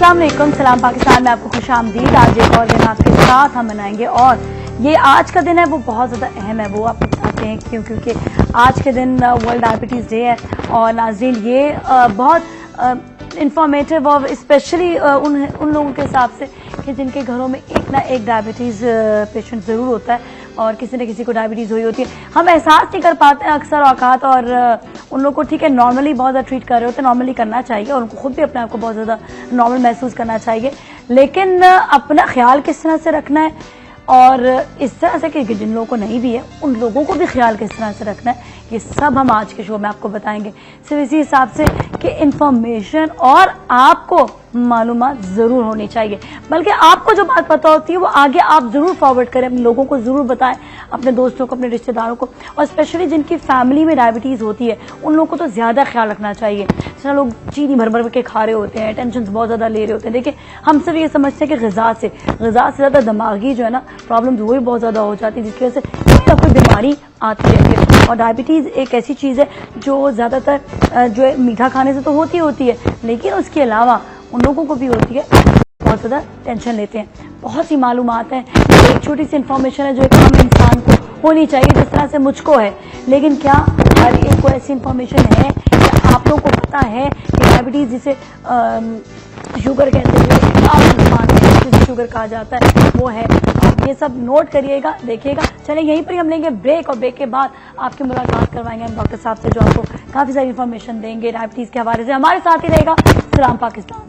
अस्सलाम वालेकुम, सलाम पाकिस्तान में आपको खुशामदीद। आज एक और दिन आपके साथ हम मनाएंगे और ये आज का दिन है वो बहुत ज़्यादा अहम है। वो आप बताते हैं क्यों? क्योंकि आज के दिन वर्ल्ड डायबिटीज़ डे है और नाज़रीन ये बहुत इंफॉर्मेटिव और स्पेशली उन लोगों के हिसाब से कि जिनके घरों में एक ना एक डायबिटीज़ पेशेंट ज़रूर होता है और किसी न किसी को डायबिटीज़ हुई होती है। हम एहसास नहीं कर पाते हैं अक्सर औकात, और उन लोगों को ठीक है नॉर्मली बहुत ज़्यादा ट्रीट कर रहे होते हैं, नॉर्मली करना चाहिए और उनको खुद भी अपने आप को बहुत ज़्यादा नॉर्मल महसूस करना चाहिए, लेकिन अपना ख्याल किस तरह से रखना है और इस तरह से कि जिन लोगों को नहीं भी है उन लोगों को भी ख्याल किस तरह से रखना है, ये सब हम आज के शो में आपको बताएंगे। सिर्फ इसी हिसाब से कि इंफॉर्मेशन और आपको मालूमात ज़रूर होनी चाहिए, बल्कि आपको जो बात पता होती है वो आगे आप ज़रूर फॉरवर्ड करें, अपने लोगों को ज़रूर बताएं, अपने दोस्तों को, अपने रिश्तेदारों को, और स्पेशली जिनकी फैमिली में डायबिटीज़ होती है उन लोगों को तो ज़्यादा ख्याल रखना चाहिए। जितना लोग चीनी भर भर के खा रहे होते हैं, टेंशन बहुत ज़्यादा ले रहे होते हैं। देखिए हम सिर्फ ये समझते हैं कि ग़िज़ा से ज़्यादा दिमागी जो है ना प्रॉब्लम्स वो भी बहुत ज़्यादा हो जाती है, जिसकी वजह से कोई ना कोई बीमारी आती रहती है। और डायबिटीज़ एक ऐसी चीज़ है जो ज़्यादातर जो है मीठा खाने से तो होती है, लेकिन उसके अलावा उन लोगों को भी होती है बहुत ज़्यादा टेंशन लेते हैं। बहुत सी मालूमात हैं, एक छोटी सी इन्फॉर्मेशन है जो एक आम इंसान को होनी चाहिए, जिस तरह से मुझको है, लेकिन क्या हर एक को ऐसी इन्फॉर्मेशन है कि आप लोगों को पता है कि डायबिटीज़ जिसे शुगर कहते हैं, शुगर कहा जाता है वो है। आप ये सब नोट करिएगा, देखिएगा। चलिए यहीं पर ही हम लेंगे ब्रेक और ब्रेक के बाद आपकी मुलाकात करवाएंगे हम डॉक्टर साहब से, जो आपको काफ़ी सारी इन्फॉर्मेशन देंगे डायबिटीज़ के हवाले से। हमारे साथ ही रहेगा सलाम पाकिस्तान।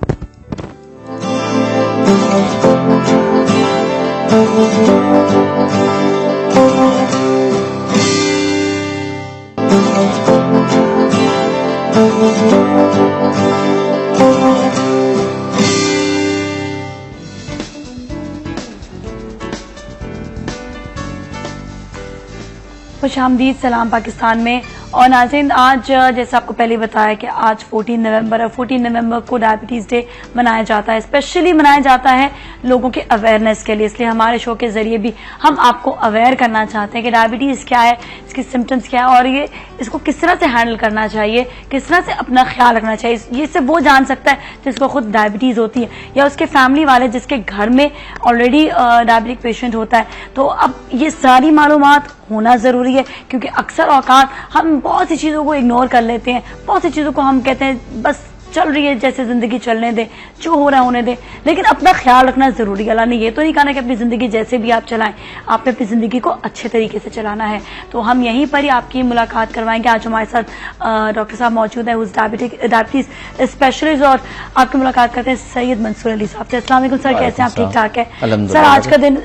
खुशामदीद सलाम पाकिस्तान में। और नाज़रीन आज जैसे आपको पहले बताया कि आज 14 नवंबर है, 14 नवंबर को डायबिटीज़ डे मनाया जाता है। स्पेशली मनाया जाता है लोगों के अवेयरनेस के लिए, इसलिए हमारे शो के ज़रिए भी हम आपको अवेयर करना चाहते हैं कि डायबिटीज़ क्या है, इसकी सिम्टम्स क्या है और ये इसको किस तरह से हैंडल करना चाहिए, किस तरह से अपना ख्याल रखना चाहिए। ये सिर्फ वो जान सकता है जिसको खुद डायबिटीज़ होती है या उसके फैमिली वाले जिसके घर में ऑलरेडी डायबिटिक पेशेंट होता है। तो अब ये सारी मालूमात होना ज़रूरी है, क्योंकि अक्सर औकात हम बहुत सी चीज़ों को इग्नोर कर लेते हैं, बहुत सी चीज़ों को हम कहते हैं बस चल रही है जैसे ज़िंदगी चलने दे, जो हो रहा है होने दे, लेकिन अपना ख्याल रखना ज़रूरी है। अल्लाह ने ये तो नहीं कहा कि अपनी ज़िंदगी जैसे भी आप चलाएं, आपने अपनी ज़िंदगी को अच्छे तरीके से चलाना है। तो हम यहीं पर ही आपकी मुलाकात करवाएंगे। आज हमारे साथ डॉक्टर साहब मौजूद हैं, उस डायबिटीज़ स्पेशलिस्ट, और आपकी मुलाकात करते हैं सैयद मंसूर अली साहब से। अस्सलाम वालेकुम सर, कैसे हैं आप? ठीक ठाक है सर। आज का दिन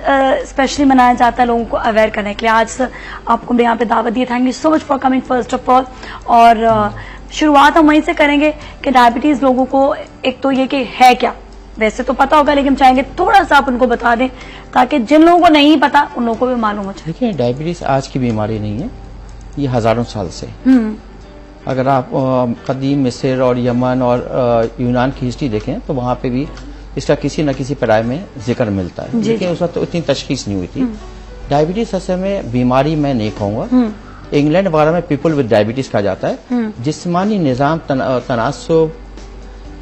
स्पेशली मनाया जाता है लोगों को अवेयर करने के लिए। आज सर आपको यहाँ पे दावत दी, thank you so much for coming first of all. और शुरुआत हम वहीं से करेंगे कि डायबिटीज़ लोगों को एक तो ये कि है क्या, वैसे तो पता होगा लेकिन चाहेंगे थोड़ा सा आप उनको बता दें ताकि जिन लोगों को नहीं पता उन लोगों को भी मालूम हो जाए। देखिए डायबिटीज़ आज की बीमारी नहीं है, ये हजारों साल से। अगर आप कदीम मिस्र और यमन और यूनान की हिस्ट्री देखें तो वहाँ पे भी इसका किसी न किसी पढ़ाई में जिक्र मिलता है, लेकिन उस वक्त तो इतनी तशखीस नहीं हुई थी। डायबिटीज़ असल में बीमारी मैं नहीं कहूँगा, इंग्लैंड वगैरह में पीपल विद डायबिटीज कहा जाता है। जिस्मानी निज़ाम तनासुब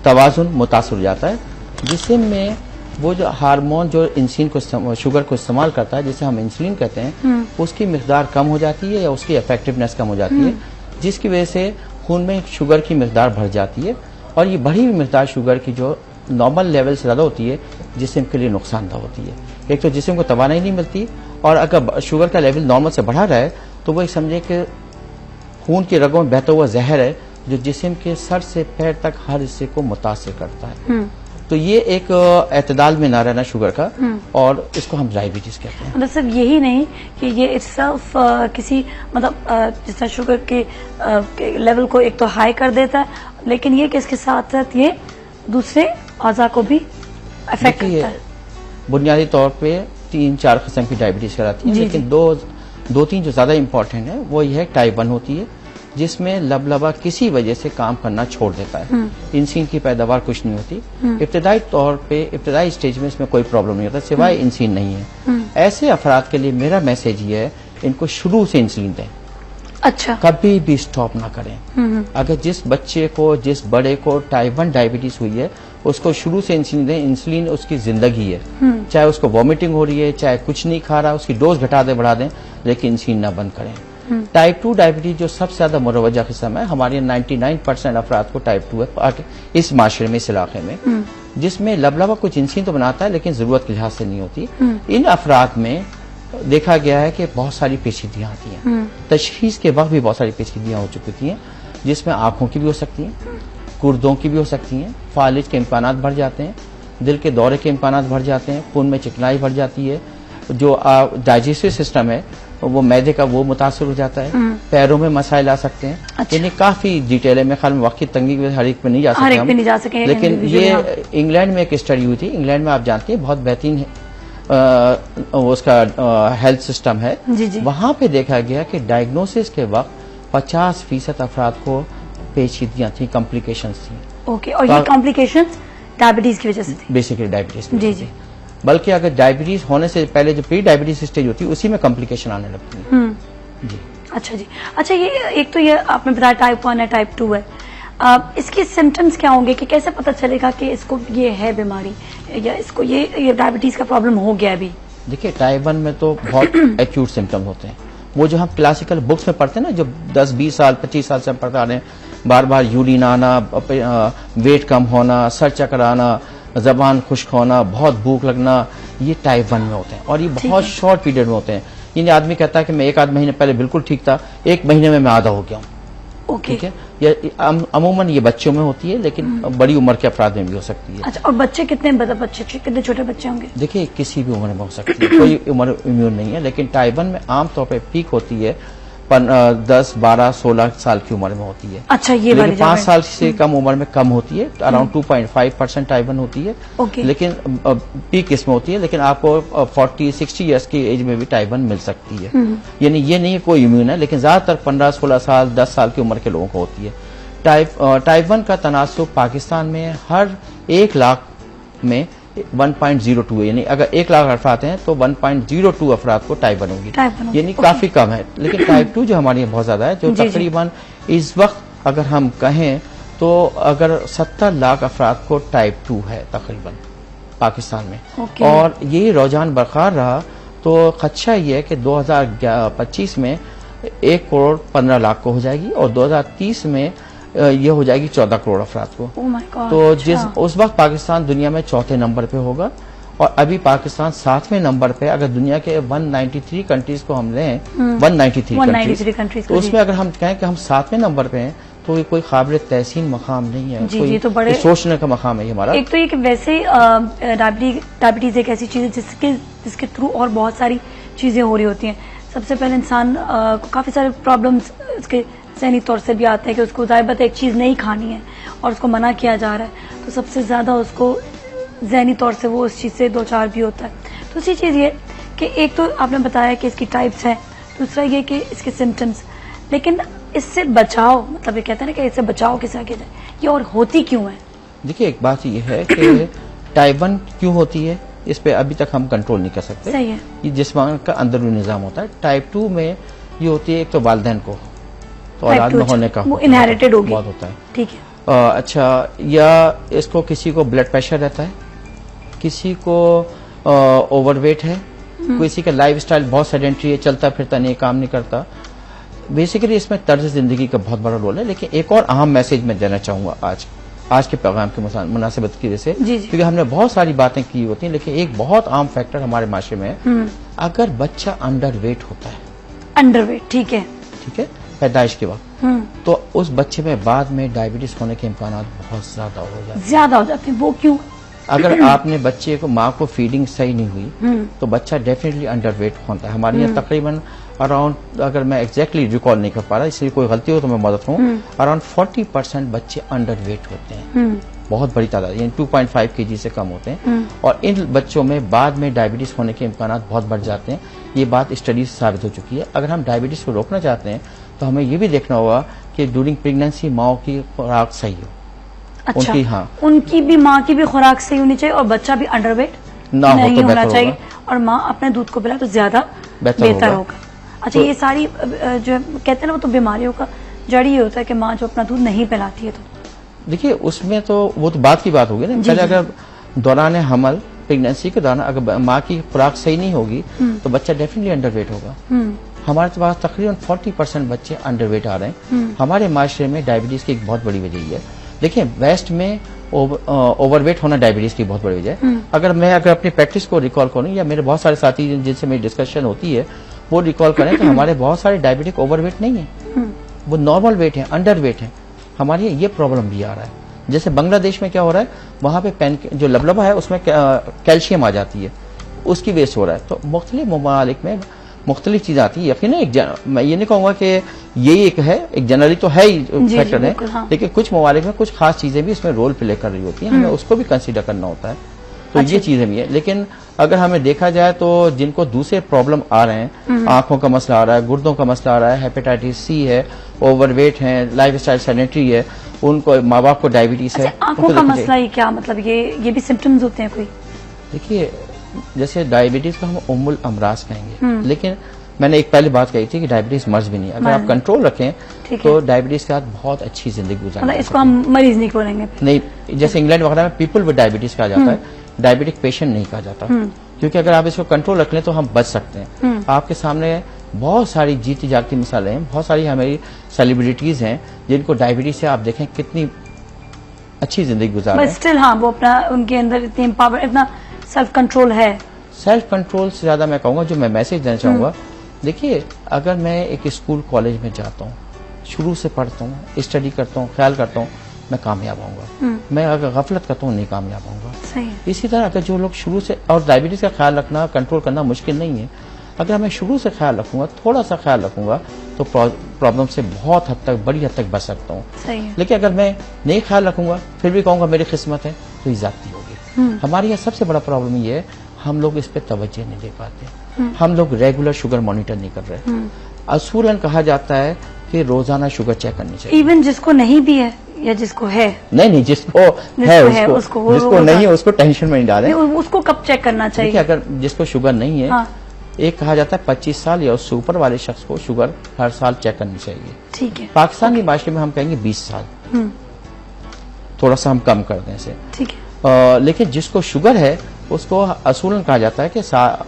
तवाजुन मुतासर हो जाता है, जिसमें वो जो हार्मोन जो इंसुलिन को शुगर को इस्तेमाल करता है, जिसे हम इंसुलिन कहते हैं, उसकी मिकदार कम हो जाती है या उसकी इफेक्टिवनेस कम हो जाती है, जिसकी वजह से खून में शुगर की मिकदार बढ़ जाती है। और ये बढ़ी हुई मिकदार शुगर की जो नॉर्मल लेवल से ज़्यादा होती है जिस्म के लिए नुकसानदा होती है। एक तो जिस्म को तवानाई नहीं मिलती, और अगर शुगर का लेवल नॉर्मल से बढ़ा रहा है तो वो एक समझे कि खून की रगों में बहता हुआ जहर है जो जिस्म के सर से पैर तक हर हिस्से को मुतासिर करता है। तो ये एक एतदाल में ना रहना शुगर का, और इसको हम डायबिटीज कहते हैं। मतलब सिर्फ यही नहीं कि ये इट्सल्फ किसी मतलब जिस तरह शुगर के लेवल को एक तो हाई कर देता है, लेकिन ये कि इसके साथ साथ ये दूसरे अज़ा को भी अफेक्ट करता है। बुनियादी तौर पे 3-4 किस्म की डायबिटीज कराती है, लेकिन दो तीन जो ज्यादा इंपॉर्टेंट है वो ये है टाइप 1 होती है, जिसमें लबलबा किसी वजह से काम करना छोड़ देता है, इंसुलिन की पैदावार कुछ नहीं होती। इब्तदाई तौर पे इब्तदाई स्टेज में इसमें कोई प्रॉब्लम नहीं होता सिवाय इंसुलिन नहीं है। ऐसे अफराद के लिए मेरा मैसेज ये है, इनको शुरू से इंसुलिन दें, अच्छा, कभी भी स्टॉप ना करें। अगर जिस बच्चे को जिस बड़े को टाइप 1 डायबिटीज हुई है उसको शुरू से इंसुलिन दें। इंसुलिन उसकी जिंदगी है, चाहे उसको वॉमिटिंग हो रही है, चाहे कुछ नहीं खा रहा, उसकी डोज घटा दे बढ़ा दें, लेकिन इंसुलिन ना बंद करें। टाइप 2 डायबिटीज जो सबसे ज्यादा मुरवजा किस्म है, हमारे 99% अफराद को टाइप 2 है इस माशरे में, इस इलाके में, जिसमें लबलबा कुछ इंसुलिन तो बनाता है लेकिन जरूरत के लिहाज से नहीं होती। इन अफराद में देखा गया है कि बहुत सारी पेचीदगियां आती हैं। तशखीस के वक्त भी बहुत सारी पेचीदगियां हो चुकी हैं, जिसमें आंखों की भी हो सकती हैं, गुर्दों की भी हो सकती हैं, फालिज के इम्कानात बढ़ जाते हैं, दिल के दौरे के इम्कानात बढ़ जाते हैं, खून में चिकनाई बढ़ जाती है, जो डाइजेस्टिव सिस्टम है वो मैदे का वो मुतासर हो जाता है, पैरों में मसाइल आ सकते हैं। अच्छा। यानी काफी डिटेल है, मेरे ख्याल में वक्त की तंगी की वजह से हर एक पे नहीं जा सकते हम, लेकिन ये इंग्लैंड में एक स्टडी हुई थी। इंग्लैंड में आप जानते हैं बहुत बेहतरीन है उसका हेल्थ सिस्टम है। वहां पे देखा गया कि डायग्नोसिस के वक्त 50% अफराद को पेचीदगियां थी, कॉम्प्लिकेशंस थी। ओके, और ये कॉम्प्लिकेशंस डायबिटीज की वजह से थी? बेसिकली डायबिटीज जी। बल्कि अगर डायबिटीज होने से पहले जो प्री डायबिटीज स्टेज होती है उसी में कॉम्प्लिकेशन आने लगती है। जी। अच्छा जी। अच्छा, ये एक तो ये आपने बताया टाइप 1 है, टाइप 2 है, इसके सिम्टम्स क्या होंगे कि कैसे पता चलेगा कि इसको ये है बीमारी या इसको ये डायबिटीज का प्रॉब्लम हो गया अभी? देखिए, टाइप 1 में तो बहुत एक्यूट सिम्टम्स होते हैं, वो जो हम क्लासिकल बुक्स में पढ़ते हैं ना, जो 10-20 साल 25 साल से हम पढ़ते आ रहे हैं, बार बार यूरिन आना, वेट कम होना, सर चक्कर आना, जबान खुश्क होना, बहुत भूख लगना, ये टाइप 1 में होते हैं और ये बहुत शॉर्ट पीरियड में होते हैं। यानी आदमी कहता है कि मैं 1-8 महीने पहले बिल्कुल ठीक था, 1 महीने में मैं आधा हो गया हूँ। ठीक है, ये अमूमन ये बच्चों में होती है, लेकिन बड़ी उम्र के अफराद में भी हो सकती है। अच्छा, और बच्चे कितने छोटे बच्चे होंगे? देखिए, किसी भी उम्र में हो सकती है, कोई उम्र इम्यून नहीं है, लेकिन टाइप 1 में आमतौर पर पीक होती है 10, 12, 16 साल की उम्र में होती है। अच्छा, ये लेकिन 5 साल से कम उम्र में कम होती है, अराउंड 2.5% टाइप 1 होती है। लेकिन पीक इसमें होती है, लेकिन आपको 40-60 ईयर्स की एज में भी टाइप 1 मिल सकती है। यानी ये नहीं है कोई इम्यून है, लेकिन ज्यादातर 15-16 साल 10 साल की उम्र के लोगों को होती है। टाइप 1 का तनासुब पाकिस्तान में हर 1 लाख में 1.02 है, यानी अगर 1 लाख अफराद हैं तो 1.02 अफराद को टाइप 1 होगी, यानी काफी कम है। लेकिन टाइप 2 जो हमारे यहाँ बहुत ज्यादा है, जो तकरीबन इस वक्त अगर हम कहें तो अगर 70 लाख अफराद को टाइप 2 है तकरीबन पाकिस्तान में, और यही रुझान बरकरार रहा तो खदशा ये है कि 2025 में 1 करोड़ 15 लाख को हो जाएगी और 2030 में ये हो जाएगी 14 करोड़ अफराद को। तो उस वक्त पाकिस्तान दुनिया में 4थे नंबर पे होगा, और अभी पाकिस्तान 7वें नंबर पे। अगर दुनिया के 193 कंट्रीज को हम लें, 193 कंट्रीज, तो उसमें अगर हम कहें कि हम 7वें नंबर पे हैं, तो ये कोई काबिल तहसीन मकाम नहीं है, कोई तो बड़े सोचने का मकाम है हमारा। एक तो ये कि वैसे डायबिटीज एक ऐसी चीज है जिसके थ्रू और बहुत सारी चीजें हो रही होती हैं। सबसे पहले इंसान को काफी सारे प्रॉब्लम्स उसके ज़हनी तौर से भी आता है कि उसको ज़ाहिर बात है एक चीज़ नहीं खानी है और उसको मना किया जा रहा है, तो सबसे ज़्यादा उसको ज़हनी तौर से वो उस चीज़ से 2-4 भी होता है। दूसरी चीज़ ये कि एक तो आपने बताया कि इसकी टाइप्स हैं, दूसरा ये कि इसके सिम्टम्स, लेकिन इससे बचाव, मतलब ये कहते हैं ना कि इससे बचाव किस आगे जाए, ये और होती क्यों है? देखिए, एक बात ये है कि टाइप 1 क्यों होती है, इस पे अभी तक हम कंट्रोल नहीं कर सकते। सही है। ये जिस्म का अंदरूनी निज़ाम होता है। टाइप 2 में ये होती है एक तो वालिदैन को, तो औलाद में होने का, वो इनहेरिटेड होगी, बहुत होता है। ठीक है। अच्छा, या इसको किसी को ब्लड प्रेशर रहता है, किसी को ओवरवेट है, किसी का लाइफ स्टाइल बहुत सेडेंटरी है, चलता फिरता नहीं, काम नहीं करता। बेसिकली इसमें तर्ज जिंदगी का बहुत बड़ा रोल है। लेकिन एक और अहम मैसेज मैं देना चाहूंगा आज के प्रोग्राम के मुनासिबत की वजह से, क्योंकि हमने बहुत सारी बातें की होती हैं, लेकिन एक बहुत आम फैक्टर हमारे माशरे में है, अगर बच्चा अंडरवेट होता है, अंडरवेट, ठीक है, पैदाइश के वक्त, तो उस बच्चे में बाद में डायबिटीज होने के इम्कान बहुत ज्यादा हो जाते हैं। वो क्यों? अगर आपने बच्चे को, माँ को फीडिंग सही नहीं हुई, तो बच्चा डेफिनेटली अंडरवेट होता है। हमारे यहाँ तकरीबन अराउंड, अगर मैं एग्जैक्टली रिकॉल नहीं कर पा रहा, इसलिए कोई गलती हो तो मैं मदद हूँ, अराउंड 40% बच्चे अंडरवेट होते हैं, बहुत बड़ी तादाद, यानी 2.5 kg से कम होते हैं, और इन बच्चों में बाद में डायबिटीज होने के इम्कान बहुत बढ़ जाते हैं। ये बात स्टडीज से साबित हो चुकी है। अगर हम डायबिटीज को रोकना चाहते हैं तो हमें ये भी देखना होगा कि ड्यूरिंग प्रेगनेंसी माओ की खुराक सही हो। अच्छा, उनकी भी, माँ की भी खुराक सही होनी चाहिए और बच्चा भी अंडरवेट नहीं होना चाहिए, और माँ अपने दूध को पिलाए तो ज्यादा बेहतर होगा। अच्छा, ये सारी जो कहते हैं ना, वो तो बीमारियों का जड़ ही होता है कि माँ जो अपना दूध नहीं पिलाती है, तो देखिए उसमें तो वो तो बात की बात होगी ना। पहले अगर दौरान हमल प्रेगनेंसी के दौरान अगर माँ की खुराक सही नहीं होगी तो बच्चा डेफिनेटली अंडरवेट होगा। हमारे पास तकरीबन 40% बच्चे अंडरवेट आ रहे हैं। हमारे माशरे में डायबिटीज की एक बहुत बड़ी वजह है। देखिए वेस्ट में ओवरवेट होना डायबिटीज की बहुत बड़ी वजह है। अगर अपनी प्रैक्टिस को रिकॉल करूं या मेरे बहुत सारे साथी जिनसे मेरी डिस्कशन होती है वो रिकॉल करें तो हमारे बहुत सारे डायबिटिक ओवरवेट नहीं है, वो नॉर्मल वेट है, अंडरवेट है। हमारे ये प्रॉब्लम भी आ रहा है। जैसे बांग्लादेश में क्या हो रहा है, वहां पे जो लबलबा है उसमें कैल्शियम आ जाती है, उसकी वेस्ट हो रहा है। तो मुख्तलिफ ममालिक में मुख्तलिफ चीजें आती है। यकीन मैं ये नहीं कहूंगा कि यही एक है, एक जनरली तो है ही फैक्टर है, हाँ। लेकिन कुछ ममालिक में कुछ खास चीजें भी इसमें रोल प्ले कर रही होती हैं, हमें उसको भी कंसीडर करना होता है। तो ये चीजें भी है। लेकिन अगर हमें देखा जाए तो जिनको दूसरे प्रॉब्लम आ रहे हैं, आंखों का मसला आ रहा है, गुर्दों का मसला आ रहा है, हेपेटाइटिस सी है, ओवरवेट है, लाइफस्टाइल सेडेंटरी है, उनको माँ बाप को डायबिटीज है। आंखों का मसला ही क्या मतलब, ये भी सिम्टम्स होते हैं कोई? देखिए जैसे डायबिटीज को हम उम्मुल अमराज कहेंगे, लेकिन मैंने एक पहले बात कही थी कि डायबिटीज मर्ज भी नहीं है। अगर आप कंट्रोल रखें तो डायबिटीज के साथ बहुत अच्छी जिंदगी गुजारें। इसको हम मरीज नहीं बोलेंगे नहीं, जैसे इंग्लैंड वगैरह में पीपल विद डायबिटीज कहा जाता है, डायबिटिक पेशेंट नहीं कहा जाता, क्योंकि अगर आप इसको कंट्रोल रख लें तो हम बच सकते हैं। आपके सामने बहुत सारी जीती जागती मिसालें हैं, बहुत सारी हमारी सेलिब्रिटीज हैं जिनको डायबिटीज से आप देखें कितनी अच्छी जिंदगी गुजार रहे हैं। स्टिल हाँ, वो अपना उनके अंदर इतनी एम्पावर, इतना सेल्फ कंट्रोल है। सेल्फ कंट्रोल से ज्यादा मैं कहूंगा, जो मैं मैसेज देना चाहूंगा, देखिए अगर मैं एक स्कूल कॉलेज में जाता हूँ, शुरू से पढ़ता हूँ, स्टडी करता हूँ, ख्याल करता हूँ, मैं कामयाब होऊंगा। मैं अगर गफलत करता हूँ नहीं कामयाब होऊंगा। इसी तरह अगर जो लोग शुरू से, और डायबिटीज का ख्याल रखना, कंट्रोल करना मुश्किल नहीं है। अगर मैं शुरू से ख्याल रखूंगा, थोड़ा सा ख्याल रखूंगा, तो प्रॉब्लम से बहुत हद तक, बड़ी हद तक बच सकता हूँ। लेकिन अगर मैं नहीं ख्याल रखूंगा, फिर भी कहूंगा मेरी किस्मत है, तो ये ज्यादती होगी। हमारे यहाँ सबसे बड़ा प्रॉब्लम ये है, हम लोग इस पे तवज्जो नहीं दे पाते। हम लोग रेगुलर शुगर मॉनिटर नहीं कर रहे। असूलन कहा जाता है कि रोजाना शुगर चेक करनी चाहिए। इवन जिसको नहीं भी है या जिसको है? नहीं, जिसको है उसको जिसको नहीं है उसको टेंशन में नहीं डालें। उसको कब चेक करना चाहिए? अगर जिसको शुगर नहीं है, हाँ। एक कहा जाता है 25 साल या उससे ऊपर वाले शख्स को शुगर हर साल चेक करनी चाहिए। ठीक है। पाकिस्तान की माशरे में हम कहेंगे 20 साल, थोड़ा सा हम कम कर दें इसे। ठीक है। लेकिन जिसको शुगर है उसको असूलन कहा जाता है कि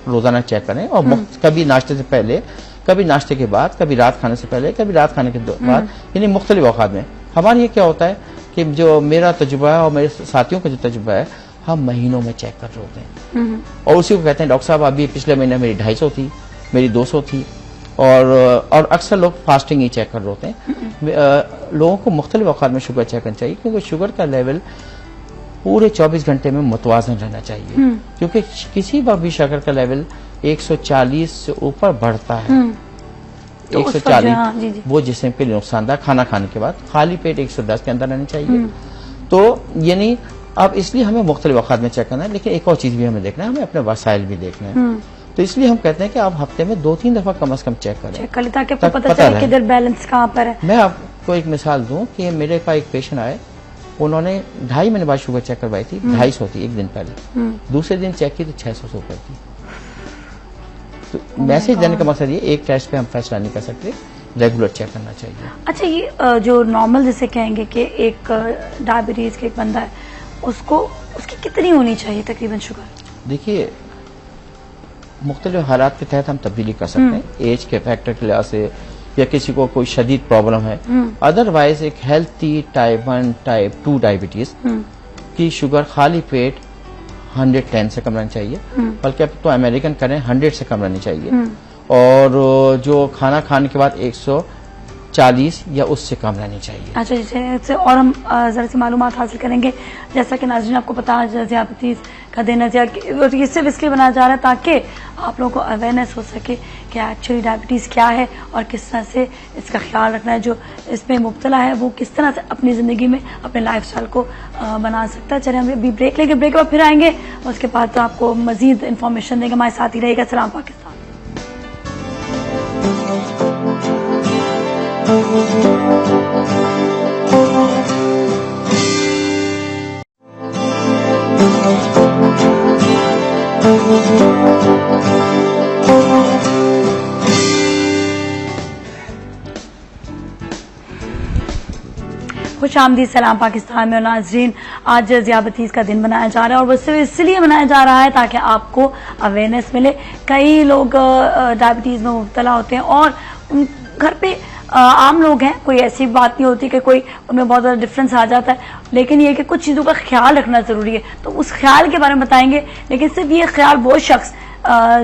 रोजाना चेक करें, और कभी नाश्ते से पहले, कभी नाश्ते के बाद, कभी रात खाने से पहले, कभी रात खाने के बाद, यानी मुख्तलिफ औकात में। हमारे ये क्या होता है कि जो मेरा तजुर्बा है और मेरे साथियों का जो तजुर्बा है, हम महीनों में चेक कर रहे होते हैं, और उसी को कहते हैं डॉक्टर साहब अभी पिछले महीने मेरी 250 थी, मेरी 200 थी, और अक्सर लोग फास्टिंग ही चेक कर रहे होते हैं। लोगों को मुख्तलिफ औकात में शुगर चेक करना चाहिए, क्योंकि शुगर का लेवल पूरे 24 घंटे में मुतवाजन रहना चाहिए, क्योंकि किसी भी शुगर का लेवल 140 से ऊपर बढ़ता है। 140 वो जिस्म के लिए नुकसानदायक। खाना खाने के बाद खाली पेट 110 के अंदर रहना चाहिए। तो यानी अब इसलिए हमें मुख्तलिफ औकात में चेक करना है, लेकिन एक और चीज भी हमें देखना है, हमें अपने वसाइल भी देखना है। तो इसलिए हम कहते हैं कि आप हफ्ते में 2-3 दफा कम से कम चेक करें, ताकि आपको पता चले कि इधर बैलेंस कहाँ पर है। मैं आपको एक मिसाल दूं कि मेरे पास एक पेशेंट आए, उन्होंने 2.5 महीने बाद शुगर चेक करवाई थी, 250 थी एक दिन पहले, दूसरे दिन चेक की तो 600 से ऊपर थी। तो मैसेज देने का मकसद ये, एक टेस्ट पे हम फैसला नहीं कर सकते, रेगुलर चेक करना चाहिए। अच्छा, ये जो नॉर्मल जैसे कहेंगे कि एक डायबिटीज का एक बंदा है, उसकी कितनी होनी चाहिए तकरीबन शुगर? देखिए मुख्तलिफ हालात के तहत हम तब्दीली कर सकते हैं, एज के फैक्टर के लिहाज से, या किसी को कोई शदीद प्रॉब्लम है। अदरवाइज एक हेल्थी टाइप 1 टाइप 2 डायबिटीज की शुगर खाली पेट 110 से कम रहनी चाहिए, बल्कि अब तो अमेरिकन करें 100 से कम रहनी चाहिए, और जो खाना खाने के बाद 140 या उससे कम रहनी चाहिए। अच्छा, जैसे और हम जरा सी मालूमात हासिल करेंगे, जैसा कि नाज़रीन आपको पता है डायबिटीज का दिन है, ये सिर्फ इसलिए बनाया जा रहा है ताकि आप लोगों को अवेयरनेस हो सके कि एक्चुअली डायबिटीज़ क्या है और किस तरह से इसका ख्याल रखना है। जो इसमें मुब्तला है वो किस तरह से अपनी ज़िंदगी में अपने लाइफस्टाइल को बना सकता है। चलिए हम अभी ब्रेक लेंगे, ब्रेक के बाद फिर आएंगे और उसके बाद तो आपको मजीद इन्फॉर्मेशन देंगे। हमारे साथ ही रहेगा। सलाम पाकिस्तान। खुशामदीद सलाम पाकिस्तान में। और नाज़रीन, आज ज़ियाबतीज़ का दिन मनाया जा रहा है और वो सिर्फ इसलिए मनाया जा रहा है ताकि आपको अवेयरनेस मिले। कई लोग डायबिटीज़ में मुब्तला होते हैं और घर पे आम लोग हैं, कोई ऐसी बात नहीं होती कि कोई उनमें बहुत ज़्यादा डिफरेंस आ जाता है, लेकिन ये कि कुछ चीज़ों का ख्याल रखना ज़रूरी है। तो उस ख्याल के बारे में बताएंगे, लेकिन सिर्फ ये ख्याल वो शख्स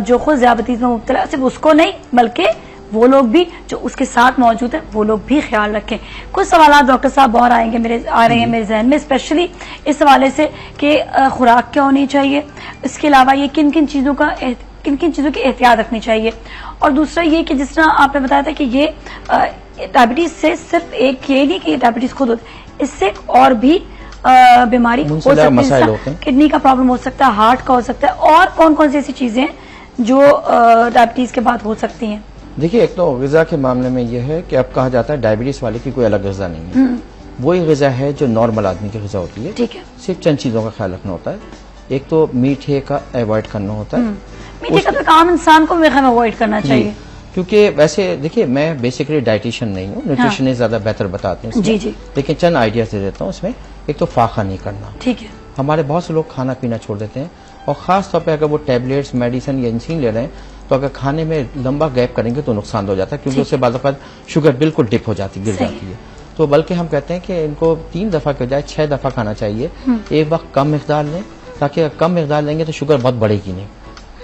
जो खुद ज़ियाबतीज़ में मुब्तला, सिर्फ उसको नहीं बल्कि वो लोग भी जो उसके साथ मौजूद है वो लोग भी ख्याल रखें। कुछ सवाल डॉक्टर साहब और आ रहे हैं मेरे जहन में, स्पेशली इस हवाले से कि खुराक क्या होनी चाहिए, इसके अलावा ये किन किन चीज़ों की एहतियात रखनी चाहिए, और दूसरा ये कि जिस तरह आपने बताया था कि ये डायबिटीज से सिर्फ एक ये नहीं कि डायबिटीज खुद होती है, इससे और भी बीमारी हो सकती है, किडनी का प्रॉब्लम हो सकता है, हार्ट का हो सकता है, और कौन कौन सी ऐसी चीजें हैं जो डायबिटीज के बाद हो सकती हैं। देखिए, एक तो ग़िज़ा के मामले में यह है कि अब कहा जाता है डायबिटीज वाले की कोई अलग ग़िज़ा नहीं है, वही ग़िज़ा है जो नॉर्मल आदमी की ग़िज़ा होती है। ठीक है, सिर्फ चंद चीजों का ख्याल रखना होता है। एक तो मीठे का अवॉइड करना होता है, मीठे का तो आम इंसान को मेरे ख्याल में अवॉइड करना चाहिए, क्योंकि वैसे देखिए मैं बेसिकली डाइटिशियन नहीं हूँ, न्यूट्रिशनिस्ट ज्यादा बेहतर बताते हैं जी जी, लेकिन चंद आइडियाज दे देता हूँ इसमें। एक तो फाका नहीं करना, ठीक है, हमारे बहुत से लोग खाना पीना छोड़ देते हैं, और खास तौर पे अगर वो टैबलेट्स, मेडिसिन या इंसुलिन ले रहे हैं तो अगर खाने में लंबा गैप करेंगे तो नुकसान हो जाता है, क्योंकि उससे बाद शुगर बिल्कुल डिप हो जाती, गिर जाती है। तो बल्कि हम कहते हैं कि इनको 3 दफा के बजाय 6 दफा खाना चाहिए। एक वक्त कम मिकदार लें, ताकि अगर कम मिकदार लेंगे तो शुगर बहुत बढ़ेगी नहीं,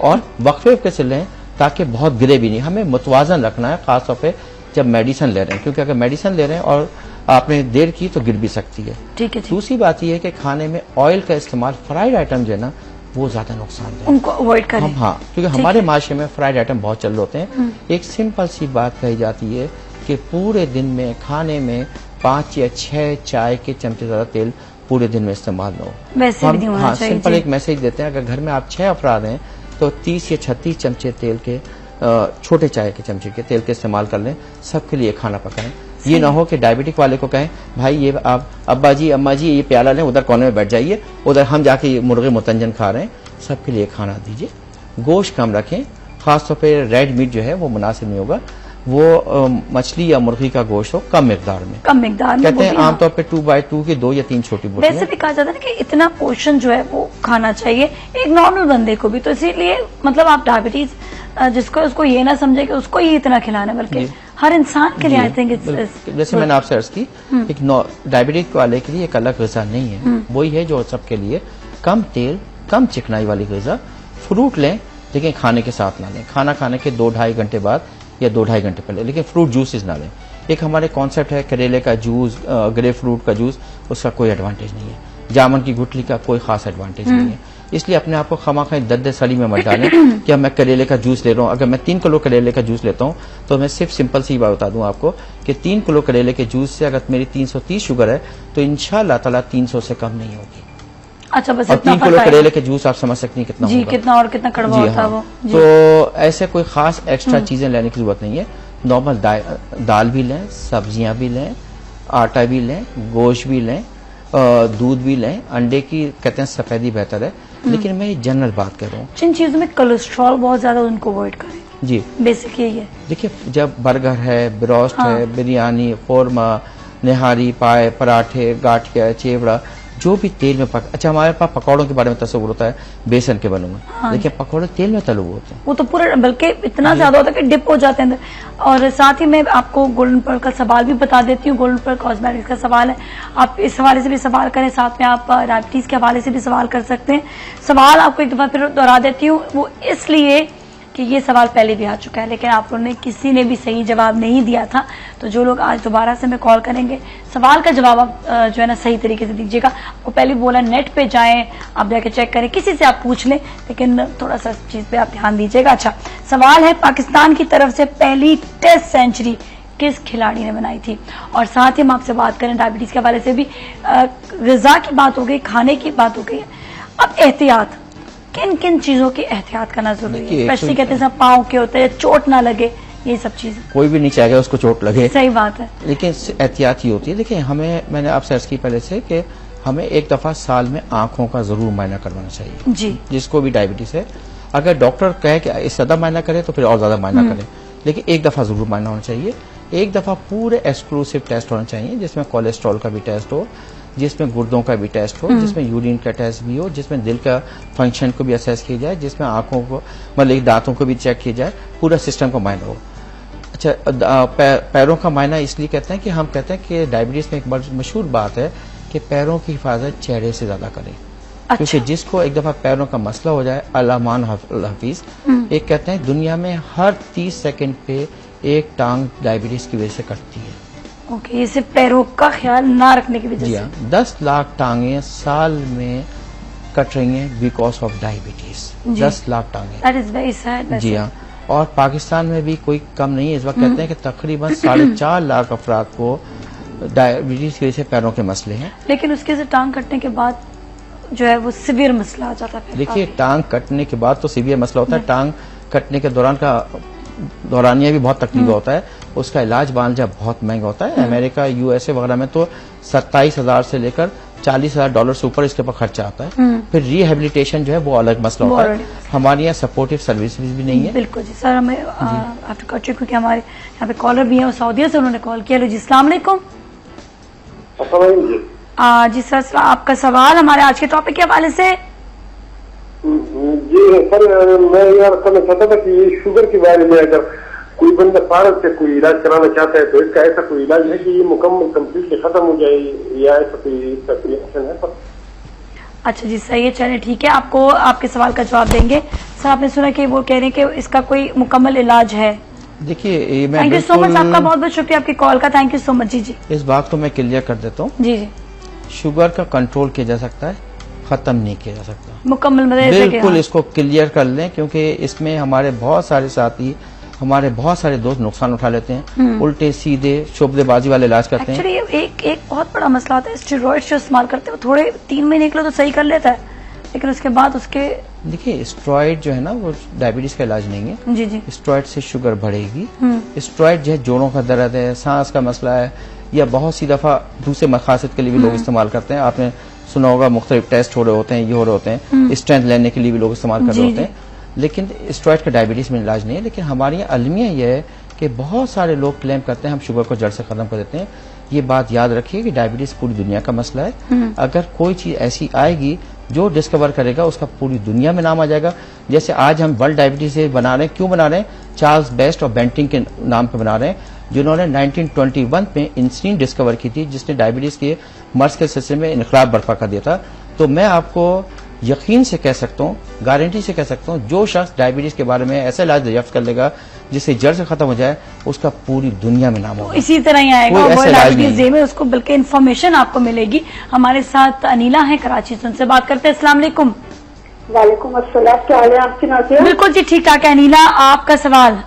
और वक्फे से लें ताकि बहुत गिरे भी नहीं। हमें मुतवाजन रखना है, खासतौर पे जब मेडिसिन ले रहे हैं, क्योंकि अगर मेडिसिन ले रहे हैं और आपने देर की तो गिर भी सकती है। ठीक है। दूसरी बात यह है कि खाने में ऑयल का इस्तेमाल, फ्राइड आइटम जो है ना वो ज्यादा नुकसान है, उनको अवॉइड करें। हाँ, क्योंकि हमारे माशरे में फ्राइड आइटम बहुत चल रहे होते हैं। एक सिंपल सी बात कही जाती है कि पूरे दिन में खाने में 5 या 6 चाय के चमचे ज्यादा तेल पूरे दिन में इस्तेमाल न हो। वैसे भी नहीं होना चाहिए। सिंपल एक मैसेज देते हैं, अगर घर में आप 6 अफराद हैं तो 30 या 36 चमचे तेल के, छोटे चाय के चमचे के तेल के इस्तेमाल कर लें, सबके लिए खाना पकाएं। ये ना हो कि डायबिटिक वाले को कहें भाई ये आप अब्बा जी अम्मा जी ये प्याला लें, उधर कोने में बैठ जाइए, उधर हम जाके ये मुर्गे मुतंजन खा रहे हैं। सबके लिए खाना दीजिए, गोश्त कम रखें, खासतौर पे रेड मीट जो है वो मुनासिब नहीं होगा, वो मछली या मुर्गी का गोश्त हो कम मिकदार में, कहते हैं आमतौर पे 2/2 की 2 या 3 छोटी बोतलें। वैसे भी कहा जाता है कि इतना पोषण जो है वो खाना चाहिए एक नॉर्मल बंदे को भी, तो इसीलिए मतलब आप डायबिटीज जिसको उसको ये ना समझे कि उसको ही इतना खिलाना, बल्कि हर इंसान के लिए आई थिंक जैसे मैंने आपसे अर्ज की, एक डायबिटिक वाले के लिए एक अलग ग़िज़ा नहीं है, वही है जो सबके लिए कम तेल कम चिकनाई वाली ग़िज़ा। फ्रूट लें, लेकिन खाने के साथ ना लें, खाना खाने के 2-2.5 घंटे बाद या 2-2.5 घंटे पहले, लेकिन फ्रूट जूसेस ना लें। एक हमारे कॉन्सेप्ट है करेले का जूस, ग्रेप फ्रूट का जूस, उसका कोई एडवांटेज नहीं है, जामुन की गुठली का कोई खास एडवांटेज नहीं है। इसलिए अपने आप को खमाखा दद्दे सड़ी में मत डालें कि अब मैं करेले का जूस ले रहा हूँ। अगर मैं 3 किलो करेले का जूस लेता हूँ तो मैं सिर्फ सिंपल सी बात बता दूं आपको कि 3 किलो करेले के जूस से अगर मेरी 330 शुगर है तो इंशाअल्लाह ताला 300 से कम नहीं होगी। अच्छा, बस और 3 किलो करेले के जूस आप समझ सकती हैं कितना जी होगा। कितना और कितना कड़वा होता है वो। तो ऐसे कोई खास एक्स्ट्रा चीजें लेने की जरूरत नहीं है। नॉर्मल दाल भी लें, सब्जियां भी लें, आटा भी लें, गोश्त भी लें, दूध भी लें, अंडे की कहते हैं सफेदी बेहतर है, लेकिन मैं जनरल बात कर रहा हूँ। जिन चीजों में कोलेस्ट्रॉल बहुत ज्यादा उनको अवॉइड करें। जी, बेसिक यही है। देखिए, जब बर्गर है, ब्रोस्ट है, बिरयानी, कौरमा, निहारी, पाए, पराठे, गाठिया, चेवड़ा, जो भी तेल में अच्छा हमारे पास पकौड़ों के बारे में तस्वुर होता है बेसन के बने हुए, लेकिन पकौड़े तेल में तले हुए होते हैं, वो तो पूरे बल्कि इतना ज्यादा होता है कि डिप हो जाते हैं अंदर। और साथ ही मैं आपको गोल्डन पर्ल का सवाल भी बता देती हूँ। गोल्डन पर्ल कॉस्मेटिक्स का सवाल है, आप इस हवाले से भी सवाल करें, साथ में आप डायबिटीज के हवाले से भी सवाल कर सकते हैं। सवाल आपको एक दफा फिर दोहरा देती हूँ, वो इसलिए कि ये सवाल पहले भी आ चुका है, लेकिन आप लोगों ने किसी ने भी सही जवाब नहीं दिया था। तो जो लोग आज दोबारा से हमें कॉल करेंगे, सवाल का जवाब आप जो है ना सही तरीके से दीजिएगा। वो पहले बोला नेट पे जाएं, आप जाके चेक करें, किसी से आप पूछ लें, लेकिन थोड़ा सा चीज पे आप ध्यान दीजिएगा। अच्छा, सवाल है पाकिस्तान की तरफ से पहली टेस्ट सेंचुरी किस खिलाड़ी ने बनाई थी? और साथ ही हम आपसे बात करें डायबिटीज के हवाले से भी, ग़िज़ा की बात हो गई, खाने की बात हो गई। अब एहतियात, किन किन चीजों की एहतियात करना जरूरी है? स्पेशली कहते हैं पाँव के होते हैं, चोट ना लगे, ये सब चीजें। कोई भी नहीं चाहेगा उसको चोट लगे, सही बात है, लेकिन एहतियात ही होती है। देखिए, हमें, मैंने आपसे अर्ज की पहले से कि हमें एक दफा साल में आंखों का जरूर मायना करवाना चाहिए जी, जिसको भी डायबिटीज है। अगर डॉक्टर कहे कि इससे ज्यादा मायना करे तो फिर और ज्यादा मायना करें, लेकिन एक दफा जरूर मायना होना चाहिए। एक दफा पूरे एक्सक्लूसिव टेस्ट होना चाहिए, जिसमें कोलेस्ट्रॉल का भी टेस्ट हो, जिसमें गुर्दों का भी टेस्ट हो, जिसमें यूरिन का टेस्ट भी हो, जिसमें दिल का फंक्शन को भी असेस किया जाए, जिसमें आंखों को मतलब दांतों को भी चेक किया जाए, पूरा सिस्टम का मायना हो। अच्छा, पैरों का मायना इसलिए कहते हैं कि हम कहते हैं कि डायबिटीज में एक बड़ी मशहूर बात है कि पैरों की हिफाजत चेहरे से ज्यादा करें। अच्छा। क्योंकि जिसको एक दफा पैरों का मसला हो जाए, अलामान हफीज एक कहते हैं दुनिया में हर 30 सेकंड पे एक टांग डायबिटीज की वजह से कटती है। ओके, ये सिर्फ पैरों का ख्याल ना रखने की वजह जी से। हाँ, 10 लाख टांगे साल में कट रही हैं बिकॉज ऑफ डायबिटीज। 10 लाख टांगे। That is very sad. जी हाँ, और पाकिस्तान में भी कोई कम नहीं है। इस वक्त कहते हैं कि तकरीबन 4.5 लाख अफराद को डायबिटीज की वजह से पैरों के मसले हैं। लेकिन उसके से टांग कटने के बाद जो है वो सिवियर मसला आ जाता है। देखिए, टांग कटने के बाद तो सीवियर मसला होता है। टांग कटने के दौरानिया भी बहुत तकलीफ होता है। उसका इलाज बांझा बहुत महंगा होता है। अमेरिका, यूएसए वगैरह में तो 27,000 से लेकर $40,000 से ऊपर इसके ऊपर खर्चा आता है। फिर रिहेबिलिटेशन जो है वो अलग मसला होता है। हमारे यहाँ सपोर्टिव सर्विसेज भी नहीं है। बिल्कुल जी सर, हमें आफ्टर कट क्योंकि हमारे यहाँ पे कॉलर भी है और सऊदीया से उन्होंने कॉल किया। लो जी, अस्सलाम वालेकुम। जी सर, आपका सवाल हमारे आज के टॉपिक के हवाले से। जी सर, मैं यार करना चाहता था कि ये शुगर के बारे में अगर कोई बंदा भारत से कोई इलाज कराना चाहता है तो इसका ऐसा कोई इलाज है कि ये मुकम्मल कम्प्लीटली खत्म हो जाए, या ऐसा कोई इसका कोई ऑप्शन है? अच्छा जी, सही है, चलिए ठीक है, आपको आपके सवाल का जवाब देंगे। सर, आपने सुना कि वो कह रहे हैं कि इसका कोई मुकम्मल इलाज है। देखिए, मैं थैंक यू सो मच, आपका बहुत बहुत शुक्रिया आपकी कॉल का। Thank you so much. जी जी, इस बात को मैं क्लियर कर देता हूँ। जी जी, शुगर का कंट्रोल किया जा सकता है, खत्म नहीं किया जा सकता। मुकम्मल मतलब बिल्कुल इसको क्लियर कर लें, क्योंकि इसमें हमारे बहुत सारे साथी, हमारे बहुत सारे दोस्त नुकसान उठा लेते हैं। उल्टे सीधे शोबदेबाजी वाले इलाज करते हैं। एक्चुअली एक बहुत बड़ा मसला होता है, स्टेरॉइड्स जो इस्तेमाल करते हैं वो थोड़े 3 महीने के लिए तो सही कर लेता है, लेकिन उसके बाद उसके देखिए, स्टेरॉइड जो है ना वो डायबिटीज का इलाज नहीं है। जी जी, स्टेरॉइड से शुगर बढ़ेगी। स्टेरॉइड जो है जोड़ों का दर्द है, सांस का मसला है, या बहुत सी दफा दूसरे मकासद के लिए भी लोग इस्तेमाल करते हैं। आपने सुना होगा मुख्तलिफ टेस्ट हो रहे होते हैं, ये हो रहे होते हैं, स्ट्रेंथ लेने के लिए भी लोग इस्तेमाल कर रहे होते हैं। लेकिन स्टेरॉइड का डायबिटीज में इलाज नहीं है। लेकिन हमारी यहाँ अलमिया यह है कि बहुत सारे लोग क्लेम करते हैं हम शुगर को जड़ से खत्म कर देते हैं। ये बात याद रखिए कि डायबिटीज पूरी दुनिया का मसला है। अगर कोई चीज ऐसी आएगी जो डिस्कवर करेगा उसका पूरी दुनिया में नाम आ जाएगा। जैसे आज हम वर्ल्ड डायबिटीज डे बना रहे हैं, क्यों बना रहे हैं? चार्ल्स बेस्ट और बेंटिंग के नाम पे बना रहे हैं, जिन्होंने 1921 में इंसुलिन डिस्कवर की थी, जिसने डायबिटीज के मर्ज के सिलसिले में इनकलाब बर्पा कर दिया था। तो मैं आपको यकीन से कह सकता हूँ, गारंटी से कह सकता हूँ, जो शख्स डायबिटीज के बारे में ऐसा इलाज दरियाफ्त कर लेगा जिससे जड़ से खत्म हो जाए, उसका पूरी दुनिया में नाम होगा। इसी तरह ही आएगा वर्ल्ड डायबिटीज डे में, उसको बल्कि इन्फॉर्मेशन आपको मिलेगी। हमारे साथ अनीला है कराची से, उनसे बात करते हैं। अस्सलाम वालेकुम। वालेकुम अस्सलाम, क्या हाल है आपकी नाज़िया? बिल्कुल जी ठीक ठाक है। अनीला, आपका सवाल।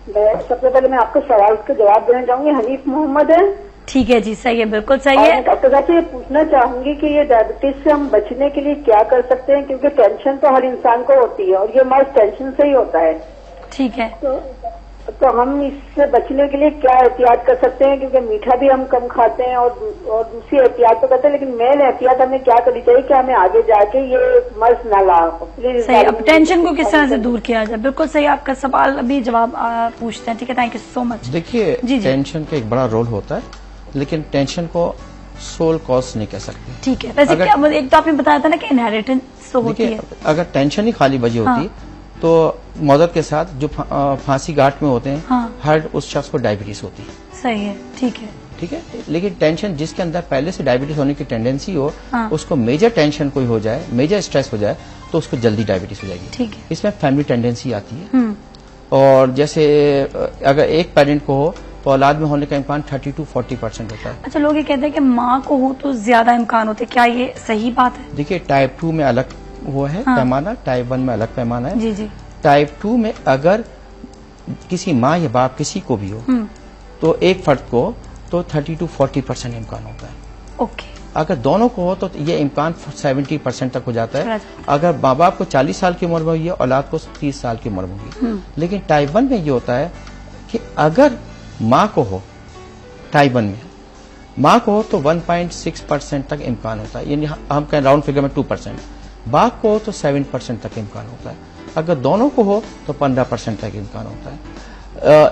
सबसे पहले मैं आपको सवाल का जवाब देना चाहूंगी। हनीफ मोहम्मद है। ठीक है जी, सही है, बिल्कुल सही और है। मैं डॉक्टर साहब से ये पूछना चाहूंगी कि ये डायबिटीज से हम बचने के लिए क्या कर सकते हैं, क्योंकि टेंशन तो हर इंसान को होती है और ये मर्ज टेंशन से ही होता है। ठीक है, तो हम इससे बचने के लिए क्या एहतियात कर सकते हैं, क्योंकि मीठा भी हम कम खाते हैं और दूसरी एहतियात तो करते हैं, लेकिन मेन एहतियात हमें क्या करनी चाहिए कि हमें आगे जाके ये मर्ज ना ला। प्लीज सही। अब टेंशन को किस तरह से दूर किया जाए, बिल्कुल सही आपका सवाल, अभी जवाब पूछते हैं। ठीक है, थैंक यू सो मच। देखिए, जी, जी। टेंशन का एक बड़ा रोल होता है, लेकिन टेंशन को सोल कॉज नहीं कह सकते। ठीक है, वैसे क्या एक तो आपने बताया था ना कि इनहेरिटेंस तो होती है। देखिए, अगर टेंशन ही खाली वजह होती तो मौत के साथ जो फांसी घाट में होते हैं, हर उस शख्स को डायबिटीज होती है। सही है, ठीक है, ठीक है। लेकिन टेंशन जिसके अंदर पहले से डायबिटीज होने की टेंडेंसी हो, उसको मेजर टेंशन कोई हो जाए, मेजर स्ट्रेस हो जाए, तो उसको जल्दी डायबिटीज हो जाएगी। ठीक है। इसमें फैमिली टेंडेंसी आती है। और जैसे अगर एक पेरेंट को हो तो औलाद में होने का इम्कान 30 to 40% होता है। अच्छा, लोग ये कहते हैं कि माँ को हो तो ज्यादा इम्कान होते, क्या ये सही बात है? देखिए, टाइप 2 में अलग वो है पैमाना, टाइप 1 में अलग पैमाना है। जी जी। टाइप 2 में अगर किसी माँ या बाप किसी को भी हो तो एक फर्द को तो 30 to 40% इम्कान होता है। ओके। अगर दोनों को हो तो ये इम्कान 70% तक हो जाता है। अगर माँ बाप को 40 साल की उम्र में हुई है, औलाद को 30 साल की उम्र में हुई। लेकिन टाइप 1 में ये होता है कि अगर माँ को हो, टाइप 1 में माँ को हो तो 1.6% तक इम्कान होता है, यानी हम कहें राउंड फिगर में 2%। बाप को हो तो 7% तक इम्कान होता है। अगर दोनों को हो तो 15% तक इम्कान होता है।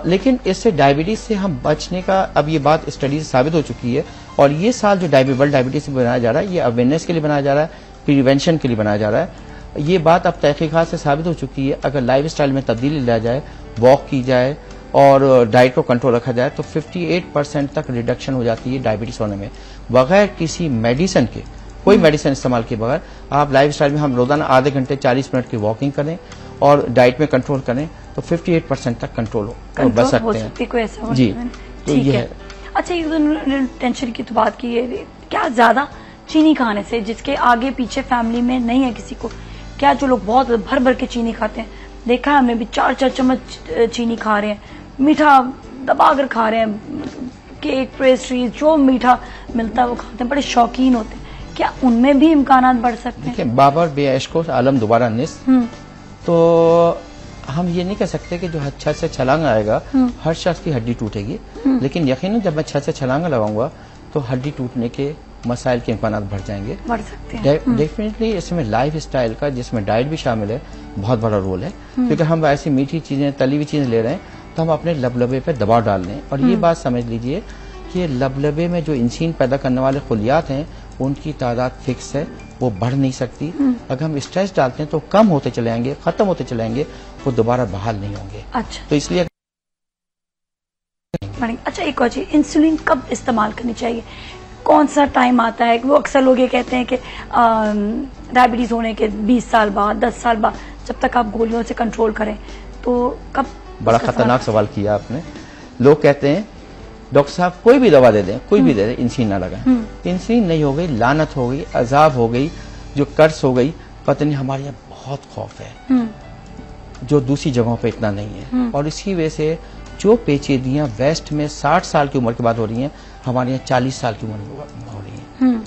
लेकिन इससे डायबिटीज से हम बचने का अब ये बात स्टडी से साबित हो चुकी है। और ये साल जो वर्ल्ड डायबिटीज से बनाया जा रहा है, ये अवेयरनेस के लिए बनाया जा रहा है, प्रिवेंशन के लिए बनाया जा रहा है। ये बात अब तहकीकात से साबित हो चुकी है। अगर लाइफ स्टाइल में तब्दीली लाया जाए, वॉक की जाए और डाइट को कंट्रोल रखा जाए तो 58% तक रिडक्शन हो जाती है डायबिटीज होने में, बगैर किसी मेडिसिन के। कोई मेडिसिन इस्तेमाल किए बगैर आप लाइफ स्टाइल में हम रोजाना आधे घंटे 40 मिनट की वॉकिंग करें और डाइट में कंट्रोल करें तो 58% तक कंट्रोल बच सकते हैं। कोई ऐसा जी, तो ये है। अच्छा, ये टेंशन की तो बात की है, क्या ज्यादा चीनी खाने से, जिसके आगे पीछे फैमिली में नहीं है किसी को, क्या जो लोग बहुत भर भर के चीनी खाते हैं, देखा है हमने भी 4-4 चम्मच चीनी खा रहे हैं, मीठा दबा कर खा रहे हैं, केक पेस्ट्री जो मीठा मिलता है वो खाते हैं, बड़े शौकीन होते हैं, क्या उनमें भी इम्कानात बढ़ सकते हैं? देखिए, बाबर बेअश को आलम दोबारा निस, तो हम ये नहीं कह सकते कि जो छत से छलांग आएगा हर शख्स की हड्डी टूटेगी, लेकिन यकीनन जब मैं छत से छलांग लगाऊंगा तो हड्डी टूटने के मसाइल के इम्कानात बढ़ जाएंगे, बढ़ सकते हैं। डेफिनेटली इसमें लाइफ स्टाइल का, जिसमें डाइट भी शामिल है, बहुत बड़ा रोल है। क्योंकि हम ऐसी मीठी चीजें, तली हुई चीजें ले रहे हैं तो हम अपने लबलबे पे दबाव डाल रहे हैं। और ये बात समझ लीजिए कि लबलबे में जो इंसुलिन पैदा करने वाले खुलियात हैं उनकी तादाद फिक्स है, वो बढ़ नहीं सकती। अगर हम स्ट्रेस डालते हैं तो कम होते चले जाएंगे, खत्म होते चले जाएंगे, वो दोबारा बहाल नहीं होंगे। अच्छा, तो इसलिए अच्छा, एक और चीज, इंसुलिन कब इस्तेमाल करनी चाहिए, कौन सा टाइम आता है? वो अक्सर लोग ये कहते हैं कि डायबिटीज होने के 20 साल बाद, 10 साल बाद, जब तक आप गोलियों से कंट्रोल करें, तो कब? बड़ा खतरनाक सवाल किया आपने। लोग कहते हैं डॉक्टर साहब कोई भी दवा दे दें, कोई भी दे दें, इंसुलिन ना लगाएं। इंसुलिन नहीं हो गई, लानत हो गई, अजाब हो गई, जो कर्स हो गई, पता नहीं, हमारे यहाँ बहुत खौफ है जो दूसरी जगहों पे इतना नहीं है। और इसी वजह से जो पेचीदियां वेस्ट में 60 साल की उम्र के बाद हो रही हैं, हमारे यहाँ 40 साल की उम्र में हो रही हैं।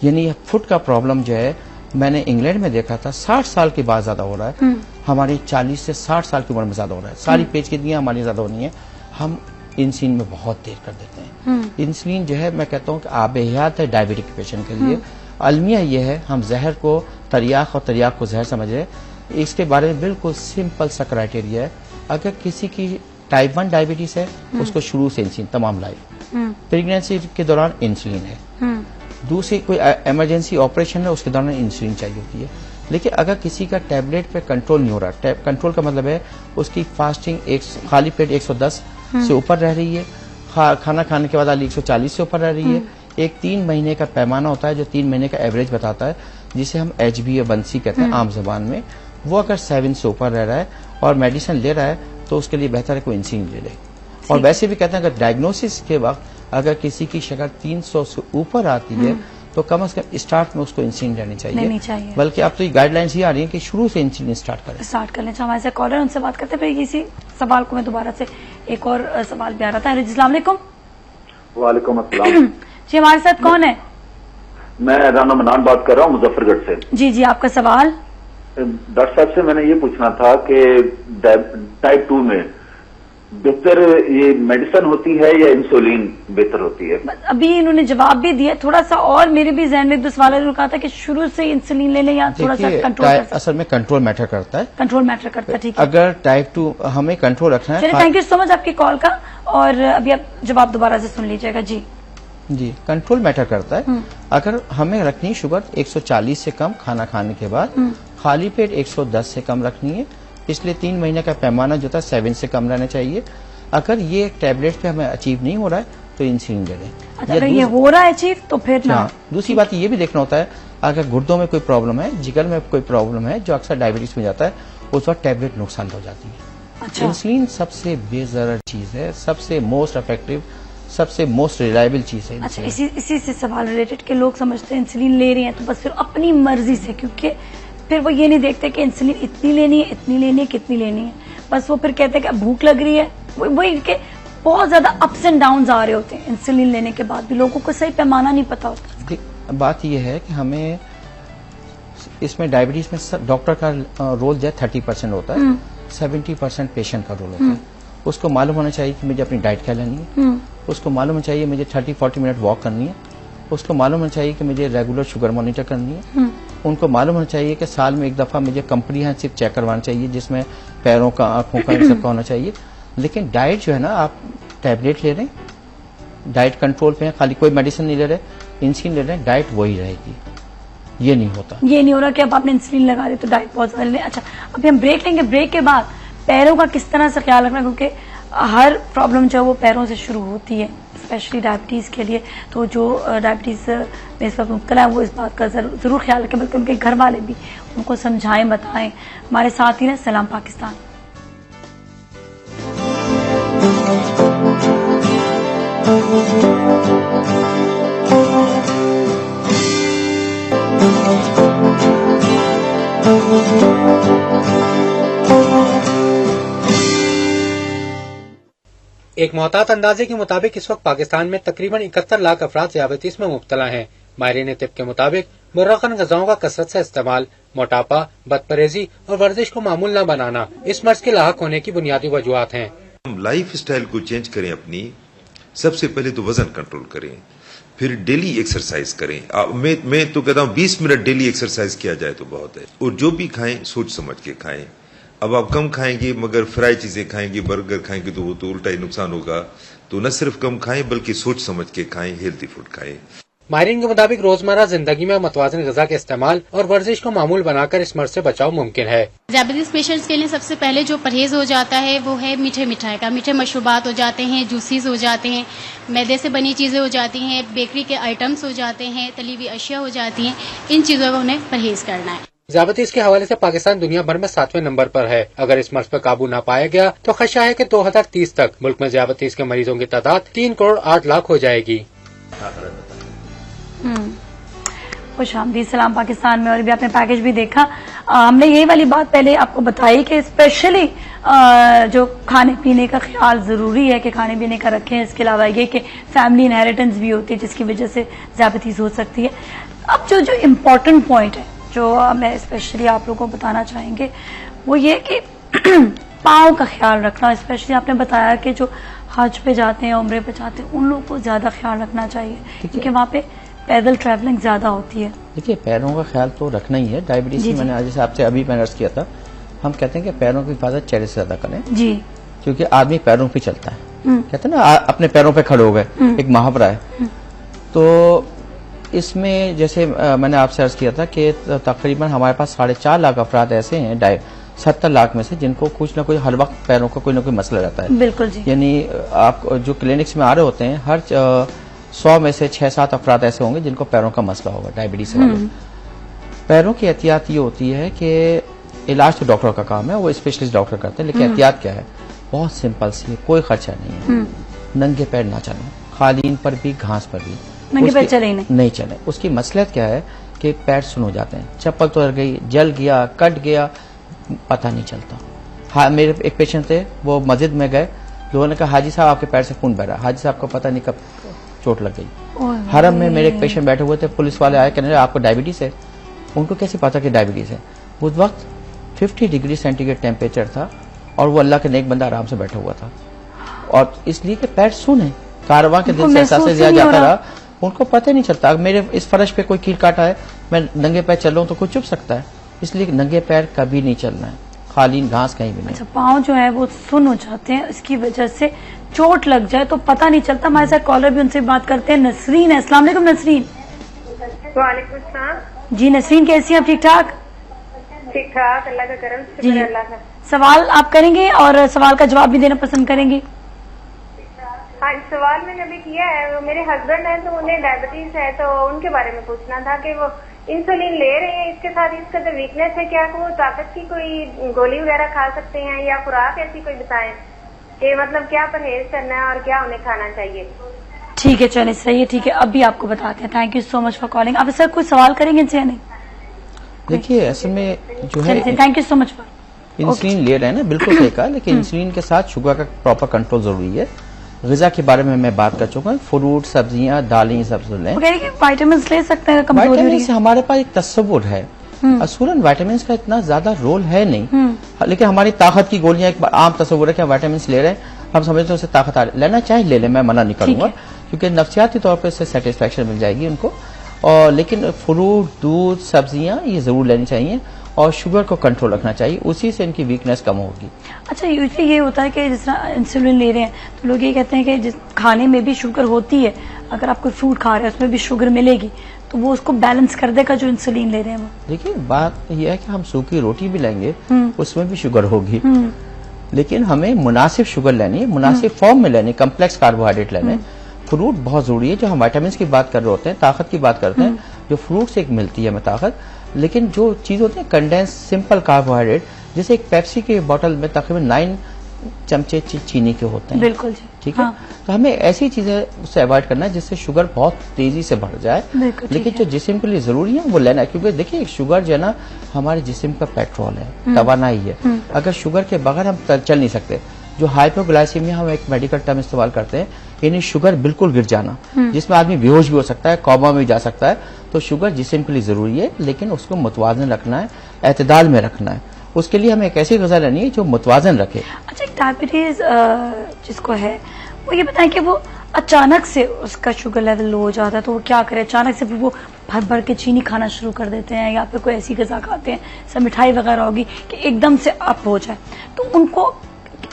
यानी फुट का प्रॉब्लम जो है, मैंने इंग्लैंड में देखा था 60 साल के बाद ज्यादा हो रहा है, हमारे 40 से 60 साल की उम्र में ज्यादा हो रहा है। सारी पेचीदियां हमारी ज्यादा होनी है, हम इंसुलिन में बहुत देर कर देते हैं। इंसुलिन जो है, मैं कहता हूँ कि आब-ए-हयात है डायबिटिक पेशेंट के लिए। अलमिया ये है, हम जहर को तरियाक और तरियाक को जहर समझ रहे हैं। इसके बारे में बिल्कुल सिंपल सा क्राइटेरिया है, अगर किसी की टाइप 1 डायबिटीज है उसको शुरू से इंसुलिन तमाम लाइफ, प्रेगनेंसी के दौरान इंसुलिन है, दूसरी कोई इमरजेंसी ऑपरेशन है उसके दौरान इंसुलिन चाहिए होती है। लेकिन अगर किसी का टैबलेट पे कंट्रोल नहीं हो रहा, कंट्रोल का मतलब है उसकी फास्टिंग खाली पेट 110 से ऊपर रह रही है, खाना खाने के बाद 140 से ऊपर रह रही है, एक 3 महीने का पैमाना होता है जो 3 महीने का एवरेज बताता है, जिसे हम HbA1c कहते हैं आम जबान में, वो अगर 7 से ऊपर रह रहा है और मेडिसिन ले रहा है तो उसके लिए बेहतर है कोई इंसुलिन ले ले। और वैसे भी कहते हैं अगर डायग्नोसिस के वक्त अगर किसी की शक्कर 300 से ऊपर आती है तो कम से कम स्टार्ट में उसको इंसुलिन लेनी चाहिए। बल्कि अब तो ये गाइडलाइंस ये आ रही है कि शुरू से इंसुलिन स्टार्ट कर लें। हमारे साथ कॉलर, उनसे बात करते हैं। फिर इसी सवाल को मैं दोबारा से, एक और सवाल भी आ रहा था। अस्सलाम वालेकुम। वालेकुम अस्सलाम। जी, हमारे साथ कौन है? मैं राना मनान बात कर रहा हूँ मुजफ्फरगढ़ से। जी, आपका सवाल। डॉक्टर साहब से मैंने ये पूछना था कि टाइप 2 में बेहतर ये मेडिसिन होती है या इंसुलिन बेहतर होती है? अभी इन्होंने जवाब भी दिया, थोड़ा सा और मेरे भी जहन में एक दो सवाल है, कहा था कि शुरू से इंसुलिन ले लें या थोड़ा सा कंट्रोल कर सकते? असल में कंट्रोल मैटर करता है, कंट्रोल मैटर करता है। ठीक है, अगर टाइप 2 हमें कंट्रोल रखना है। थैंक यू सो मच आपकी कॉल का, और अभी आप जवाब दोबारा से सुन लीजिएगा। जी, कंट्रोल मैटर करता है। अगर हमें रखनी शुगर 140 से कम खाना खाने के बाद, खाली पेट 110 से कम रखनी है, इसलिए 3 महीने का पैमाना जो था 7 से कम रहना चाहिए। अगर ये टैबलेट पे हमें अचीव नहीं हो रहा है तो इंसुलिन ले लें। अगर ये हो रहा है अचीव तो फिर ना। दूसरी बात ये भी देखना होता है, अगर गुर्दों में कोई प्रॉब्लम है, जिगर में कोई प्रॉब्लम है, जो अक्सर डायबिटीज में जाता है, उस वक्त टैबलेट नुकसान हो जाती है। अच्छा। इंसुलिन सबसे बेजरर चीज है, सबसे मोस्ट इफेक्टिव, सबसे मोस्ट रिलायबल चीज है। अच्छा, इसी से सवाल रिलेटेड के लोग समझते हैं इंसुलिन ले रहे हैं तो बस फिर अपनी मर्जी से, क्योंकि फिर वो ये नहीं देखते कि इंसुलिन इतनी लेनी है, इतनी लेनी है, कितनी लेनी है, बस वो फिर कहते हैं कि भूख लग रही है। वही के बहुत ज्यादा अप्स एंड डाउन आ रहे होते हैं इंसुलिन लेने के बाद भी, लोगों को सही पैमाना नहीं पता होता। बात यह है कि हमें इसमें डायबिटीज में डॉक्टर का रोल जो है 30% होता है, 70% पेशेंट का रोल होता है। उसको मालूम होना चाहिए कि मुझे अपनी डाइट क्या लेनी है, उसको मालूम होना चाहिए मुझे 30-40 मिनट वॉक करनी है, उसको मालूम होना चाहिए कि मुझे रेगुलर शुगर मॉनिटर करनी है, उनको मालूम होना चाहिए कि साल में एक दफा मुझे कम्प्रीहेंसिव चेक करवाना चाहिए, जिसमें पैरों का, आंखों का, इन सब का होना चाहिए। लेकिन डाइट जो है ना, आप टैबलेट ले रहे हैं, डाइट कंट्रोल पे है, खाली कोई मेडिसिन नहीं ले रहे, इंसुलिन ले रहे हैं, डाइट वही रहेगी। ये नहीं होता, ये नहीं हो रहा कि अब आपने इंसुलिन लगा दी तो डाइट बहुत ज्यादा लें। अच्छा, अभी हम ब्रेक लेंगे, ब्रेक के बाद पैरों का किस तरह से ख्याल रखना, क्योंकि हर प्रॉब्लम जो है वो पैरों से शुरू होती है, स्पेशली डायबिटीज के लिए। तो जो डायबिटीज में इस वक्त मुब्तला है वो इस बात का जरूर ख्याल रखें, बल्कि उनके घर वाले भी उनको समझाएं, बताएं। हमारे साथ ही ना सलाम पाकिस्तान। एक मोहतात अंदाजे के मुताबिक इस वक्त पाकिस्तान में तकरीबन 71 लाख अफराद ज़ियाबतीस में मुब्तला हैं। माहिरीन तिब के मुताबिक मुर्रखन ग़िज़ाओं का कसरत से इस्तेमाल, मोटापा, बदपरहेजी और वर्जिश को मामूल न बनाना इस मर्ज के लाहक होने की बुनियादी वजूहात हैं। हम लाइफ स्टाइल को चेंज करें अपनी। सबसे पहले तो वजन कंट्रोल करें, फिर डेली एक्सरसाइज करें। मैं तो कहता हूँ 20 मिनट डेली एक्सरसाइज किया जाए तो बहुत है। और जो भी खाएं सोच समझ के खाएं। अब आप कम खाएंगे मगर फ्राई चीजें खाएंगे, बर्गर खाएंगे तो वो तो उल्टा ही नुकसान होगा। तो न सिर्फ कम खाएं बल्कि सोच समझ के खाएं, हेल्दी फूड खाएं। माहिरीन के मुताबिक रोजमर्रा जिंदगी में मतवाज़िन ग़िज़ा के इस्तेमाल और वर्जिश को मामूल बनाकर इस मर्ज से बचाव मुमकिन है। डायबिटीज पेशेंट्स के लिए सबसे पहले जो परहेज हो जाता है वो है मीठे मिठाई का। मीठे मशरूबात हो जाते हैं, जूसीज हो जाते हैं, मैदे से बनी चीजें हो जाती हैं, बेकरी के आइटम्स हो जाते हैं, तली हुई अशिया हो जाती हैं। इन चीजों का उन्हें परहेज करना है। ज़ियाबतीस के हवाले से पाकिस्तान दुनिया भर में 7वें नंबर पर है। अगर इस मर्ज पर काबू न पाया गया तो खदशा है कि 2030 तक मुल्क में ज़ियाबतीस के मरीजों की तादाद 3 करोड़ 8 लाख हो जाएगी। खुश आमदीद सलाम पाकिस्तान में। और भी आपने पैकेज भी देखा, हमने यही वाली बात पहले आपको बताई कि स्पेशली जो खाने पीने का ख्याल जरूरी है कि खाने पीने का रखें। इसके अलावा ये कि फैमिली इनहेरिटेंस भी होती है जिसकी वजह से ज़ियाबतीस हो सकती है। अब जो इम्पोर्टेंट पॉइंट है जो मैं स्पेशली आप लोगों को बताना चाहेंगे वो ये कि पाँव का ख्याल रखना। स्पेशली आपने बताया कि जो हज पे जाते हैं, उम्रे पे जाते हैं, उन लोगों को ज्यादा ख्याल रखना चाहिए क्योंकि वहाँ पे पैदल ट्रैवलिंग ज्यादा होती है। देखिए, पैरों का ख्याल तो रखना ही है। डायबिटीज की मैंने आज जैसे आपसे अभी मैंने अर्ज किया था, हम कहते हैं कि पैरों की हिफाजत चेहरे से ज्यादा करें जी, क्योंकि आदमी पैरों पे चलता है। कहते हैं ना अपने पैरों पे खड़े हो गए, एक मुहावरा है। तो इसमें जैसे मैंने आपसे अर्ज किया था कि तकरीबन हमारे पास 4.5 लाख अफराद ऐसे हैं 70 लाख में से जिनको कुछ ना कुछ हर वक्त पैरों का कोई ना कोई मसला रहता है। बिल्कुल जी। यानी आप जो क्लिनिक्स में आ रहे होते हैं, हर 100 में से 6-7 अफराद ऐसे होंगे जिनको पैरों का मसला होगा डायबिटीज से। पैरों की एहतियात ये होती है कि इलाज तो डॉक्टर का काम है, वो स्पेशलिस्ट डॉक्टर करते हैं, लेकिन एहतियात क्या है? बहुत सिंपल सी है, कोई खर्चा नहीं है। नंगे पैर ना चलें, कालीन पर भी घास पर भी नंगे पैर चले नहीं चले। उसकी मसलियत क्या है कि पैर सुन हो जाते हैं, चप्पल तो गई, जल गया, कट गया, पता नहीं चलता। हाँ, मेरे एक पेशेंट थे, वो मस्जिद में गए, लोगों ने कहा हाजी साहब आपके पैर से खून बह रहा है। हाजी साहब को पता नहीं कब चोट लग गई। हरम में मेरे एक पेशेंट बैठे हुए थे, पुलिस वाले आए, कहने आपको डायबिटीज है। उनको कैसे पता कि डायबिटीज है? उस वक्त 50 डिग्री सेंटीग्रेड टेम्परेचर था और वो अल्लाह के नेक बंदा आराम से बैठा हुआ था। और इसलिए कि पैर सुन है, कारवां के दिल से एहसास दिया जाता रहा, उनको पता नहीं चलता। मेरे इस फर्श पे कोई कील काटा है, मैं नंगे पैर चल रहा हूँ तो कोई चुप सकता है, इसलिए नंगे पैर कभी नहीं चलना है, कालीन घास कहीं भी नहीं। अच्छा, पाँव जो है वो सुन हो जाते हैं, इसकी वजह से चोट लग जाए तो पता नहीं चलता। हमारे साथ कॉलर भी उनसे बात करते हैं। नसरीन है, अस्सलाम वालेकुम नसरीन। वालेकुम सलाम जी नसरीन, कैसी हैं आप? ठीक ठाक? ठीक ठाक, अल्लाह का करम, शुक्र है अल्लाह का। सवाल आप करेंगे और सवाल का जवाब भी देना पसंद करेंगे? हाँ, सवाल मैंने अभी किया है। मेरे हस्बैंड है तो उन्हें डायबिटीज है, तो उनके बारे में पूछना था कि वो इंसुलिन ले रहे हैं, इसके साथ इसका जो वीकनेस है, क्या वो ताकत की कोई गोली वगैरह खा सकते हैं या खुराक ऐसी कोई बताएं कि मतलब क्या परहेज करना है और क्या उन्हें खाना चाहिए? ठीक है, चलिए सही है, ठीक है, अभी आपको बताते हैं। Thank you so much for calling. आप सर कुछ सवाल करेंगे इनसे या नहीं? देखिए, ऐसे में जो है thank you so much for insulin ले रहे हैं ना, बिल्कुल सही कहा, लेकिन इंसुलिन के साथ शुगर का प्रॉपर कंट्रोल जरूरी है। गिजा के बारे में मैं बात कर चुका हूँ, फ्रूट, सब्जियां, दालें, ये सब लें। विटामिन ले सकते हैं? विटामिन से हमारे पास एक तस्वुर है, असूलन विटामिन का इतना ज्यादा रोल है नहीं, लेकिन हमारी ताकत की गोलियां एक आम तस्वुर है कि विटामिन ले रहे हैं, हम समझते हैं उससे ताकत आ लेना चाहिए, ले लें, मैं मना नहीं करूंगा, क्योंकि नफ्सियाती तौर पर इससे सेटिस्फेक्शन मिल जाएगी उनको। और लेकिन फ्रूट, दूध, सब्जियां ये जरूर लेनी चाहिए। और शुगर को कंट्रोल रखना चाहिए, उसी से इनकी वीकनेस कम होगी। अच्छा, यूजली ये होता है कि जिस तरह इंसुलिन ले रहे हैं तो लोग ये कहते हैं कि जिस खाने में भी शुगर होती है, अगर आप कोई फ्रूट खा रहे हैं उसमें भी शुगर मिलेगी तो वो उसको बैलेंस कर देगा जो इंसुलिन ले रहे हैं वो। देखिए, बात यह है कि हम सूखी रोटी भी लेंगे उसमें भी शुगर होगी, लेकिन हमें मुनासिब शुगर लेनी है, मुनासिब फॉर्म में लेनी, कम्प्लेक्स कार्बोहाइड्रेट लेने। फ्रूट बहुत जरूरी है। जो हम विटामिन की बात कर रहे होते हैं, ताकत की बात करते हैं, जो फ्रूट से एक मिलती है हमें ताकत, लेकिन जो चीज होती है कंडेंस सिंपल कार्बोहाइड्रेट, जैसे एक पेप्सी की बोतल में तकरीबन 9 चमचे चीनी के होते हैं। बिल्कुल जी, ठीक है। तो हमें ऐसी चीजें उससे अवॉइड करना है जिससे शुगर बहुत तेजी से बढ़ जाए, लेकिन जो जिस्म के लिए जरूरी है वो लेना है, क्योंकि देखिए शुगर जो है ना हमारे जिस्म का पेट्रोल है, तवानाई है। अगर शुगर के बगैर हम चल नहीं सकते। जो हाइपोग्लाइसीमिया हम एक मेडिकल टर्म इस्तेमाल करते हैं, यानी शुगर बिल्कुल गिर जाना, जिसमें आदमी बेहोश भी हो सकता है, कोमा में भी जा सकता है। तो शुगर जिस्म के लिए जरूरी है, लेकिन उसको मुतवाजन रखना है, एतदाल में रखना है। उसके लिए हमें एक ऐसी ग़िज़ा लेनी है जो मुतवाजन रखे। अच्छा, डायबिटीज जिसको है वो ये बताएं कि वो अचानक से उसका शुगर लेवल लो हो जाता है तो वो क्या करे? अचानक से फिर वो भर भर के चीनी खाना शुरू कर देते हैं या फिर कोई ऐसी ग़िज़ा खाते हैं, सब मिठाई वगैरह होगी कि एकदम से अप हो जाए, तो उनको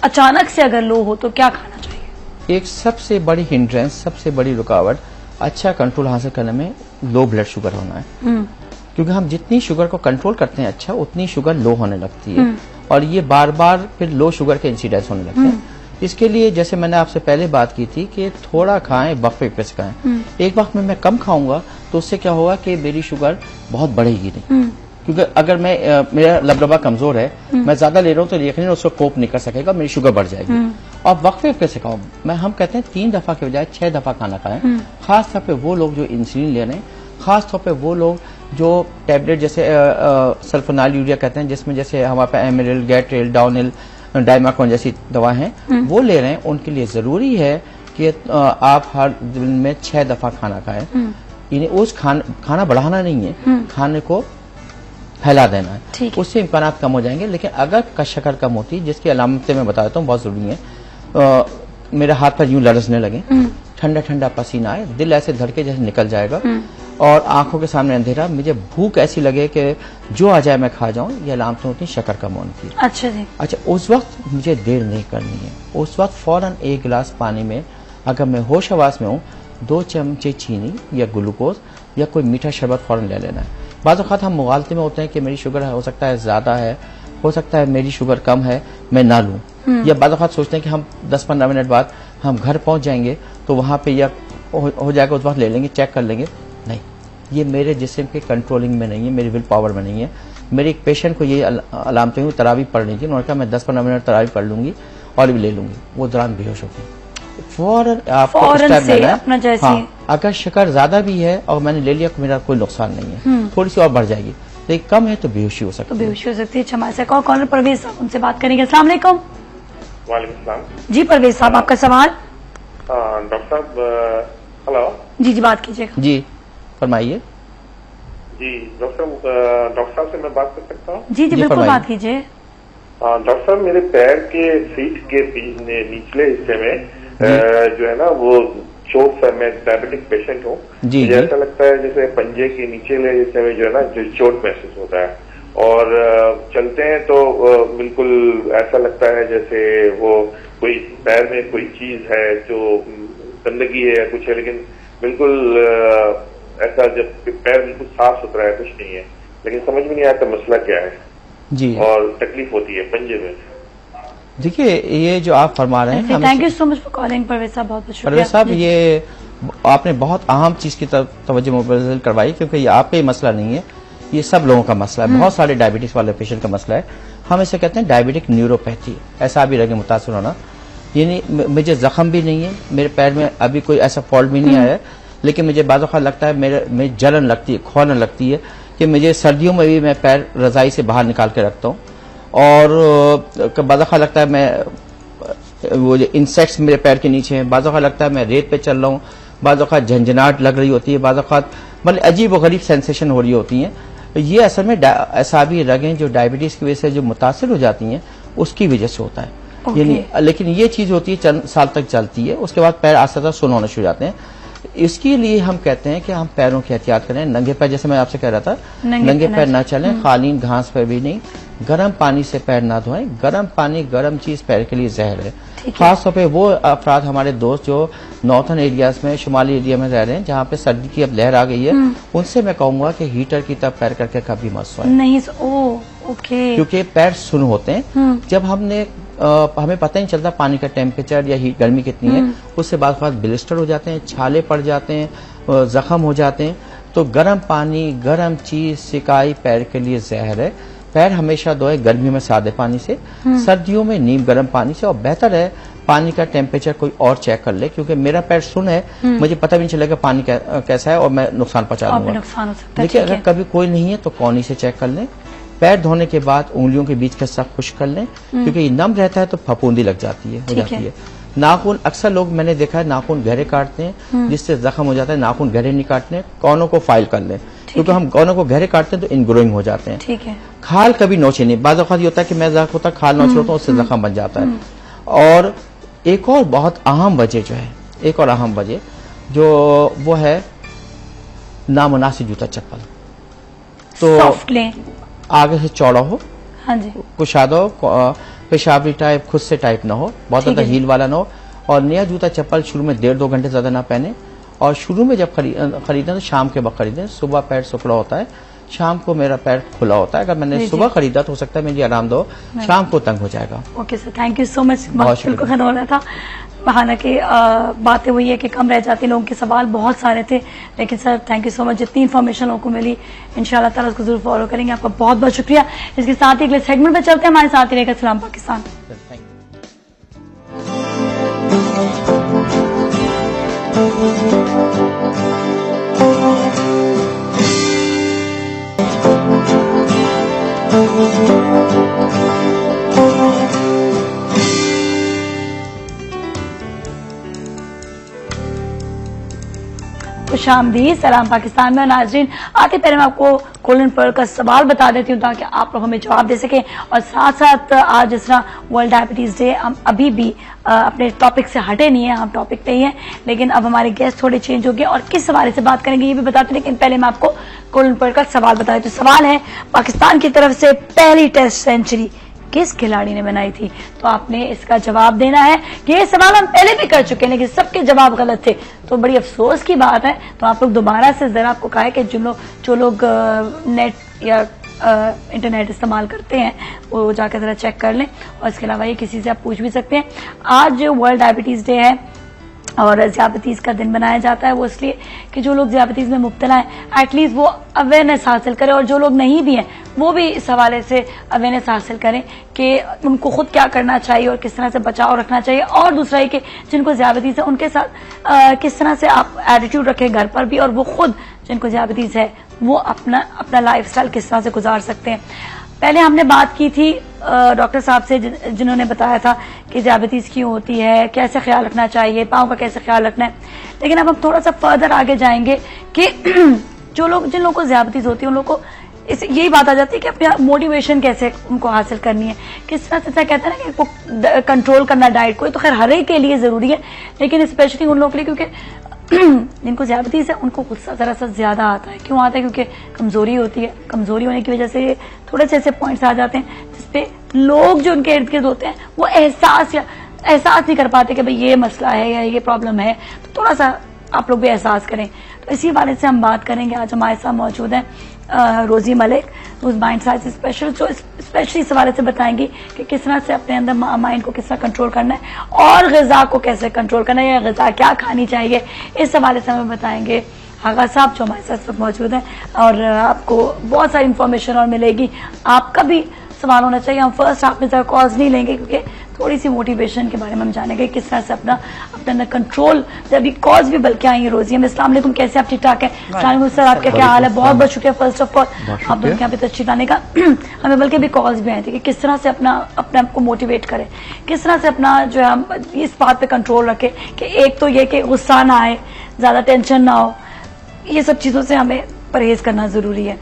अचानक से अगर लो हो तो क्या खाना चाहिए? एक सबसे बड़ी हिंड्रेंस, सबसे बड़ी रुकावट अच्छा कंट्रोल हासिल करने में लो ब्लड शुगर होना है। क्योंकि हम जितनी शुगर को कंट्रोल करते हैं अच्छा, उतनी शुगर लो होने लगती है और ये बार बार फिर लो शुगर के इंसिडेंस होने लगते हैं। इसके लिए जैसे मैंने आपसे पहले बात की थी कि थोड़ा खाएं, वक्फे पे से खाएं। एक वक्त में मैं कम खाऊंगा तो उससे क्या होगा कि मेरी शुगर बहुत बढ़ेगी नहीं, क्योंकि अगर मैं मेरा लबरबा कमजोर है, मैं ज्यादा ले रहा हूँ तो यकीनन उसको कोप नहीं कर सकेगा, मेरी शुगर बढ़ जाएगी। और वक्फे पे से खाऊं, हम कहते हैं 3 दफा के बजाय 6 दफा खाना खाएं। खास तौर पे वो लोग जो इंसुलिन ले रहे हैं, खास तौर पे वो लोग जो टैबलेट जैसे सल्फोनाइल यूरिया कहते हैं, जिसमें जैसे हमारे पास एमिरिल, गैट्रिल, डाउनिल, डाइमाकोन जैसी दवा हैं, वो ले रहे हैं, उनके लिए जरूरी है कि आप हर दिन में 6 दफा खाना खाएं। यानी उस खाना बढ़ाना नहीं है, खाने को फैला देना है, उससे इम्कान कम हो जाएंगे। लेकिन अगर शक्कर कम होती है, जिसकी अलामतें मैं बता देता हूँ, बहुत जरूरी है। मेरे हाथ पर यूं लरसने लगे, ठंडा ठंडा पसीना आए, दिल ऐसे धड़के जैसे निकल जाएगा और आंखों के सामने अंधेरा, मुझे भूख ऐसी लगे कि जो आ जाए मैं खा जाऊं, ये अलामतें होती हैं शक्कर कम होने की। अच्छा जी। अच्छा, उस वक्त मुझे देर नहीं करनी है, उस वक्त फौरन 1 गिलास पानी में, अगर मैं होश हवास में हूँ, 2 चमचे चीनी या ग्लूकोज या कोई मीठा शरबत फौरन ले लेना है। बाज़ औक़ात हम मुगालते में होते हैं कि मेरी शुगर हो सकता है ज्यादा है, हो सकता है मेरी शुगर कम है, मैं ना लूं, या बाज़ औक़ात सोचते हैं कि हम 10-15 मिनट बाद हम घर पहुंच जाएंगे तो वहां पे या हो जाएगा, उस वक्त ले लेंगे, चेक कर लेंगे। नहीं, ये मेरे जिस्म के कंट्रोलिंग में नहीं है, मेरी विल पावर में नहीं है। मेरे एक पेशेंट को ये अलामतें हुई, तरावी पढ़नी थी, उन्होंने कहा मैं 10-15 मिनट तरावी पढ़ लूंगी और भी ले लूंगी, वो दौरान बेहोश होगी। फौरन आपको स्टेप लेना है। हाँ, अगर शक्कर ज्यादा भी है और मैंने ले लिया तो मेरा कोई नुकसान नहीं है, थोड़ी सी और बढ़ जाएगी, लेकिन कम है तो बेहोशी हो सकती है। बेहोशी हो सकती है। अच्छा, हमारे साथ कॉलर परवेज साहब, उनसे बात करेंगे। अस्सलाम वालेकुम। वालेकुम सलाम। जी परवेज साहब, आपका सवाल। डॉक्टर साहब, हेलो। जी बात कीजिएगा। जी फरमाइए। जी डॉक्टर साहब से मैं बात कर सकता हूँ? जी बिल्कुल, बात कीजिए। डॉक्टर साहब, मेरे पैर के फीट के निचले हिस्से में जो है ना वो चोट है। मैं डायबिटिक पेशेंट हूँ। मुझे ऐसा लगता है जैसे पंजे के नीचले हिस्से में जो है ना जो चोट महसूस होता है, और चलते हैं तो बिल्कुल ऐसा लगता है जैसे वो कोई पैर में कोई चीज है जो गंदगी है या कुछ है, लेकिन बिल्कुल ऐसा जब पैर बिल्कुल साफ सुथरा है, कुछ नहीं है, लेकिन समझ में नहीं आता मसला क्या है जी, और तकलीफ होती है पंजे में। देखिए, ये जो आप फरमा रहे हैं, thank you so much for calling Parvez sahab, बहुत शुक्रिया। परवेज साहब, ये आपने बहुत अहम चीज की तरफ तवज्जो मुबज़्ज़ल करवाई, क्योंकि ये आपका ही मसला नहीं है, ये सब लोगों का मसला है, बहुत सारे डायबिटीज वाले पेशेंट का मसला है। हम इसे कहते हैं डायबिटिक न्यूरोपैथी, ऐसा भी रगे मुतासर होना। यानी मुझे जख्म भी नहीं है, मेरे पैर में अभी कोई ऐसा फॉल्ट भी नहीं आया है, लेकिन मुझे बाज़ औक़ात लगता है मेरे जलन लगती है, खौलन लगती है कि मुझे सर्दियों में भी मैं पैर रजाई से बाहर निकाल के रखता हूँ, और बाज़ औक़ात लगता है मैं वो जो इंसेक्ट्स मेरे पैर के नीचे हैं, बाज़ औक़ात लगता है मैं रेत पे चल रहा हूँ, बाज़ औक़ात झंझनाहट लग रही होती है, बाज़ औक़ात मतलब अजीब व गरीब सेंसेशन हो रही होती हैं। ये असल में असाबी रगें जो डायबिटीज की वजह से जो मुतासिर हो जाती हैं, उसकी वजह से होता है। यानी लेकिन ये चीज होती है चंद साल तक चलती है, उसके बाद पैर आस्ते आस्ते सुन्न होने शुरू हो जाते हैं। इसके लिए हम कहते हैं कि हम पैरों की एहतियात करें। नंगे पैर, जैसे मैं आपसे कह रहा था, नंगे पैर ना चलें, कालीन घास पर भी नहीं, गर्म पानी से पैर ना धोएं। गर्म पानी, गर्म चीज पैर के लिए जहर है। खासतौर पे वो अफराद, हमारे दोस्त जो नॉर्थन एरियाज में, शुमाली एरिया में रह रहे हैं, जहाँ पे सर्दी की अब लहर आ गई है, उनसे मैं कहूंगा कि हीटर की तरफ पैर करके कभी मत सोएं। नहीं, ओके। क्योंकि पैर सुन्न होते हैं। जब हमें पता नहीं चलता पानी का टेम्परेचर या गर्मी कितनी है, उससे बाद ब्लिस्टर हो जाते हैं, छाले पड़ जाते हैं, जख्म हो जाते हैं। तो गर्म पानी, गर्म चीज, सिकाई पैर के लिए जहर है। पैर हमेशा धोए गर्मी में सादे पानी से, सर्दियों में नीम गर्म पानी से। और बेहतर है पानी का टेम्परेचर कोई और चेक कर ले, क्योंकि मेरा पैर सुन्न है, मुझे पता भी नहीं चलेगा पानी कैसा है और मैं नुकसान पहुंचा दूंगा। लेकिन अगर कभी कोई नहीं है तो कौनी से चेक कर लें। पैर धोने के बाद उंगलियों के बीच का हिस्सा खुश्क कर लें, क्योंकि ये नम रहता है तो फफूंदी लग जाती है, हो जाती है। नाखून, अक्सर लोग मैंने देखा है नाखून गहरे काटते हैं, जिससे जख्म हो जाता है। नाखून गहरे नहीं काटने, कौनों को फाइल कर लें, क्योंकि हम कौनों को गहरे काटते हैं तो इनग्रोइंग हो जाते हैं। ठीक है। खाल कभी नोचे नहीं। बाज़ औक़ात ये होता है कि मैं जख्म होता खाल नोच लेता हूँ, उससे जख्म बन जाता है। और एक और बहुत अहम वजह जो है, एक और अहम वजह जो वो है नामुनासिब जूता चप्पल। तो आगे से चौड़ा हो, हाँ जी, कुशादा हो, पेशाबरी टाइप, खुद से टाइप ना हो, बहुत ज्यादा हील वाला ना हो। और नया जूता चप्पल शुरू में 1.5-2 घंटे ज्यादा ना पहने। और शुरू में जब खरीदें तो शाम के वक्त खरीदें। सुबह पैर सुखड़ा होता है, शाम को मेरा पैर खुला होता है। अगर मैंने सुबह खरीदा तो हो सकता है मेरी आराम दो, शाम को तंग हो जाएगा। Okay sir, thank you so much. बिल्कुल खत्म हो रहा था, हालांकि बातें हुई है कि कम रह जाती, लोगों के सवाल बहुत सारे थे, लेकिन sir thank you so much. जितनी इन्फॉर्मेशन लोगों को मिली इंशाल्लाह ताला उसको जरूर फॉलो करेंगे। आपका बहुत बहुत शुक्रिया। इसके साथ ही अगले सेगमेंट में चलते हैं, हमारे साथ ही रहेगा सलाम पाकिस्तान। खुशामदीद सलाम पाकिस्तान में। नाजरीन, आते पहले मैं आपको कोलन पर्ल का सवाल बता देती हूँ ताकि आप लोग हमें जवाब दे सकें। और साथ साथ आज जिस तरह वर्ल्ड डायबिटीज डे, हम अभी भी अपने टॉपिक से हटे नहीं है, हम टॉपिक पे ही हैं, लेकिन अब हमारे गेस्ट थोड़े चेंज हो गए और किस हवाले से बात करेंगे ये भी बताते, लेकिन पहले मैं आपको कोलन पर्ल का सवाल बता देती हूँ। सवाल है, पाकिस्तान की तरफ से पहली टेस्ट सेंचुरी किस खिलाड़ी ने बनाई थी? तो आपने इसका जवाब देना है कि ये सवाल हम पहले भी कर चुके हैं, लेकिन सबके जवाब गलत थे, तो बड़ी अफसोस की बात है। तो आप लोग दोबारा से जरा, आपको कहा है कि जो लोग नेट या इंटरनेट इस्तेमाल करते हैं वो जाकर जरा चेक कर लें। और इसके अलावा ये किसी से आप पूछ भी सकते हैं। आज वर्ल्ड डायबिटीज डे है और ज़ियाबतीज़ का दिन बनाया जाता है, वो इसलिए कि जो लोग ज़ियाबतीज़ में मुब्तला हैं एटलीस्ट वो अवेयरनेस हासिल करें, और जो लोग नहीं भी हैं वो भी इस हवाले से अवेयरनेस हासिल करें कि उनको खुद क्या करना चाहिए और किस तरह से बचाव रखना चाहिए। और दूसरा ये कि जिनको ज़ियाबतीज़ है उनके साथ किस तरह से आप एटीट्यूड रखें घर पर भी, और वो खुद जिनको ज़ियाबतीज़ है वो अपना लाइफस्टाइल किस तरह से गुजार सकते हैं। पहले हमने बात की थी डॉक्टर साहब से जिन्होंने बताया था कि ज़ियाबतीज़ क्यों होती है, कैसे ख्याल रखना चाहिए, पाँव का कैसे ख्याल रखना है। लेकिन अब हम थोड़ा सा फर्दर आगे जाएंगे कि जिन लोगों को ज़ियाबतीज़ होती है उन लोगों को यही बात आ जाती है कि अपनी मोटिवेशन कैसे उनको हासिल करनी है, किस तरह से कहते हैं ना कि इनको कंट्रोल करना डाइट को, तो खैर हर एक के लिए ज़रूरी है, लेकिन स्पेशली उन लोगों के लिए क्योंकि जिनको ज़ियाबतीज़ है उनको गुस्सा ज़रा सा ज़्यादा आता है। क्यों आता है? क्योंकि कमज़ोरी होती है, कमज़ोरी होने की वजह से थोड़े से ऐसे पॉइंट्स आ जाते हैं जिसपे लोग जो उनके इर्द गिर्द होते हैं वो एहसास नहीं कर पाते कि भाई ये मसला है या ये प्रॉब्लम है, तो थोड़ा सा आप लोग भी एहसास करें। तो इसी बारे से हम बात करेंगे। आज हमारे साथ मौजूद हैं रोजी मलिक, माइंड साइंस स्पेशलिस्ट, जो स्पेशली इस हवाले से बताएंगी कि किस तरह से अपने अंदर माइंड को किस तरह कंट्रोल करना है और ग़िज़ा को कैसे कंट्रोल करना है, या ग़िज़ा क्या खानी चाहिए, इस हवाले से हमें बताएंगे आगा साहब जो हमारे साथ मौजूद हैं। और आपको बहुत सारी इंफॉर्मेशन और मिलेगी। आपका भी सवाल होना चाहिए। हम फर्स्ट हाफ में ज़रा कॉल्स नहीं लेंगे क्योंकि थोड़ी सी मोटिवेशन के बारे में हम जानेंगे किस तरह से अपने अंदर कंट्रोल। जब ये कॉल्स भी बल्कि आई है। रोजी, अस्सलाम वालेकुम, कैसे आप? ठीक ठाक है सर, आपका क्या हाल है? बहुत बहुत शुक्रिया फर्स्ट ऑफ ऑल आप दोनों यहाँ पे तशरीफ लाने का। हमें बल्कि भी कॉल्स भी आए थे कि किस तरह से अपने आप को मोटिवेट करें, किस तरह से अपना जो है हम इस बात पे कंट्रोल रखें कि एक तो ये कि गुस्सा ना आए, ज्यादा टेंशन ना हो, ये सब चीजों से हमें परहेज करना जरूरी है।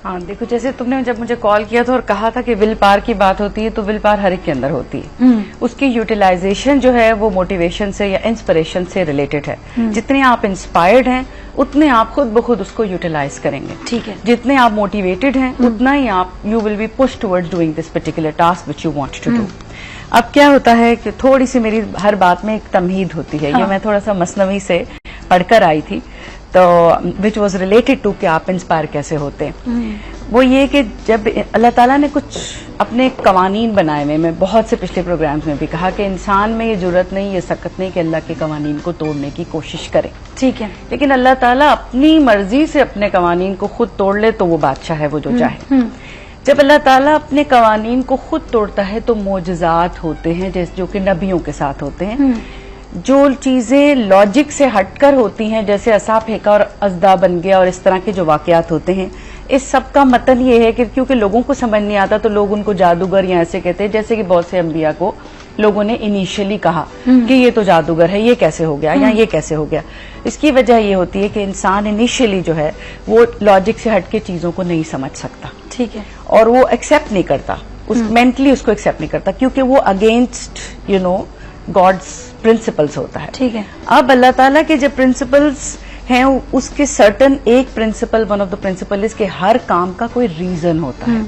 हाँ देखो, जैसे तुमने जब मुझे कॉल किया था और कहा था कि विल पावर की बात होती है, तो विल पावर हर एक के अंदर होती है। उसकी यूटिलाइजेशन जो है वो मोटिवेशन से या इंस्पिरेशन से रिलेटेड है। जितने आप इंस्पायर्ड हैं उतने आप खुद ब खुद उसको यूटिलाइज करेंगे। ठीक है। जितने आप मोटिवेटेड हैं उतना ही आप you will be push towards doing this particular task which you want to do. अब क्या होता है कि थोड़ी सी मेरी हर बात में एक तमहीद होती है। ये मैं थोड़ा सा मसनवी से पढ़कर आई थी, तो विच वॉज रिलेटेड टू कि आप इंस्पायर कैसे होते हैं। वो ये कि जब अल्लाह ताला ने कुछ अपने कवानीन बनाए हुए, मैं बहुत से पिछले प्रोग्राम्स में भी कहा कि इंसान में ये जरूरत नहीं, ये सकत नहीं कि अल्लाह के कवानीन को तोड़ने की कोशिश करे। ठीक है। लेकिन अल्लाह ताला अपनी मर्जी से अपने कवानीन को खुद तोड़ ले तो वो बादशाह है, वो जो चाहे। जब अल्लाह ताला अपने कवानीन को खुद तोड़ता है तो मोजज़ात होते हैं, जैसे जो कि नबियों के साथ होते हैं। जो चीजें लॉजिक से हटकर होती हैं, जैसे असा फेंका और अजदा बन गया और इस तरह के जो वाकयात होते हैं, इस सब का मतन ये है कि क्योंकि लोगों को समझ नहीं आता तो लोग उनको जादूगर या ऐसे कहते हैं। जैसे कि बहुत से अंबिया को लोगों ने इनिशियली कहा कि ये तो जादूगर है, ये कैसे हो गया या ये कैसे हो गया। इसकी वजह ये होती है कि इंसान इनिशियली जो है वो लॉजिक से हटके चीजों को नहीं समझ सकता। ठीक है। और वो एक्सेप्ट नहीं करता, मेंटली उसको एक्सेप्ट नहीं करता, क्योंकि वो अगेंस्ट गॉड्स प्रिंसिपल्स होता है। ठीक है। अब अल्लाह ताला के जो प्रिंसिपल्स हैं उसके सर्टन एक principle, one of the principle is कि हर काम का कोई रीजन होता है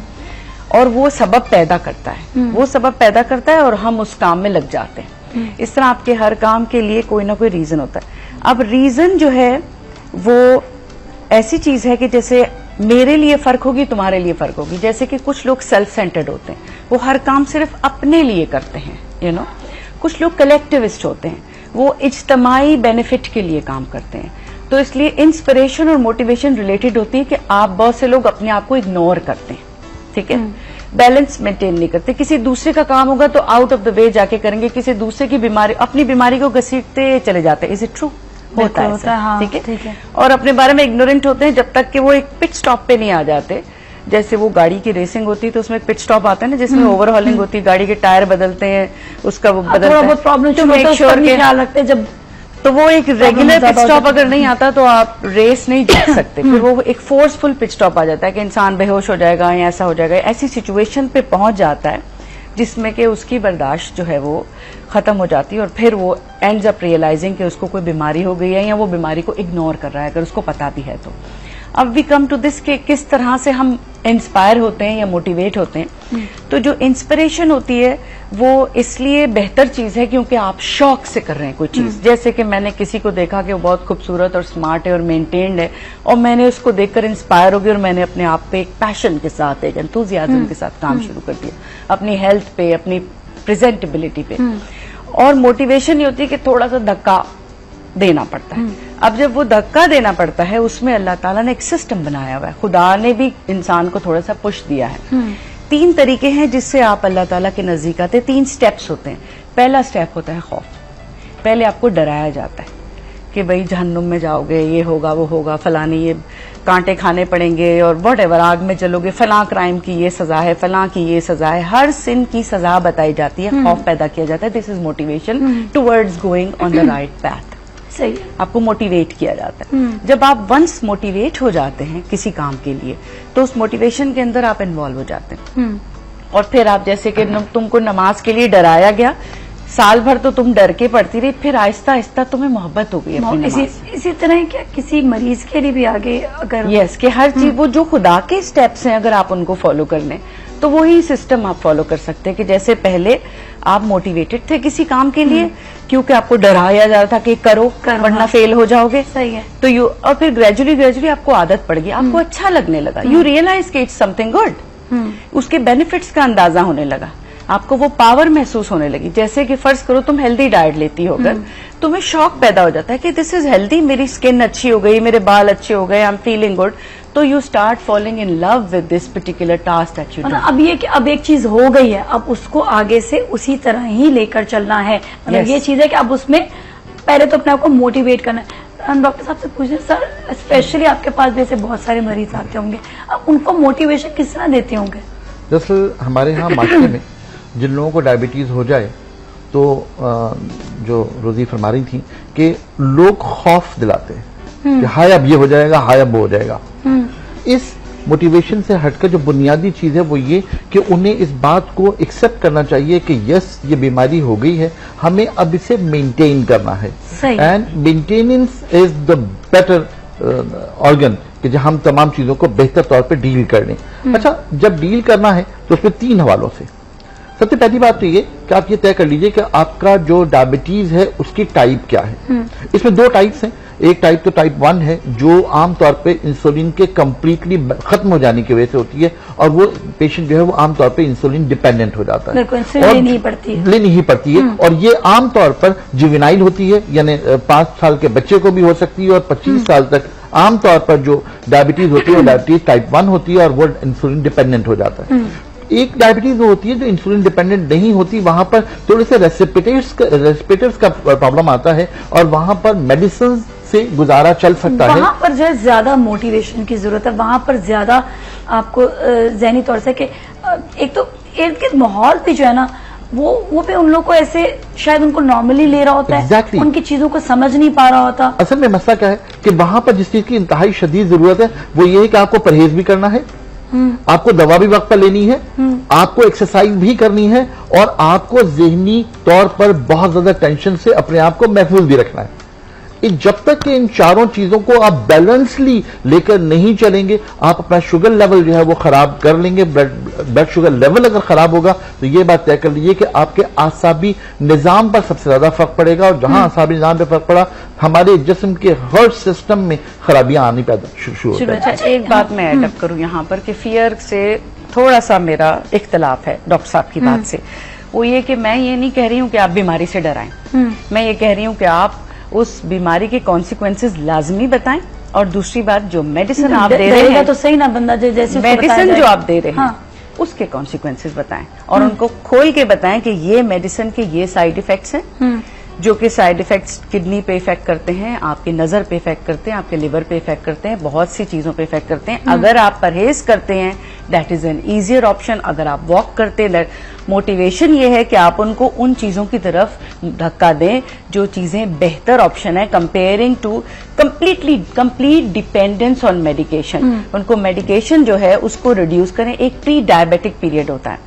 और वो सबब पैदा करता है। वो सबब पैदा करता है और हम उस काम में लग जाते हैं। इस तरह आपके हर काम के लिए कोई ना कोई रीजन होता है। अब रीजन जो है वो ऐसी चीज है कि जैसे मेरे लिए फर्क होगी, तुम्हारे लिए फर्क होगी। जैसे कि कुछ लोग सेल्फ सेंटर्ड होते हैं, वो हर काम सिर्फ अपने लिए करते हैं, कुछ लोग कलेक्टिविस्ट होते हैं, वो इज्तमाई बेनिफिट के लिए काम करते हैं। तो इसलिए इंस्पिरेशन और मोटिवेशन रिलेटेड होती है कि आप बहुत से लोग अपने आप को इग्नोर करते हैं। ठीक है। बैलेंस मेंटेन नहीं करते। किसी दूसरे का काम होगा तो आउट ऑफ द वे जाके करेंगे, किसी दूसरे की बीमारी, अपनी बीमारी को घसीटते चले जाते हैं। Is it true? होता है। हाँ, ठीक है। और अपने बारे में इग्नोरेंट होते हैं जब तक कि वो एक पिट स्टॉप पे नहीं आ जाते। जैसे वो गाड़ी की रेसिंग होती है तो उसमें एक पिट स्टॉप आता है ना, जिसमें ओवरहॉलिंग होती है, गाड़ी के टायर बदलते हैं, उसका वो बदलता है, थोड़ा बहुत प्रॉब्लम तो मेक श्योर के ख्याल रखते हैं। जब तो वो एक रेगुलर पिट स्टॉप अगर नहीं आता तो आप रेस नहीं जीत सकते। फिर वो एक फोर्सफुल पिट स्टॉप आ जाता है कि इंसान बेहोश हो जाएगा या ऐसा हो जाएगा। ऐसी सिचुएशन पे पहुंच जाता है जिसमें कि उसकी बर्दाश्त जो है वो खत्म हो जाती है और फिर वो एंड्स अप रियलाइजिंग कि उसको कोई बीमारी हो गई है या वो बीमारी को इग्नोर कर रहा है, अगर उसको पता भी है तो। अब वी कम टू दिस कि किस तरह से हम इंस्पायर होते हैं या मोटिवेट होते हैं। तो जो इंस्पिरेशन होती है वो इसलिए बेहतर चीज है क्योंकि आप शौक से कर रहे हैं कोई चीज। जैसे कि मैंने किसी को देखा कि वो बहुत खूबसूरत और स्मार्ट है और मेंटेन्ड है और मैंने उसको देखकर इंस्पायर हो गई और मैंने अपने आप पे एक पैशन के साथ, एक एंथुसियाज्म के साथ काम शुरू कर दिया, अपनी हेल्थ पे, अपनी प्रेजेंटेबिलिटी पे। और मोटिवेशन ये होती है कि थोड़ा सा धक्का देना पड़ता है। अब जब वो धक्का देना पड़ता है उसमें अल्लाह ताला ने एक सिस्टम बनाया हुआ है, खुदा ने भी इंसान को थोड़ा सा पुश दिया है। 3 तरीके हैं जिससे आप अल्लाह ताला के नजदीक आते हैं। 3 स्टेप्स होते हैं। पहला स्टेप होता है खौफ। पहले आपको डराया जाता है कि भाई जहन्नुम में जाओगे, ये होगा, वो होगा, फलाने ये कांटे खाने पड़ेंगे और व्हाटएवर, आग में जलोगे, फलां क्राइम की ये सजा है, फलां की ये सजा है। हर सिन की सजा बताई जाती है, खौफ पैदा किया जाता है। This is motivation towards going on the right path. सही। आपको मोटिवेट किया जाता है। जब आप वंस मोटिवेट हो जाते हैं किसी काम के लिए तो उस मोटिवेशन के अंदर आप इन्वॉल्व हो जाते हैं। और फिर आप जैसे कि तुमको नमाज के लिए डराया गया, साल भर तो तुम डर के पढ़ती रही, फिर आहिस्ता आहिस्ता तुम्हें मोहब्बत हो गई अपनी नमाज से। इसी तरह क्या किसी मरीज के लिए भी आगे अगर यस कि हर चीज वो जो खुदा के स्टेप्स हैं अगर आप उनको फॉलो कर लें तो वही सिस्टम आप फॉलो कर सकते हैं कि जैसे पहले आप मोटिवेटेड थे किसी काम के लिए क्योंकि आपको डराया जा रहा था कि करो वरना फेल हो जाओगे। सही है। तो और फिर ग्रेजुअली आपको आदत पड़ गई, आपको अच्छा लगने लगा, यू रियलाइज कि इट्स समथिंग गुड, उसके बेनिफिट्स का अंदाजा होने लगा, आपको वो पावर महसूस होने लगी। जैसे कि फर्ज करो तुम हेल्दी डाइट लेती हो, अगर तुम्हें शौक पैदा हो जाता है कि दिस इज हेल्दी, मेरी स्किन अच्छी हो गई, मेरे बाल अच्छे हो गए, आई एम फीलिंग गुड, तो you start falling in love with this particular task that you do. अब ये कि अब एक चीज हो गई है, अब उसको आगे से उसी तरह ही लेकर चलना है। मतलब ये चीज है कि अब उसमें पहले तो अपने आप को मोटिवेट करना है। हम डॉक्टर साहब से पूछे सर, स्पेशली आपके पास जैसे बहुत सारे मरीज आते होंगे, अब उनको मोटिवेशन किस तरह देते होंगे? दरअसल हमारे यहाँ माशरे में जिन लोगों को डायबिटीज हो जाए तो जो रोजी फरमा रही थी कि लोग खौफ दिलाते हैं कि हाय अब ये हो जाएगा, हाय अब वो हो जाएगा। इस मोटिवेशन से हटकर जो बुनियादी चीज है वो ये कि उन्हें इस बात को एक्सेप्ट करना चाहिए कि यस ये बीमारी हो गई है, हमें अब इसे मेंटेन करना है। And maintenance is the better organ कि जहां हम तमाम चीजों को बेहतर तौर पे डील कर लें। अच्छा, जब डील करना है तो उसमें 3 हवालों से। सबसे पहली बात तो ये कि आप ये तय कर लीजिए कि आपका जो डायबिटीज है उसकी टाइप क्या है। इसमें 2 टाइप्स हैं। एक टाइप तो टाइप 1 है जो आमतौर पे इंसुलिन के कंप्लीटली खत्म हो जाने की वजह से होती है, और वो पेशेंट जो है वो आमतौर पे इंसुलिन डिपेंडेंट हो जाता है, लेनी ही पड़ती है। और ये आमतौर पर जुवेनाइल होती है, यानी 5 साल के बच्चे को भी हो सकती है, और 25 साल तक आमतौर पर जो डायबिटीज होती है वो डायबिटीज टाइप 1 होती है और वो इंसुलिन डिपेंडेंट हो जाता है। एक डायबिटीज वो होती है जो इंसुलिन डिपेंडेंट नहीं होती, वहां पर थोड़े से रेस्पिरेटर्स का प्रॉब्लम आता है और वहां पर मेडिसिन से गुजारा चल सकता है। वहां पर जो है ज्यादा मोटिवेशन की जरूरत है, वहां पर ज्यादा आपको ज़हनी तौर से कि एक तो इर्द गिर्द माहौल भी जो है ना वो भी उन लोग को ऐसे शायद उनको नॉर्मली ले रहा होता है, उनकी चीजों को समझ नहीं पा रहा होता। असल में मसला क्या है कि वहां पर जिस चीज की इंतहाई शदीद जरूरत है वो ये है कि आपको परहेज भी करना है, आपको दवा भी वक्त पर लेनी है, आपको एक्सरसाइज भी करनी है, और आपको ज़हनी तौर पर बहुत ज्यादा टेंशन से अपने आप को महफूज भी रखना है। जब तक कि इन चारों चीजों को आप बैलेंसली लेकर नहीं चलेंगे, आप अपना शुगर लेवल जो है वो खराब कर लेंगे। ब्लड शुगर लेवल अगर खराब होगा तो ये बात तय कर लीजिए कि आपके आसाबी निजाम पर सबसे ज्यादा फर्क पड़ेगा, और जहां आसाबी निजाम पर फर्क पड़ा हमारे जिस्म के हर सिस्टम में खराबियां आनी पैदा शुरू होती है। एक बात मैं एडअप करूं यहाँ पर कि फियर से थोड़ा सा मेरा इख्तलाफ है डॉक्टर साहब की बात से। वो ये कि मैं ये नहीं कह रही हूँ कि आप बीमारी से डराएं, मैं ये कह रही हूँ कि आप उस बीमारी के कॉन्सिक्वेंसेस लाजमी बताएं, और दूसरी बात जो मेडिसिन आप दे रहे हैं तो सही ना बंदा जैसे मेडिसिन जो आप दे रहे हैं उसके कॉन्सिक्वेंसेस बताएं, और उनको खोल के बताएं कि ये मेडिसिन के ये साइड इफेक्ट्स हैं, जो कि साइड इफेक्ट्स किडनी पे इफेक्ट करते हैं, आपकी नजर पे इफेक्ट करते हैं, आपके लिवर पे इफेक्ट करते हैं, बहुत सी चीजों पे इफेक्ट करते हैं। अगर आप परहेज करते हैं that is an easier option. अगर आप वॉक करते हैं, मोटिवेशन ये है कि आप उनको उन चीजों की तरफ धक्का दें जो चीजें बेहतर ऑप्शन है comparing to complete dependence on medication. उनको मेडिकेशन जो है उसको रिड्यूस करें। एक प्री डायबिटिक पीरियड होता है,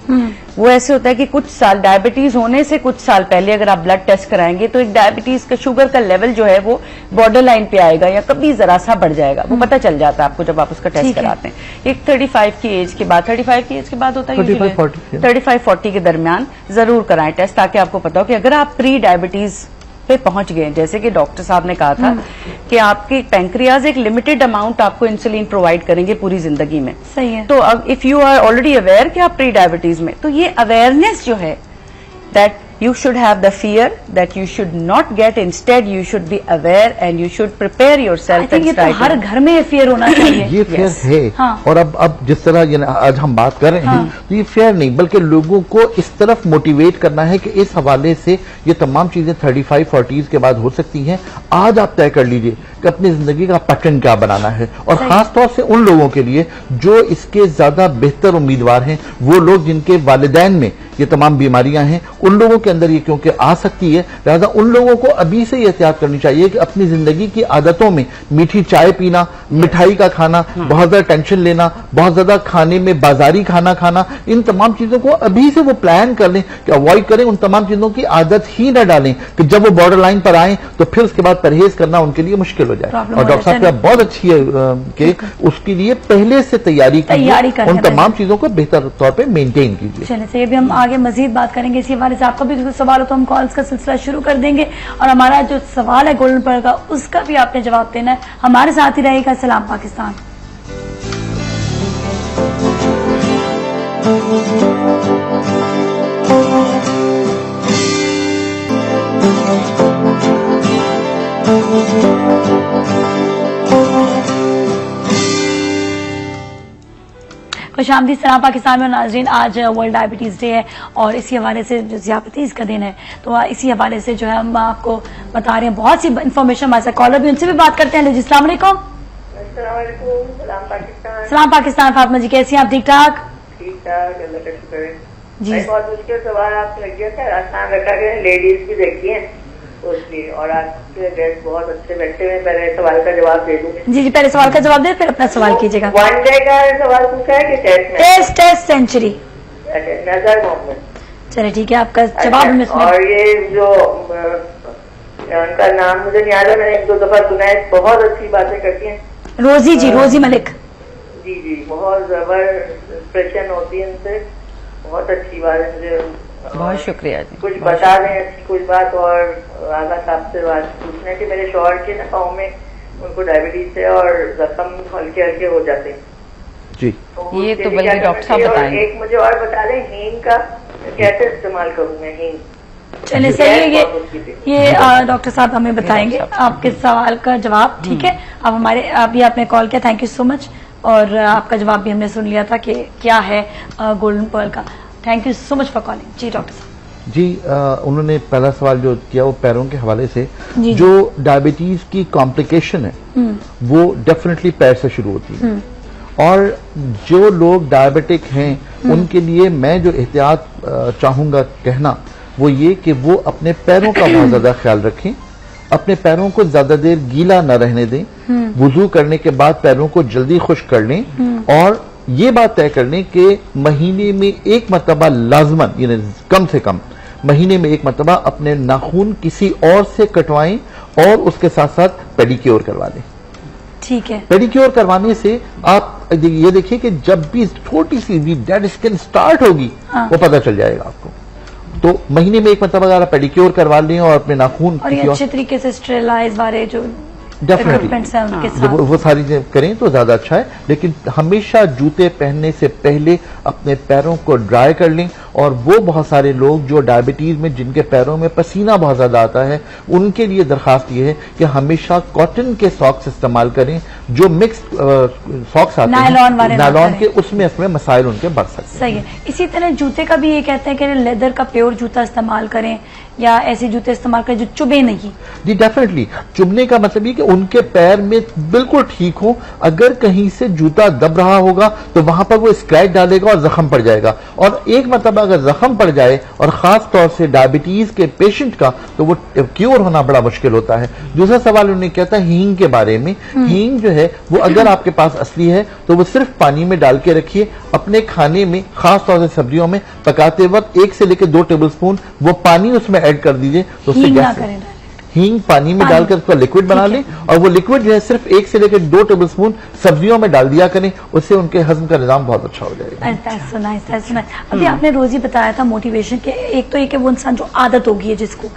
वो ऐसे होता है कि कुछ साल डायबिटीज होने से कुछ साल पहले अगर आप ब्लड टेस्ट कराएंगे तो एक डायबिटीज का शुगर का लेवल जो है वो बॉर्डर लाइन पे आएगा या कभी जरा सा बढ़ जाएगा, वो पता चल जाता है आपको जब आप उसका टेस्ट कराते हैं। एक 35 की एज के बाद, 35 की एज के बाद होता है 35-40 के दरमियान जरूर कराएं टेस्ट, ताकि आपको पता हो कि अगर आप प्री डायबिटीज पे पहुंच गए, जैसे कि डॉक्टर साहब ने कहा था कि आपके पैंक्रियाज एक लिमिटेड अमाउंट आपको इंसुलिन प्रोवाइड करेंगे पूरी जिंदगी में। सही है। तो if you are already aware कि आप प्री डायबिटीज में, तो ये अवेयरनेस जो है that you should have the fear that you should not get, instead you should be aware and you should prepare yourself and ये तो हर घर में ये fear होना चाहिए। ये fear है। हाँ। और अब जिस तरह आज हम बात कर रहे हैं तो ये fear नहीं बल्कि लोगों को इस तरफ मोटिवेट करना है कि इस हवाले से ये तमाम चीजें 35-40 के बाद हो सकती हैं। आज आप तय कर लीजिए कि अपनी जिंदगी का पैटर्न क्या बनाना है, और खास तौर से उन लोगों के लिए जो इसके ज्यादा बेहतर उम्मीदवार हैं, वो लोग जिनके वालिदैन में ये तमाम बीमारियां हैं, उन लोगों के अंदर ये क्योंकि आ सकती है, लिहाजा उन लोगों को अभी से ये एहतियात करनी चाहिए कि अपनी जिंदगी की आदतों में मीठी चाय पीना, मिठाई का खाना, बहुत ज्यादा टेंशन लेना, बहुत ज्यादा खाने में बाजारी खाना खाना, इन तमाम चीजों को अभी से वो प्लान कर लें कि अवॉइड करें, उन तमाम चीजों की आदत ही न डालें कि जब वो बॉर्डर लाइन पर आए तो फिर उसके बाद परहेज करना उनके लिए मुश्किल हो जाए। और डॉक्टर साहब की बात बहुत अच्छी है कि उसके लिए पहले से तैयारी कीजिए, उन तमाम चीजों को बेहतर तौर पर मेंटेन कीजिए। चलिए, तो ये भी हम आगे मजीद बात करेंगे इसी हवाले से। आपका भी कोई सवाल हो तो हम कॉल्स का सिलसिला शुरू कर देंगे, और हमारा जो सवाल है गोल्डन पॉइंट का उसका भी आपने जवाब देना है। हमारे साथ ही रहेगा। सलाम पाकिस्तान। खुशामदीद सलाम पाकिस्तान में नाज़रीन, आज वर्ल्ड डायबिटीज़ डे है और इसी हवाले से जो ज़ियापतीज़ का दिन है, तो इसी हवाले से जो है हम आपको बता रहे हैं बहुत सी इन्फॉर्मेशन। हमारे साथ कॉलर भी, उनसे भी बात करते हैं। जी अस्सलाम वालेकुम। सलाम पाकिस्तान। फातिमा जी कैसी हैं आप? ठीक ठाक? ठीक ठाक, अल्लाह का शुक्र है जी। बहुत मुश्किल सवाल आपसे लग गया था, आसान रखा गया। लेडीज की देखिए उसकी। और आपके गेस्ट बहुत अच्छे बैठे हुए, पहले सवाल का जवाब दे दूंगी। जी जी, पहले सवाल का जवाब दे, फिर अपना सवाल कीजिएगा। वनडे का सवाल पूछा है कि टेस्ट में? Test century. नजर मोहम्मद। चलिए ठीक है, आपका जवाब हमें सुनिए। और ये जो उनका नाम मुझे नहीं याद है, मैंने 1-2 दफा सुना है, बहुत अच्छी बातें करती हैं। रोजी जी, रोजी मलिक। जी जी, बहुत जबरदस्त एक्सप्रेशन होती है उनसे, बहुत अच्छी बात है। मुझे बहुत शुक्रिया जी। कुछ बता दें अच्छी कुछ बात। और आगा साहब से बात पूछना है कि मेरे शौहर के ना पाँव में उनको डायबिटीज है और जख्म हल्के हल्के हो जाते हैं जी। तो ये तो बल्कि डॉक्टर साहब बताएंगे। एक मुझे और बता दें, हींग का कैसे इस्तेमाल करूँ मैं? हींग चलिए सही है, ये डॉक्टर साहब हमें बताएंगे आपके सवाल का जवाब। ठीक है, अब हमारे अभी आपने कॉल किया, थैंक यू सो मच। और आपका जवाब भी हमने सुन लिया था कि क्या है गोल्डन पर्ल का। Thank you so much for calling. जी डॉक्टर साहब जी, उन्होंने पहला सवाल जो किया वो पैरों के हवाले से। जो डायबिटीज की कॉम्प्लिकेशन है वो डेफिनेटली पैर से शुरू होती है। और जो लोग डायबिटिक हैं उनके लिए मैं जो एहतियात चाहूंगा कहना वो ये कि वो अपने पैरों का बहुत ज्यादा ख्याल रखें, अपने पैरों को ज्यादा देर गीला न रहने दें, वुजू करने के बाद पैरों को जल्दी खुश्क कर लें, और ये बात तय कर लें कि महीने में एक मरतबा लाजमन, यानी कम से कम महीने में एक मरतबा अपने नाखून किसी और से कटवाएं और उसके साथ साथ पेडिक्योर करवा लें। ठीक है, पेडिक्योर करवाने से आप ये देखिए कि जब भी छोटी सी भी डेड स्किन स्टार्ट होगी वो पता चल जाएगा आपको। तो महीने में एक मतलब अगर आप पेडिक्योर करवा लें और अपने नाखून और ये अच्छे तरीके से स्टेरिलाइज वाले जो डेफिनेटली जब वो सारी चीजें करें तो ज्यादा अच्छा है। लेकिन हमेशा जूते पहनने से पहले अपने पैरों को ड्राई कर लें। और वो बहुत सारे लोग जो डायबिटीज में जिनके पैरों में पसीना बहुत ज्यादा आता है उनके लिए दरखास्त ये है कि हमेशा कॉटन के सॉक्स इस्तेमाल करें, जो मिक्स सॉक्स आते हैं नायलॉन के, उसमें मसाइल उनके बढ़ सकते हैं। सही है। इसी तरह जूते का भी ये कहते हैं कि लेदर का प्योर जूता इस्तेमाल करें या ऐसे जूते इस्तेमाल करें जो चुभे नहीं। जी डेफिनेटली, चुभने का मतलब ये कि उनके पैर में बिल्कुल ठीक हो। अगर कहीं से जूता दब रहा होगा तो वहां पर वो स्क्रैच डालेगा और जख्म पड़ जाएगा। और एक मतलब अगर जख्म पड़ जाए और खास तौर से डायबिटीज के पेशेंट का, तो वो क्योर होना बड़ा मुश्किल होता है। दूसरा सवाल उन्होंने किया था हींग के बारे में। हींग जो है वो अगर आपके पास असली है तो वो सिर्फ पानी में डाल के रखिए, अपने खाने में खास तौर से सब्जियों में पकाते वक्त 1 से लेकर 2 टेबलस्पून वो पानी उसमें ऐड कर दीजिए। तो उससे गैस हींग पानी में डालकर उसका लिक्विड बना लें और वो लिक्विड जो है सिर्फ 1 से लेकर 2 टेबलस्पून सब्जियों में डाल दिया करें, उससे उनके हजम का निजाम बहुत अच्छा हो जाएगा। अभी आपने रोजी बताया था मोटिवेशन के, एक तो ये कि वो इंसान जो आदत होगी है जिसको,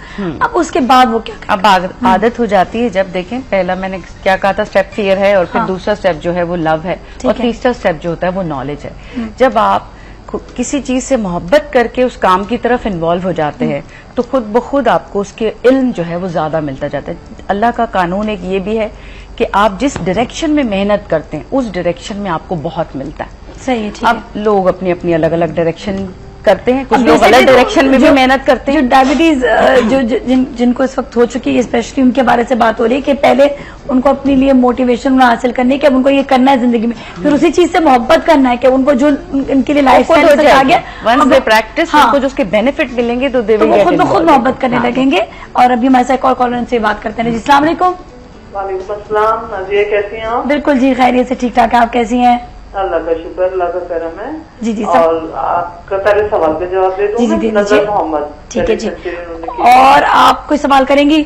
अब उसके बाद वो क्या अब आदत हो जाती है। जब देखें पहला मैंने क्या कहा था, स्टेप फियर है, और फिर दूसरा स्टेप जो है वो लव है, और तीसरा स्टेप जो होता है वो नॉलेज है। जब आप किसी चीज से मोहब्बत करके उस काम की तरफ इन्वॉल्व हो जाते हैं तो खुद ब खुद आपको उसके इल्म जो है वो ज्यादा मिलता जाता है। अल्लाह का कानून एक ये भी है कि आप जिस डायरेक्शन में मेहनत करते हैं उस डायरेक्शन में आपको बहुत मिलता है। सही है, ठीक अब लोग अपनी अपनी अलग अलग डायरेक्शन करते हैं, कुछ लोग अलग डायरेक्शन में भी मेहनत करते हैं। जो डायबिटीज जिनको इस वक्त हो चुकी है, स्पेशली उनके बारे से बात हो रही है कि पहले उनको अपने लिए मोटिवेशन हासिल करने की, अब उनको ये करना है जिंदगी में, फिर उसी चीज से मोहब्बत करना है कि उनको जो इनके लिए लाइफ स्टाइल आ गया, वंस दे प्रैक्टिस उनको जो उसके बेनिफिट मिलेंगे तो वो खुद ब खुद मोहब्बत करने लगेंगे। और अभी हमारे साथ एक और कॉलर से बात करते हैं। जी अस्सलाम वालेकुम। वालेकुम अस्सलाम, नाज़िया कैसी हैं आप? बिल्कुल जी खैरियत से, ठीक ठाक है, आप कैसी हैं? अल्लाह का शुक्र, अल्लाह का करम है। जी जी, और आपका पहले सवाल का जवाब दे दूं। जी नजर मोहम्मद। ठीक है जी, और आप कोई सवाल करेंगी?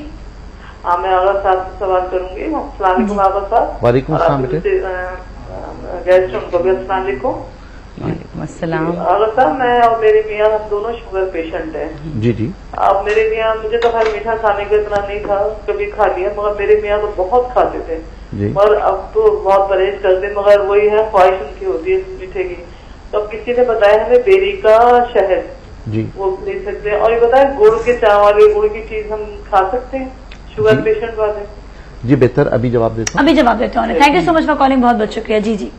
हाँ, मैं आगा साहब से सवाल करूंगी। अस्सलाम वालेकुम आगा साहब। वालेकुम अस्सलाम बेटे। गेस्ट उनको भी अस्सलाम वालेकुम। वालेकुम अस्सलाम। आगा साहब, मैं और मेरे मियाँ हम दोनों शुगर पेशेंट हैं। जी जी। अब मेरे मियाँ, मुझे तो खैर मीठा खाने का इतना नहीं था, कभी खा लिया, मगर मेरे मियाँ तो बहुत खाते थे, मगर अब तो बहुत परहेज करते, मगर वही है ख्वाहिश उनकी होती है मीठे की। तो अब किसी ने बताया हमें बेरी का शहद जी वो ले सकते हैं। और ये बताया गुड़ के चावल, गुड़ की चीज हम खा सकते हैं शुगर पेशेंट वाले? जी बेहतर, अभी जवाब देता हूँ। अभी जवाब देते हैं। Thank you so much for calling, बहुत बहुत शुक्रिया। जी जी,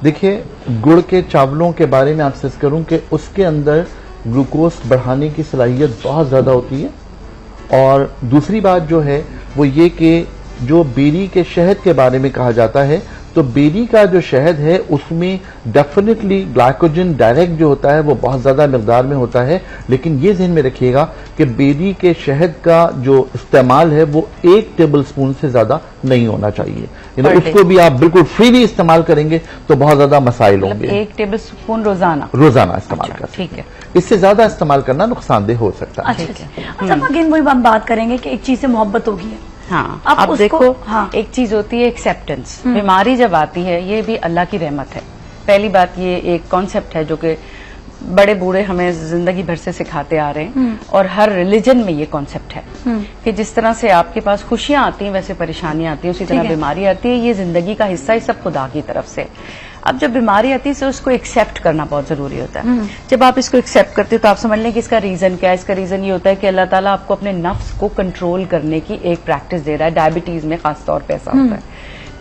देखिए गुड़ के चावलों के बारे में आपसे करूं कि उसके अंदर ग्लूकोज बढ़ाने की सलाहियत बहुत ज्यादा होती है। और दूसरी बात जो है वो ये कि जो बेरी के शहद के बारे में कहा जाता है तो बेरी का जो शहद है उसमें डेफिनेटली ग्लाइकोजन डायरेक्ट जो होता है वो बहुत ज्यादा मिकदार में होता है, लेकिन ये ध्यान में रखिएगा कि बेरी के शहद का जो इस्तेमाल है वो 1 टेबल स्पून से ज्यादा नहीं होना चाहिए। उसको भी आप बिल्कुल फ्रीली इस्तेमाल करेंगे तो बहुत ज्यादा मसाइल होंगे। 1 टेबल स्पून रोजाना इस्तेमाल कर, ठीक है। इससे ज्यादा इस्तेमाल करना नुकसानदेह हो सकता है। अच्छा, अगेन वही हम बात करेंगे कि एक चीज से मोहब्बत होगी है। हाँ, आप अब देखो, हाँ। एक चीज होती है एक्सेप्टेंस। बीमारी जब आती है ये भी अल्लाह की रहमत है। पहली बात, ये एक कॉन्सेप्ट है जो कि बड़े बूढ़े हमें जिंदगी भर से सिखाते आ रहे हैं और हर रिलीजन में ये कॉन्सेप्ट है कि जिस तरह से आपके पास खुशियां आती हैं वैसे परेशानियां आती हैं, उसी तरह बीमारी आती है। ये जिंदगी का हिस्सा है, सब खुदा की तरफ से। अब जब बीमारी आती है तो उसको एक्सेप्ट करना बहुत जरूरी होता है। जब आप इसको एक्सेप्ट करते हो तो आप समझ लें कि इसका रीजन क्या है। इसका रीजन ये होता है कि अल्लाह ताला आपको अपने नफ्स को कंट्रोल करने की एक प्रैक्टिस दे रहा है। डायबिटीज में खास तौर पे ऐसा होता है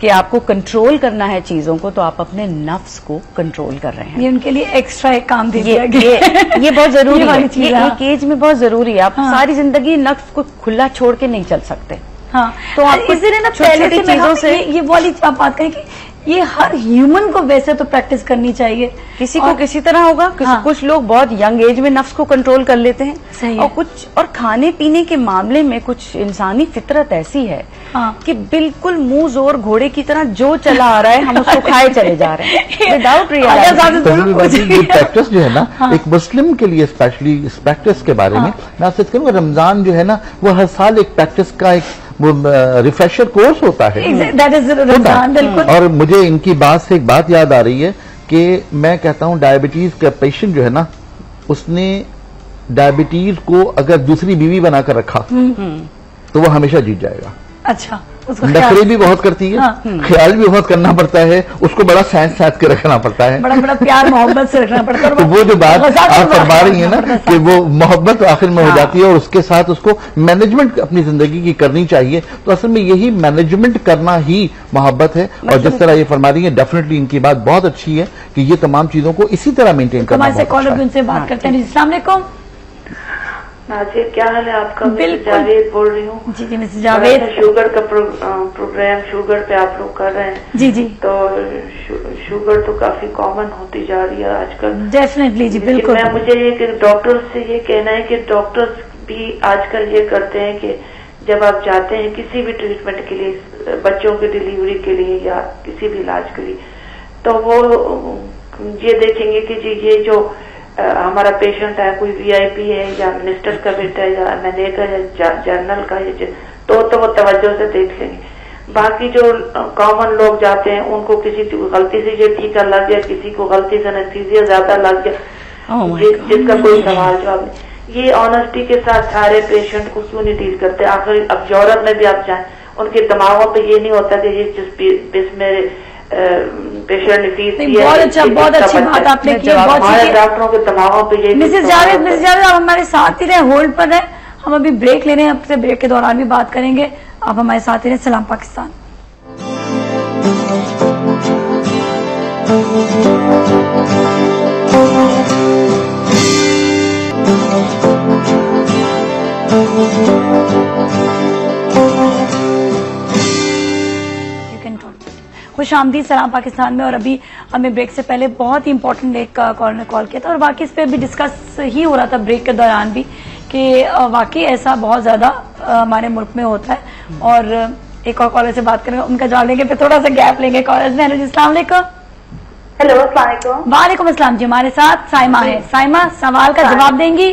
कि आपको कंट्रोल करना है चीजों को, तो आप अपने नफ्स को कंट्रोल कर रहे हैं। ये उनके लिए एक्स्ट्रा एक काम दे दिया गया ये बहुत जरूरी है। ये एक एज में बहुत जरूरी है। आप सारी जिंदगी नफ्स को खुला छोड़ के नहीं चल सकते। हाँ, तो आप इसलिए ना पहले से चीजों से ये वाली आप बात करें कि ये हर ह्यूमन को वैसे तो प्रैक्टिस करनी चाहिए। किसी को किसी तरह होगा। हाँ। कुछ लोग बहुत यंग एज में नफ्स को कंट्रोल कर लेते हैं। सही और कुछ और खाने पीने के मामले में कुछ इंसानी फितरत ऐसी है कि बिल्कुल मुंह जोर घोड़े की तरह जो चला आ रहा है हम उसको खाए चले जा रहे हैं विदाउट रियलाइजिंग। ये प्रैक्टिस जो है ना, एक मुस्लिम के लिए स्पेशली इस प्रैक्टिस के बारे में मैं आपसे कहूँगा, रमजान जो है ना वो हर साल एक प्रैक्टिस का एक रिफ्रेशर कोर्स होता है। बिल्कुल। और मुझे इनकी बात से एक बात याद आ रही है कि मैं कहता हूं डायबिटीज का पेशेंट जो है ना, उसने डायबिटीज को अगर दूसरी बीवी बनाकर रखा तो वो हमेशा जीत जाएगा। अच्छा, नखरे भी बहुत करती है, ख्याल भी बहुत करना पड़ता है, उसको बड़ा साइंस साथ के रखना पड़ता है, बड़ा प्यार मोहब्बत से रखना पड़ता है। तो वो जो बात आप फरमा रही है ना कि वो मोहब्बत आखिर में हो जाती है और उसके साथ उसको मैनेजमेंट अपनी जिंदगी की करनी चाहिए। तो असल में यही मैनेजमेंट करना ही मोहब्बत है। और जिस तरह ये फरमा रही है, डेफिनेटली इनकी बात बहुत अच्छी है कि ये तमाम चीजों को इसी तरह मेंटेन करना। हमारे कॉलर उनसे बात करते हैं। अस्सलाम वालेकुम। नाजिर, क्या हाल है आपका? मैं जावेद बोल रही हूँ। जी जी मिसेस जावेद। शुगर का प्रोग्राम शुगर पे आप लोग कर रहे हैं। जी जी। तो शुगर तो काफी कॉमन होती जा रही है आजकल। डेफिनेटली जी, बिल्कुल। मुझे ये डॉक्टर से ये कहना है कि डॉक्टर्स भी आजकल ये करते हैं कि जब आप जाते हैं किसी भी ट्रीटमेंट के लिए, बच्चों की डिलीवरी के लिए या किसी भी इलाज के लिए, तो वो ये देखेंगे कि जी ये जो हमारा पेशेंट है कोई वीआईपी है या मिनिस्टर का बेटा है या मैनेजर या जर्नल का है, तो वो तवज्जो से देख लेंगे। बाकी जो कॉमन लोग जाते हैं उनको किसी को गलती से ये टीका लग गया, किसी को गलती से एनेस्थीसिया ज्यादा लग गया, जिसका कोई सवाल जवाब नहीं। ये ऑनेस्टी के साथ सारे पेशेंट को क्यों नहीं डील करते? आखिर अब यूरोप में भी आप जाए, उनके दिमागों पे ये नहीं होता कि ये जिस मेरे पेशेंट ने फीस दी है। बहुत अच्छी बात आपने की। हमारे डॉक्टरों के दिमागों पे ये मिसेस जावेद आप हमारे साथ ही रहे, होल्ड पर रहे। हम अभी ब्रेक ले रहे हैं, आपसे ब्रेक के दौरान भी बात करेंगे। आप हमारे साथ ही रहे। सलाम पाकिस्तान। खुशामदीद सलाम पाकिस्तान में। और अभी हमें ब्रेक से पहले बहुत ही इंपॉर्टेंट एक कॉलर ने कॉल किया था और वाकई इस पर भी डिस्कस ही हो रहा था ब्रेक के दौरान भी कि वाकई ऐसा बहुत ज्यादा हमारे मुल्क में होता है। और एक और कॉलर से बात करेंगे, उनका जवाब लेंगे, फिर थोड़ा सा गैप लेंगे कॉलर्स में। अस्सलाम वालेकुम। हेलो, अस्सलाम वालेकुम। वालेकुम अस्सलाम जी। हमारे साथ साइमा है। साइमा, सवाल का जवाब देंगी?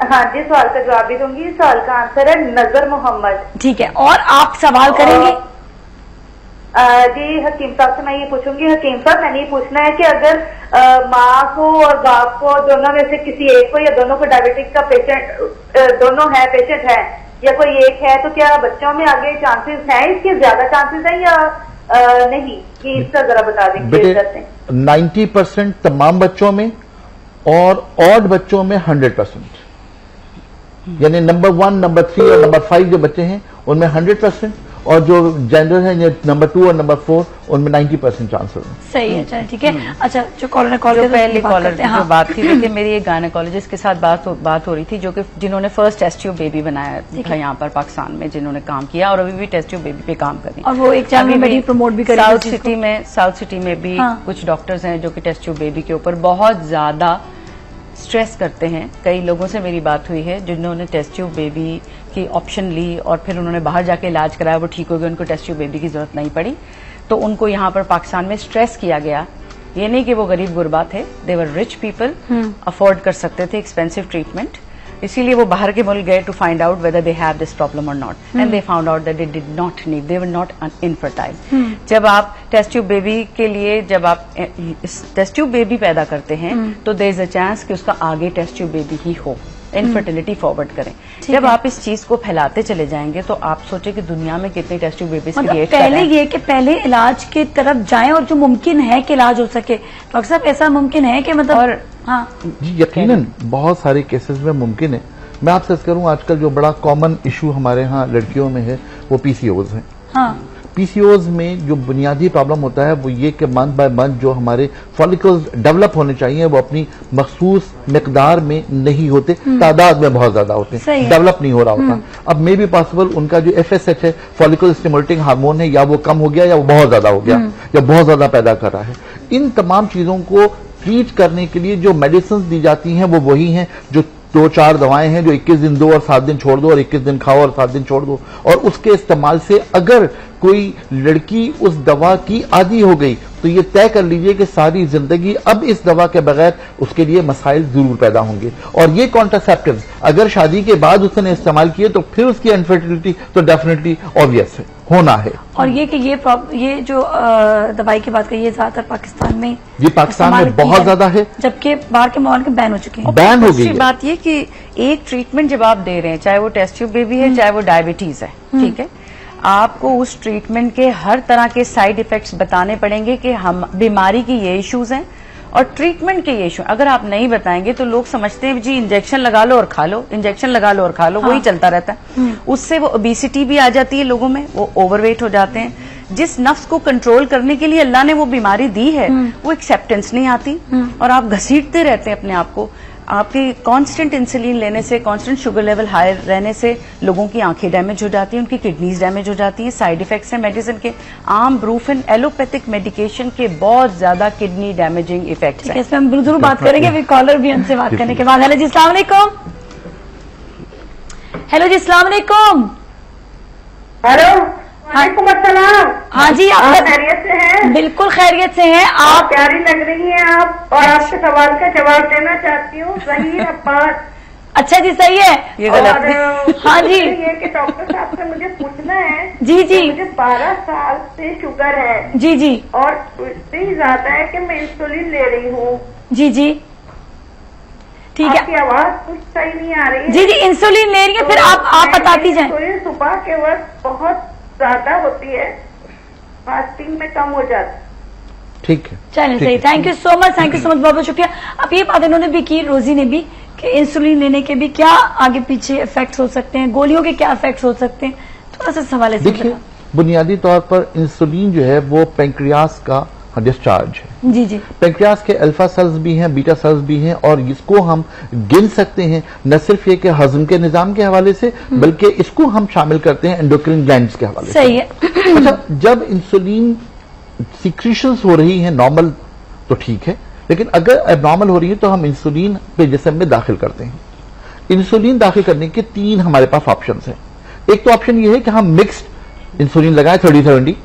हाँ जी, सवाल का जवाब भी दूंगी। सवाल का आंसर है नजर मोहम्मद। ठीक है, और आप सवाल करेंगे? जी हकीम साहब से मैं ये पूछूंगी। हकीम साहब, मैंने ये पूछना है कि अगर माँ को और बाप को दोनों में से किसी एक को या दोनों को डायबिटिक का पेशेंट दोनों है, पेशेंट है या कोई एक है, तो क्या बच्चों में आगे चांसेस हैं, इसके ज्यादा चांसेस हैं या नहीं? कि इसका जरा बता देंगे। 90% तमाम बच्चों में और ऑड बच्चों में 100%, यानी नंबर 1, नंबर 3 और नंबर 5 जो बच्चे हैं उनमें 100%, और जो जेंडर है नंबर 2 और नंबर 4 उनमें 90% चांसेस हैं। सही है, चलिए ठीक है। अच्छा, जो कॉलर ने कॉल जो किया, पहले कॉलर की हाँ। जो बात थी, देखिए मेरी एक गायनेकोलॉजिस्ट के साथ बात हो रही थी जो कि जिन्होंने फर्स्ट टेस्ट ट्यूब बेबी बनाया था यहाँ पर पाकिस्तान में, जिन्होंने काम किया और अभी भी टेस्ट ट्यूब बेबी पे काम कर रही और वो एक चैनल में भी प्रमोट भी कर रही है साउथ सिटी में भी कुछ डॉक्टर्स हैं जो कि टेस्ट ट्यूब बेबी के ऊपर बहुत ज्यादा स्ट्रेस करते हैं। कई लोगों से मेरी बात हुई है जिन्होंने टेस्ट ट्यूब बेबी की ऑप्शन ली और फिर उन्होंने बाहर जाके इलाज कराया, वो ठीक हो गए, उनको टेस्ट ट्यूब बेबी की जरूरत नहीं पड़ी। तो उनको यहाँ पर पाकिस्तान में स्ट्रेस किया गया। ये नहीं कि वो गरीब गुरबा थे, दे वर रिच पीपल, अफोर्ड कर सकते थे एक्सपेंसिव ट्रीटमेंट, इसीलिए वो बाहर के मुल्क गए to find out whether they have this problem और not, and they found out that they did not need, they were not infertile. जब आप टेस्ट ट्यूब बेबी के लिए जब आप टेस्ट ट्यूब बेबी पैदा करते हैं तो देयर इज अ चांस कि उसका आगे टेस्ट ट्यूब बेबी ही हो, इनफर्टिलिटी फॉरवर्ड करें। जब आप इस चीज को फैलाते चले जाएंगे तो आप सोचे कि दुनिया में कितनी टेस्ट ट्यूब बेबीज क्रिएट पहले ये कि पहले इलाज की तरफ जाएं और जो मुमकिन है कि इलाज हो सके। डॉक्टर साहब, ऐसा मुमकिन है कि मतलब और हाँ जी यकीनन बहुत सारे केसेस में मुमकिन है। मैं आपसे करूं आजकल जो बड़ा कॉमन इशू हमारे यहाँ लड़कियों में है वो पीसीओज है। हाँ। पीसीओज में जो बुनियादी प्रॉब्लम होता है वो ये कि मंथ बाय मंथ जो हमारे फॉलिकल्स डेवलप होने चाहिए वो अपनी मखसूस मिकदार में नहीं होते, तादाद में बहुत ज्यादा होते हैं, डेवलप नहीं हो रहा होता। अब मे बी पॉसिबल उनका जो FSH है, फॉलिकल स्टिमुलेटिंग हार्मोन है, या वो कम हो गया या वो बहुत ज्यादा हो गया या बहुत ज्यादा पैदा कर रहा है। इन तमाम चीजों को ट्रीट करने के लिए जो मेडिसिन दी जाती हैं वो वही हैं जो 2-4 दवाएं हैं जो 21 दिन दो और 7 दिन छोड़ दो और 21 दिन खाओ और 7 दिन छोड़ दो। और उसके इस्तेमाल से अगर कोई लड़की उस दवा की आदी हो गई तो ये तय कर लीजिए कि सारी जिंदगी अब इस दवा के बगैर उसके लिए मसाइल जरूर पैदा होंगे। और ये कॉन्ट्रासेप्टिव्स अगर शादी के बाद उसने इस्तेमाल किए तो फिर उसकी इनफर्टिलिटी तो डेफिनेटली ऑब्वियस है, होना है। और ये कि ये जो दवाई की बात करिए ये ज्यादातर पाकिस्तान में, ये पाकिस्तान में बहुत ज्यादा है, जबकि बाहर के माहौल के बैन हो चुके हैं। बैन हो गई है। बात ये कि एक ट्रीटमेंट जब आप दे रहे हैं, चाहे वो टेस्ट ट्यूब बेबी है चाहे वो डायबिटीज है, ठीक है, आपको उस ट्रीटमेंट के हर तरह के साइड इफेक्ट्स बताने पड़ेंगे कि हम बीमारी की ये इश्यूज हैं और ट्रीटमेंट के ये इशू। अगर आप नहीं बताएंगे तो लोग समझते हैं जी इंजेक्शन लगा लो और खा लो, इंजेक्शन लगा लो और खा लो, वही चलता रहता है। उससे वो ओबेसिटी भी आ जाती है लोगों में, वो ओवरवेट हो जाते हैं। जिस नफ्स को कंट्रोल करने के लिए अल्लाह ने वो बीमारी दी है वो एक्सेप्टेंस नहीं आती और आप घसीटते रहते हैं अपने आप को। आपकी कांस्टेंट इंसुलिन लेने से, कांस्टेंट शुगर लेवल हाई रहने से लोगों की आंखें डैमेज हो जाती हैं, उनकी किडनीज डैमेज हो जाती हैं। साइड इफेक्ट्स हैं मेडिसिन के, आम ब्रूफेन एलोपैथिक मेडिकेशन के बहुत ज्यादा किडनी डैमेजिंग इफेक्ट्स हैं। इसमें हम जरूर बात करेंगे, फिर कॉलर भी हमसे बात करने के बाद। हेलो जी, अस्सलाम वालेकुम। हेलो जी, अस्सलाम वालेकुम। हेलो, वालेकुम अस्सलाम। हाँ जी, आप खैरियत से हैं? बिल्कुल खैरियत से हैं आप। प्यारी लग रही हैं आप, और आपके सवाल का जवाब देना चाहती हूँ। सही है बात? अच्छा जी, सही है, ये गलत और हाँ जी, ये कि डॉक्टर साहब से मुझे पूछना है जी जी, मुझे 12 साल से शुगर है जी जी, और इतनी ज्यादा है कि मैं इंसुलिन ले रही हूँ। जी जी, ठीक है। आपकी आवाज कुछ सही नहीं आ रही है। जी जी, इंसुलिन ले रही है, फिर आप बताती जाए। इंसुलिन सुबह के वक्त बहुत ज्यादा होती है, फास्टिंग में कम हो जाती है। ठीक है, चलिए सही, thank you so much, thank you so much, बहुत बहुत शुक्रिया। अब ये बात इन्होंने भी की, रोजी ने भी, कि इंसुलिन लेने के भी क्या आगे पीछे इफेक्ट्स हो सकते हैं, गोलियों के क्या इफेक्ट्स हो सकते हैं, थोड़ा सा सवाल है। देखिए, बुनियादी तौर पर इंसुलिन जो है वो पेंक्रियास का डिस्चार्ज है। जी जी, पेंक्रियास के अल्फा सेल्स भी हैं, बीटा सेल्स भी हैं, और इसको हम गिन सकते हैं न सिर्फ ये कि हजम के निजाम के हवाले से, बल्कि इसको हम शामिल करते हैं एंडोक्राइन ग्लैंड्स के हवाले से। सही है। अच्छा, जब इंसुलिन सिक्रीशंस हो रही है नॉर्मल तो ठीक है, लेकिन अगर एबनॉर्मल हो रही है तो हम इंसुलिन पे जिस्म में दाखिल करते हैं। इंसुलिन दाखिल करने के 3 हमारे पास ऑप्शन हैं। एक तो ऑप्शन ये है कि हम मिक्स्ड इंसुलिन लगाएं 30-70,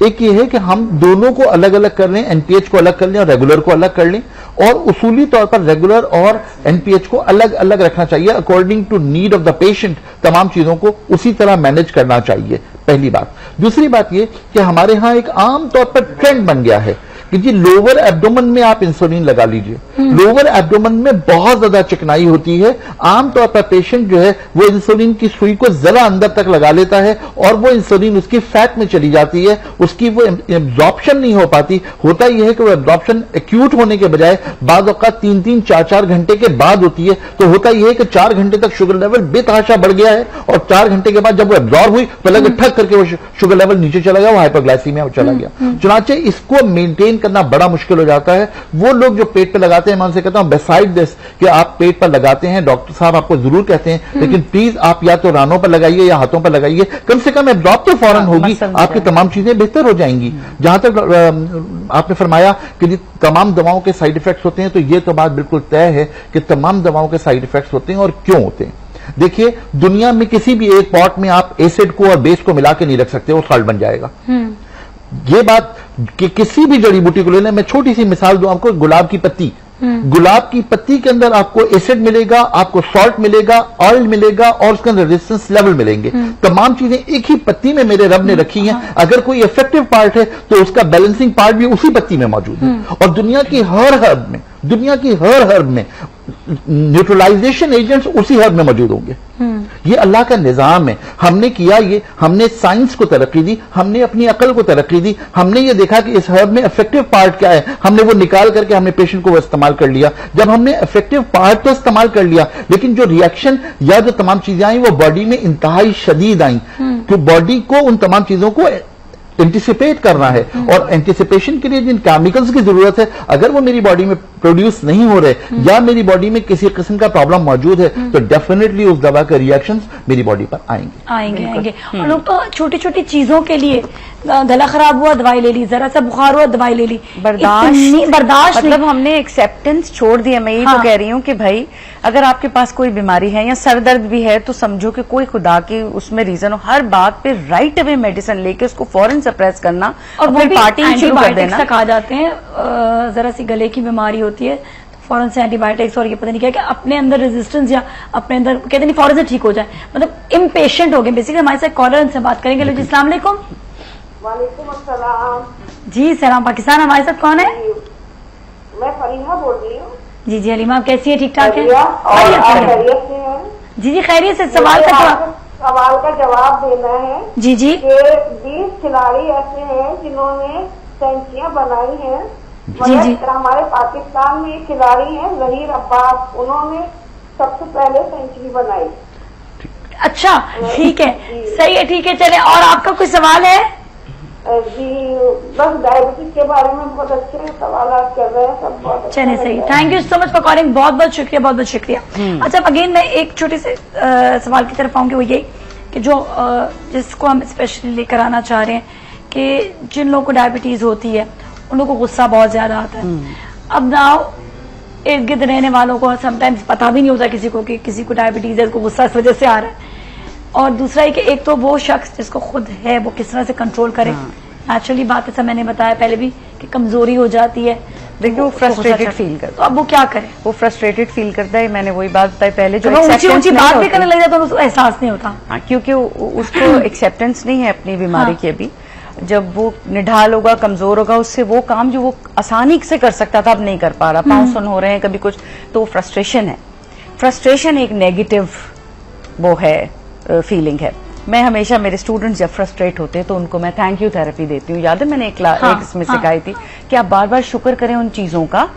एक ये है कि हम दोनों को अलग अलग कर लें, एनपीएच को अलग कर लें और रेगुलर को अलग कर लें, और उसूली तौर पर रेगुलर और एनपीएच को अलग अलग रखना चाहिए according to need of the patient. तमाम चीजों को उसी तरह मैनेज करना चाहिए, पहली बात। दूसरी बात ये कि हमारे यहां एक आम तौर पर ट्रेंड बन गया है कि जी लोअर एब्डोमेन में आप इंसुलिन लगा लीजिए। लोअर एब्डोमेन में बहुत ज्यादा चिकनाई होती है, आमतौर पर पेशेंट जो है वो इंसुलिन की सुई को जरा अंदर तक लगा लेता है और वो इंसुलिन उसकी फैट में चली जाती है, उसकी वो एब्जॉर्प्शन नहीं हो पाती। होता यह है कि वो एब्जॉर्प्शन एक्यूट होने के बजाय बाद औक़ात 3-3, 4-4 घंटे के बाद होती है। तो होता यह है कि 4 घंटे तक शुगर लेवल बेतहाशा बढ़ गया है और 4 घंटे के बाद जब वो एब्जॉर्ब हुई तो लगे ठक करके वो शुगर लेवल नीचे चला गया, वो हाइपरग्लाइसीमिया में चला गया। चुनाचे इसको मेंटेन करना बड़ा मुश्किल हो जाता है। वो लोग जो पेट पे लगाते हैं, मैं उनसे कहता हूं बिसाइड दिस कि आप पेट पर लगाते हैं, डॉक्टर साहब आपको जरूर कहते हैं, लेकिन प्लीज आप या तो रानों पर लगाइए या हाथों पर लगाइए, कम से कम एब्जॉर्ब तो फौरन होगी, आपकी तमाम चीजें बेहतर हो जाएंगी। जहां तक आपने फरमाया कि तमाम दवाओं के साइड इफेक्ट्स होते हैं, तो ये तो बात बिल्कुल तय है कि तमाम दवाओं के साइड इफेक्ट्स होते हैं और क्यों होते हैं। देखिए, दुनिया में किसी भी एक पॉट में आप एसिड को और बेस को मिला के नहीं रख सकते, वो सॉल्ट बन जाएगा। ये बात कि किसी भी जड़ी बूटी को लेना, मैं छोटी सी मिसाल दूं आपको, गुलाब की पत्ती, गुलाब की पत्ती के अंदर आपको एसिड मिलेगा, आपको सॉल्ट मिलेगा, ऑयल मिलेगा और उसके अंदर रेजिस्टेंस लेवल मिलेंगे। तमाम चीजें एक ही पत्ती में मेरे रब ने रखी हैं। अगर कोई इफेक्टिव पार्ट है तो उसका बैलेंसिंग पार्ट भी उसी पत्ती में मौजूद है। और दुनिया की हर हर्ब में न्यूट्रलाइजेशन एजेंट्स उसी हर्ब में मौजूद होंगे। ये अल्लाह का निजाम है। हमने किया ये, हमने साइंस को तरक्की दी, हमने अपनी अकल को तरक्की दी, हमने ये देखा कि इस हर्ब में इफेक्टिव पार्ट क्या है, हमने वो निकाल करके हमने पेशेंट को वो इस्तेमाल कर लिया। जब हमने इफेक्टिव पार्ट तो इस्तेमाल कर लिया, लेकिन जो रिएक्शन या जो तमाम चीजें आई वो बॉडी में इंतहाई शदीद आई, तो बॉडी को उन तमाम चीजों को एंटिसिपेट करना है और एंटिसिपेशन के लिए जिन केमिकल्स की जरूरत है, अगर वो मेरी बॉडी में प्रोड्यूस नहीं हो रहे या मेरी बॉडी में किसी किस्म का प्रॉब्लम मौजूद है, तो डेफिनेटली उस दवा के रिएक्शंस मेरी बॉडी पर आएंगे। और लोग तो छोटी छोटी चीजों के लिए, गला खराब हुआ दवाई ले ली, जरा सा बुखार हुआ दवाई ले ली, बर्दाश्त मतलब हमने एक्सेप्टेंस छोड़ दिया। मैं यही तो कह रही हूँ कि भाई अगर आपके पास कोई बीमारी है या सर दर्द भी है तो समझो कि कोई खुदा की उसमें रीजन हो। हर बात पे राइट अवे मेडिसिन लेके उसको फौरन सप्रेस करना और फिर पार्टी शुरू कर देना। खा जाते हैं, जरा सी गले की बीमारी होती है तो फौरन से एंटीबायोटिक्स और ये पता नहीं क्या, कि अपने अंदर रेजिस्टेंस या अपने अंदर कहते नहीं फौरन से ठीक हो जाए, मतलब इम्पेशेंट हो गए। बेसिकली हमारे साथ कॉलर से बात करेंगे। जी अस्सलाम वालेकुम। वालेकुम अस्सलाम। जी सलाम। पाकिस्तान। हमारे साथ कौन है? मैं फरीहा बोल रही हूँ। जी जी हलीमा, आप कैसी है? ठीक ठाक है? जी जी खैरियत से। सवाल का जवाब देना है। जी जी। 20 खिलाड़ी ऐसे हैं जिन्होंने सेंचुरियां बनाई हैं। जी जी। हमारे पाकिस्तान में एक खिलाड़ी हैं जहीर अब्बास, उन्होंने सबसे पहले सेंचुरी बनाई। अच्छा ठीक है, सही है, ठीक है। चले, और आपका कोई सवाल है? जी बस डायबिटीज के बारे में बहुत अच्छे सवाल कर रहे हैं, सब बहुत चलिए सही। Thank you so much for calling. बहुत बहुत शुक्रिया, बहुत बहुत शुक्रिया। अच्छा, अगेन मैं एक छोटे से सवाल की तरफ आऊंगी, वो यही कि जो जिसको हम स्पेशली लेकर आना चाह रहे हैं कि जिन लोगों को डायबिटीज होती है उन लोगों को गुस्सा बहुत ज्यादा आता है। अब नाउ इर्द गिर्द रहने वालों को समटाइम्स पता भी नहीं होता किसी को कि किसी को डायबिटीज है, उसको गुस्सा इस वजह से आ रहा है। और दूसरा है कि एक तो वो शख्स जिसको खुद है वो किस तरह से कंट्रोल करे। नेचुरली बात ऐसा मैंने बताया पहले भी कि कमजोरी हो जाती है। देखिए वो फ्रस्ट्रेटेड फील करता है, तो अब वो क्या करे? वो फ्रस्ट्रेटेड फील करता है। मैंने वही बात बताई पहले, जो ऊंची बात भी करने लग जाता है तो उसको एहसास नहीं होता। हाँ, क्योंकि उसको एक्सेप्टेंस नहीं है अपनी बीमारी की अभी। जब वो निढाल होगा, कमजोर होगा, उससे वो काम जो वो आसानी से कर सकता था अब नहीं कर पा रहा, पाँव सुन हो रहे हैं कभी कुछ, तो फ्रस्ट्रेशन है। फ्रस्ट्रेशन एक नेगेटिव वो है फीलिंग है। मैं हमेशा मेरे स्टूडेंट्स जब फ्रस्ट्रेट होते हैं तो उनको मैं थैंक यू थेरेपी देती हूँ। याद है मैंने एक इसमें सिखाई थी कि आप बार बार शुक्र करें उन चीजों का,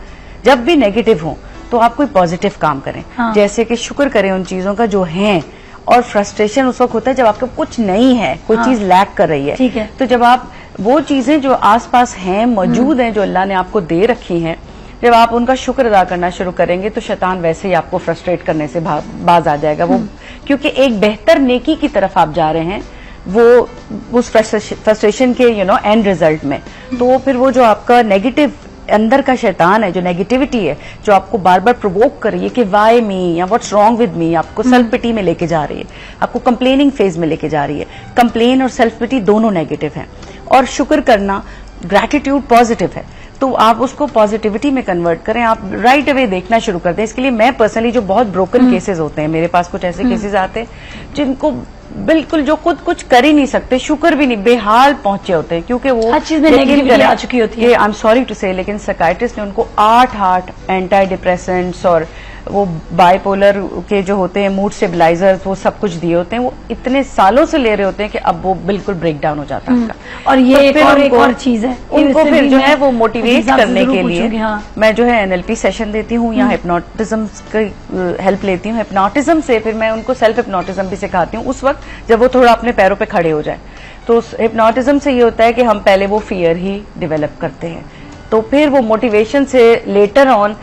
जब भी नेगेटिव हो तो आप कोई पॉजिटिव काम करें। जैसे कि शुक्र करें उन चीजों का जो है। और फ्रस्ट्रेशन उस वक्त होता है जब आपको कुछ नहीं है, कोई चीज लैक कर रही है। ठीक है। तो जब आप वो चीजें जो आसपास हैं, मौजूद हैं, जो अल्लाह ने आपको दे रखी हैं, जब आप उनका शुक्र अदा करना शुरू करेंगे तो शैतान वैसे ही आपको फ्रस्ट्रेट करने से बाज आ जाएगा। वो क्योंकि एक बेहतर नेकी की तरफ आप जा रहे हैं, वो उस फ्रस्ट्रेशन के एंड रिजल्ट में, तो फिर वो जो आपका नेगेटिव अंदर का शैतान है, जो नेगेटिविटी है, जो आपको बार बार प्रोवोक कर रही है कि वाई मी या व्हाट्स रॉन्ग विद मी, आपको सेल्फ पिटी में लेके जा रही है, आपको कंप्लेनिंग फेज में लेके जा रही है। कंप्लेन और सेल्फ पिटी दोनों नेगेटिव हैं और शुक्र करना, ग्रैटिट्यूड पॉजिटिव है। तो आप उसको पॉजिटिविटी में कन्वर्ट करें, आप राइट अवे देखना शुरू कर दें। इसके लिए मैं पर्सनली, जो बहुत ब्रोकन केसेस होते हैं, मेरे पास कुछ ऐसे केसेस आते हैं जिनको बिल्कुल, जो खुद कुछ कर ही नहीं सकते, शुक्र भी नहीं, बेहाल पहुंचे होते हैं, क्योंकि वो हर चीज में नेगेटिविटी आ चुकी होती है। आई एम सॉरी टू से, लेकिन साइकियाट्रिस्ट ने उनको 8 एंटी डिप्रेसेंट्स और वो बाइपोलर के जो होते हैं मूड स्टेबलाइजर्स, वो सब कुछ दिए होते हैं। वो इतने सालों से ले रहे होते हैं कि अब वो बिल्कुल ब्रेक डाउन हो जाता है उनका। और ये तो एक और चीज है, उनको फिर जो है वो मोटिवेट करने के लिए हाँ। मैं जो है NLP सेशन देती हूँ या हिप्नोटिज्म की हेल्प लेती हूँ। हिप्नोटिज्म से फिर मैं उनको सेल्फ हिप्नोटिज्म भी सिखाती हूँ उस वक्त जब वो थोड़ा अपने पैरों पे खड़े हो जाए। तो उस हिप्नोटिज्म से ये होता है कि हम पहले वो फियर ही डेवलप करते हैं, तो फिर वो मोटिवेशन से लेटर ऑन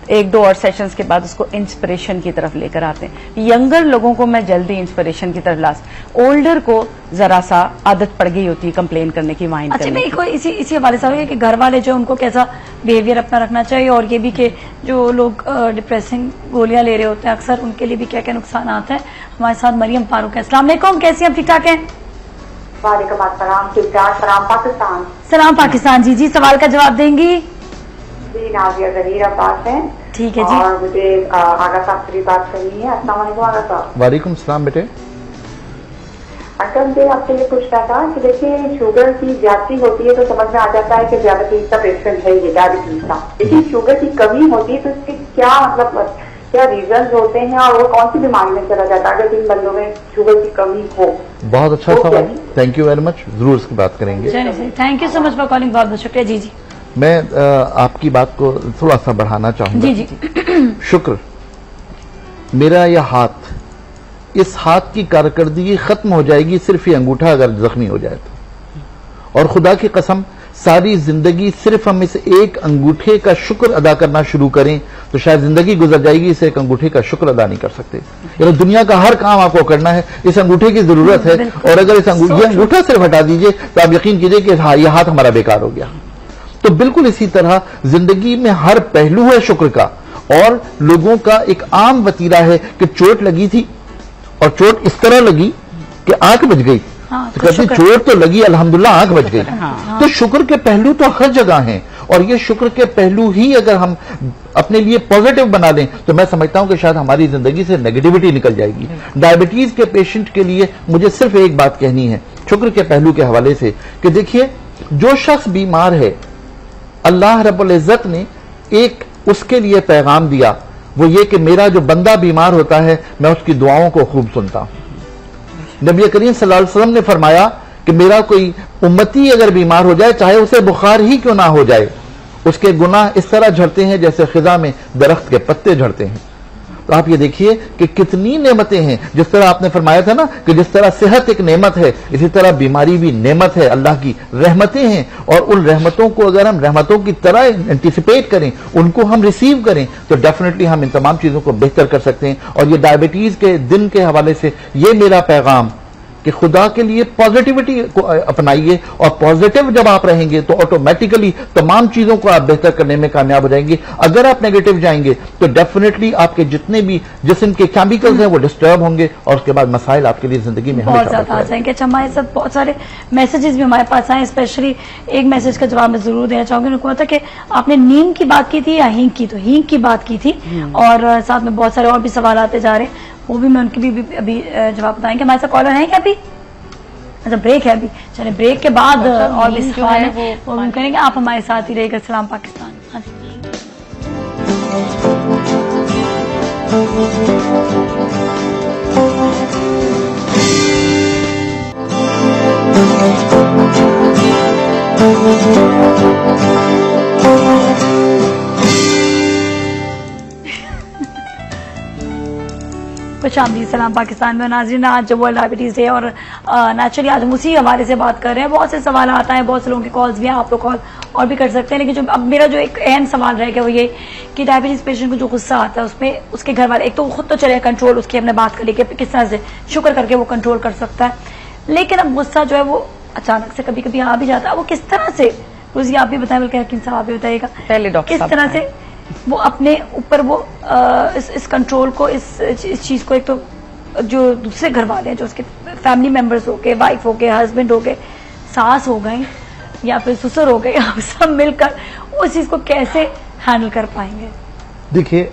1-2 और सेशंस के बाद उसको इंस्पिरेशन की तरफ लेकर आते हैं। यंगर लोगों को मैं जल्दी इंस्पिरेशन की तरफ लास, ओल्डर को जरा सा आदत पड़ गई होती है कंप्लेन करने की, माइंड अच्छा, करने मैं कोई इसी हवाले से है कि घर वाले जो उनको कैसा बिहेवियर अपना रखना चाहिए, और ये भी कि जो लोग डिप्रेसिंग गोलियां ले रहे होते हैं अक्सर, उनके लिए भी क्या क्या नुकसान आता है। हमारे साथ मरियम फारूक है। अस्सलाम वालेकुम, कैसी हैं? ठीक ठाक हैं? वालेकुम अस्सलाम, ठीक ठाक। सलाम पाकिस्तान। सलाम पाकिस्तान। जी सवाल का जवाब देंगी? जी नाजिया जहीर अब्बास है। ठीक है जी। और मुझे आगा साहब से भी बात करनी है। अस्सलाम वालेकुम आगा साहब। वालेकुम सलाम बेटे। अंकल मुझे आपसे ये पूछना था कि देखिए शुगर की ज्यादती होती है तो समझ में आ जाता है कि डायबिटीज का पेशेंट है ये, डायबिटीज का, लेकिन शुगर की कमी होती है तो इसके क्या मतलब, क्या रीजन होते हैं और वो कौन सी बीमारी में चला जाता है अगर इन बंदों में शुगर की कमी हो? बहुत अच्छा सवाल, थैंक यू वेरी मच, जरूर इसकी बात करेंगे। Thank you so much for calling, बहुत बहुत शुक्रिया। जी जी, मैं आपकी बात को थोड़ा सा बढ़ाना चाहूंगा। जी जी। शुक्र, मेरा यह हाथ, इस हाथ की कारकर्दगी खत्म हो जाएगी सिर्फ ये अंगूठा अगर जख्मी हो जाए तो। और खुदा की कसम, सारी जिंदगी सिर्फ हम इस एक अंगूठे का शुक्र अदा करना शुरू करें तो शायद जिंदगी गुजर जाएगी, इस एक अंगूठे का शुक्र अदा नहीं कर सकते। यानी दुनिया का हर काम आपको करना है, इस अंगूठे की जरूरत है, और अगर इस ये अंगूठा सिर्फ हटा दीजिए तो आप यकीन कीजिए कि हाँ, यह हाथ हमारा बेकार हो गया। तो बिल्कुल इसी तरह जिंदगी में हर पहलू है शुक्र का। और लोगों का एक आम वतीरा है कि चोट लगी थी और चोट इस तरह लगी कि आंख बच गई, तो कहते चोट तो लगी अल्हम्दुलिल्लाह आंख बच गई। तो शुक्र के पहलू तो हर जगह हैं, और ये शुक्र के पहलू ही अगर हम अपने लिए पॉजिटिव बना लें तो मैं समझता हूं कि शायद हमारी जिंदगी से नेगेटिविटी निकल जाएगी। डायबिटीज के पेशेंट के लिए मुझे सिर्फ एक बात कहनी है शुक्र के पहलू के हवाले से कि देखिए, जो शख्स बीमार है, अल्लाह रब्बुल इज्जत ने एक उसके लिए पैगाम दिया, वो ये कि मेरा जो बंदा बीमार होता है मैं उसकी दुआओं को खूब सुनता हूं। नबी करीम सल्लल्लाहु अलैहि वसल्लम ने फरमाया कि मेरा कोई उम्मती अगर बीमार हो जाए, चाहे उसे बुखार ही क्यों ना हो जाए, उसके गुनाह इस तरह झड़ते हैं जैसे खिजा में दरख्त के पत्ते झड़ते हैं। तो आप ये देखिए कि कितनी नेमतें हैं। जिस तरह आपने फरमाया था ना कि जिस तरह सेहत एक नेमत है, इसी तरह बीमारी भी नेमत है, अल्लाह की रहमतें हैं। और उन रहमतों को अगर हम रहमतों की तरह एंटिसिपेट करें, उनको हम रिसीव करें, तो डेफिनेटली हम इन तमाम चीजों को बेहतर कर सकते हैं। और ये डायबिटीज के दिन के हवाले से ये मेरा पैगाम कि खुदा के लिए पॉजिटिविटी को अपनाइए, और पॉजिटिव जब आप रहेंगे तो ऑटोमेटिकली तमाम चीजों को आप बेहतर करने में कामयाब हो जाएंगे। अगर आप नेगेटिव जाएंगे तो डेफिनेटली आपके जितने भी जिस्म के केमिकल्स हैं वो डिस्टर्ब होंगे, और उसके बाद मसाइल आपके लिए जिंदगी में बहुत ज्यादा आ जाएंगे। अच्छा, हमारे साथ बहुत सारे मैसेजेस भी हमारे पास आए, स्पेशली एक मैसेज का जवाब मैं जरूर देना चाहूंगी। उनको था कि आपने नीम की बात की थी या हींग की, तो हींग की बात की थी, और साथ में बहुत सारे और भी सवाल आते जा रहे हैं, वो भी मैं उनकी भी अभी जवाब बताएंगे। हमारे साथ कॉलर है क्या अभी? अच्छा, ब्रेक है अभी, चले ब्रेक के बाद और भी सवाल है वो भी करेंगे। आप हमारे साथ ही रहेगा। सलाम पाकिस्तान। खुशामदीद। सलाम पाकिस्तान में नाज़रीन, आज वर्ल्ड डायबिटीज डे, और नेचुरली आज हम उसी हवाले से बात कर रहे हैं। बहुत से सवाल आता है, बहुत से लोगों के कॉल्स भी हैं, आप लोग कॉल और भी कर सकते हैं। लेकिन जो अब मेरा जो एक अहम सवाल रह गया वो ये कि डायबिटीज पेशेंट को जो गुस्सा आता है उसमें उसके घर वाले, एक तो खुद तो चले कंट्रोल, उसकी हमने बात करी कि किस तरह से शुक्र करके वो कंट्रोल कर सकता है, लेकिन अब गुस्सा जो है वो अचानक से कभी कभी आ भी जाता है। वो किस तरह से, रोजी आप भी बताएं, बल्कि हकीम साहब आप भी बताइएगा पहले डॉक्टर किस तरह से वो अपने ऊपर वो इस कंट्रोल को, इस चीज को, एक तो जो दूसरे घर वाले हैं, जो उसके फैमिली मेंबर्स हो गए, वाइफ हो गए, हस्बैंड हो गए, सास हो गई, या फिर ससुर हो गए, आप सब मिलकर उस चीज को कैसे हैंडल कर पाएंगे? देखिए,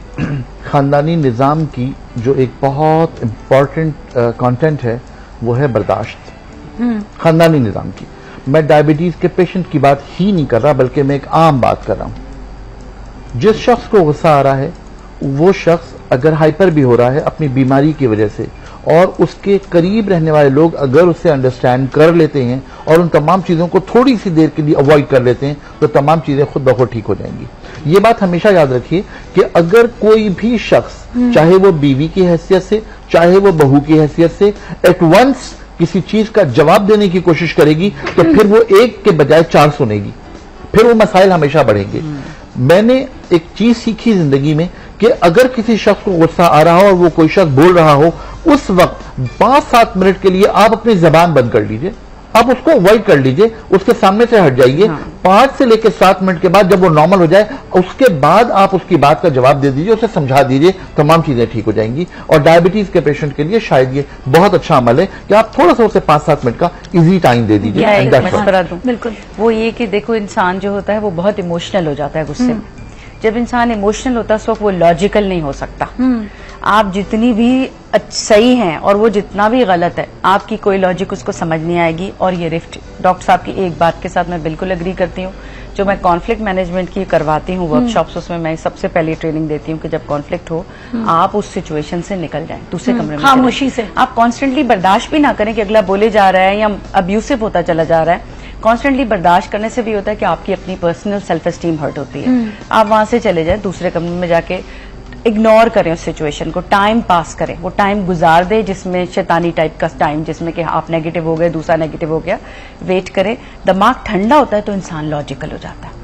खानदानी निज़ाम की जो एक बहुत इम्पॉर्टेंट कंटेंट है वो है बर्दाश्त। खानदानी निज़ाम की, मैं डायबिटीज के पेशेंट की बात ही नहीं कर रहा, बल्कि मैं एक आम बात कर रहा हूं। जिस शख्स को गुस्सा आ रहा है वो शख्स अगर हाइपर भी हो रहा है अपनी बीमारी की वजह से, और उसके करीब रहने वाले लोग अगर उससे अंडरस्टैंड कर लेते हैं और उन तमाम चीजों को थोड़ी सी देर के लिए अवॉइड कर लेते हैं, तो तमाम चीजें खुद ब खुद ठीक हो जाएंगी। ये बात हमेशा याद रखिए कि अगर कोई भी शख्स, चाहे वो बीवी की हैसियत से, चाहे वो बहू की हैसियत से, एट वंस किसी चीज का जवाब देने की कोशिश करेगी, तो फिर वो एक के बजाय 4 सुनेगी, फिर वो मसाइल हमेशा बढ़ेंगे। मैंने एक चीज सीखी जिंदगी में कि अगर किसी शख्स को गुस्सा आ रहा हो और वो कोई शख्स बोल रहा हो, उस वक्त 5-7 मिनट के लिए आप अपनी जबान बंद कर लीजिए, आप उसको अवॉइड कर लीजिए, उसके सामने से हट जाइए। 5 से लेकर 7 मिनट के बाद जब वो नॉर्मल हो जाए, उसके बाद आप उसकी बात का जवाब दे दीजिए, उसे समझा दीजिए, तमाम चीजें ठीक हो जाएंगी। और डायबिटीज के पेशेंट के लिए शायद ये बहुत अच्छा अमल है कि आप थोड़ा सा उसे 5-7 मिनट का इजी टाइम दे दीजिए। बिल्कुल, वो ये कि देखो, इंसान जो होता है वो बहुत इमोशनल हो जाता है गुस्से में। जब इंसान इमोशनल होता है उस वक्त वो लॉजिकल नहीं हो सकता। आप जितनी भी सही हैं और वो जितना भी गलत है, आपकी कोई लॉजिक उसको समझ नहीं आएगी। और ये रिफ्ट, डॉक्टर साहब की एक बात के साथ मैं बिल्कुल एग्री करती हूँ। जो मैं कॉन्फ्लिक्ट मैनेजमेंट की करवाती हूँ वर्कशॉप्स, उसमें मैं सबसे पहले ट्रेनिंग देती हूँ कि जब कॉन्फ्लिक्ट हो आप उस सिचुएशन से निकल जाएं, दूसरे कमरे में खामोशी से। आप कॉन्स्टेंटली बर्दाश्त भी ना करें कि अगला बोले जा रहा है या अब्यूसिव होता चला जा रहा है। कॉन्स्टेंटली बर्दाश्त करने से भी होता है कि आपकी अपनी पर्सनल सेल्फ एस्टीम हर्ट होती है। आप वहां से चले जाएं, दूसरे कमरे में जाके इग्नोर करें उस सिचुएशन को, टाइम पास करें, वो टाइम गुजार दे जिसमें शैतानी टाइप का टाइम, जिसमें कि आप नेगेटिव हो गए, दूसरा नेगेटिव हो गया, वेट करें। दिमाग ठंडा होता है तो इंसान लॉजिकल हो जाता है,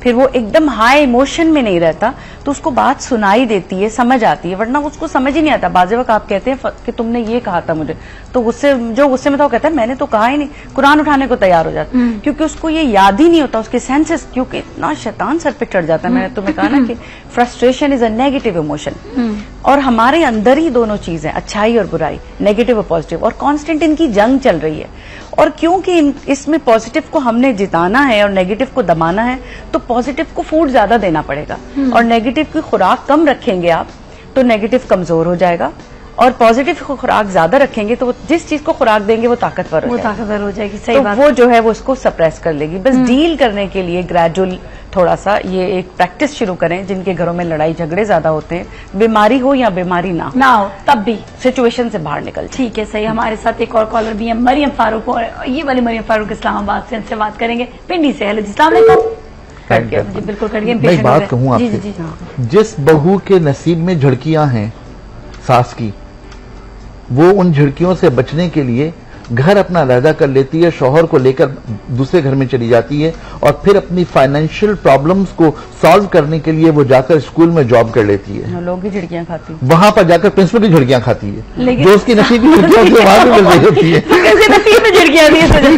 फिर वो एकदम हाई इमोशन में नहीं रहता, तो उसको बात सुनाई देती है, समझ आती है, वरना उसको समझ ही नहीं आता। बाज़ वक्त आप कहते हैं कि तुमने ये कहा था मुझे, तो गुस्से में तो वो कहता है मैंने तो कहा ही नहीं, कुरान उठाने को तैयार हो जाता है, क्योंकि उसको ये याद ही नहीं होता, उसके सेंसेस, क्योंकि इतना शैतान सर पे चढ़ जाता है। मैंने तुम्हें कहा ना कि frustration is a negative emotion, और हमारे अंदर ही दोनों चीजें, अच्छाई और बुराई, नेगेटिव और पॉजिटिव, और कांस्टेंट इनकी जंग चल रही है। और क्योंकि इसमें पॉजिटिव को हमने जिताना है और नेगेटिव को दबाना है, तो पॉजिटिव को फूड ज्यादा देना पड़ेगा, और नेगेटिव की खुराक कम रखेंगे आप तो नेगेटिव कमजोर हो जाएगा, और पॉजिटिव को खुराक ज्यादा रखेंगे तो जिस चीज को खुराक देंगे वो ताकतवर हो जाएगी। सही तो बात। वो जो है वो उसको सप्रेस कर लेगी। बस डील करने के लिए ग्रेजुअल थोड़ा सा ये एक प्रैक्टिस शुरू करें। जिनके घरों में लड़ाई झगड़े ज्यादा होते हैं, बीमारी हो या बीमारी ना हो, तब भी सिचुएशन से बाहर निकल। ठीक है, सही। हमारे साथ एक और कॉलर भी है, मरियम फारूक, और ये वाली मरियम फारूक इस्लामाबाद से, इनसे बात करेंगे। पिंडी से। हेलो जी, अस्सलाम वालेकुम। जी बिल्कुल करिए। मैं बात कहूँ आपसे, जिस बहू के नसीब में झड़कियां हैं सास की, वो उन झड़कियों से बचने के लिए घर अपना अलहदा कर लेती है, शौहर को लेकर दूसरे घर में चली जाती है, और फिर अपनी फाइनेंशियल प्रॉब्लम्स को सॉल्व करने के लिए वो जाकर स्कूल में जॉब कर लेती है। लोग की झड़कियां खाती है, वहां पर जाकर प्रिंसिपल की झड़कियां खाती है, जो उसकी नसीब की झड़कियां उसे वहां भी मिल रही होती है।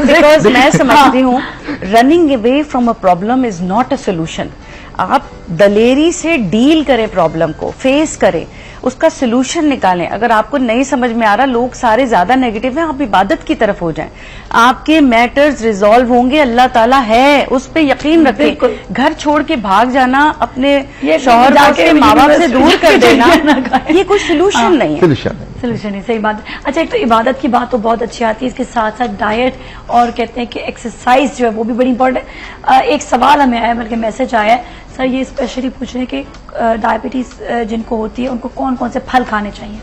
बिकॉज मैं समझती हूँ running away from a problem is not a solution. आप दलेरी से डील करें, प्रॉब्लम को फेस करें, उसका सोल्यूशन निकालें। अगर आपको नहीं समझ में आ रहा, लोग सारे ज्यादा नेगेटिव हैं, आप इबादत की तरफ हो जाएं, आपके मैटर्स रिजॉल्व होंगे। अल्लाह ताला है, उस पे यकीन रखें। घर छोड़ के भाग जाना, अपने शौहर को अपने माँ बाप से दूर कर देना, ये कोई सोल्यूशन नहीं है। सोल्यूशन है, सही बात। अच्छा, एक तो इबादत की बात तो बहुत अच्छी आती है, इसके साथ साथ डाइट और कहते हैं कि एक्सरसाइज जो है वो भी बड़ी इंपॉर्टेंट है। एक सवाल हमें आया, बल्कि मैसेज आया है सर, ये स्पेशली पूछ रहे हैं कि डायबिटीज जिनको होती है उनको कौन कौन से फल खाने चाहिए।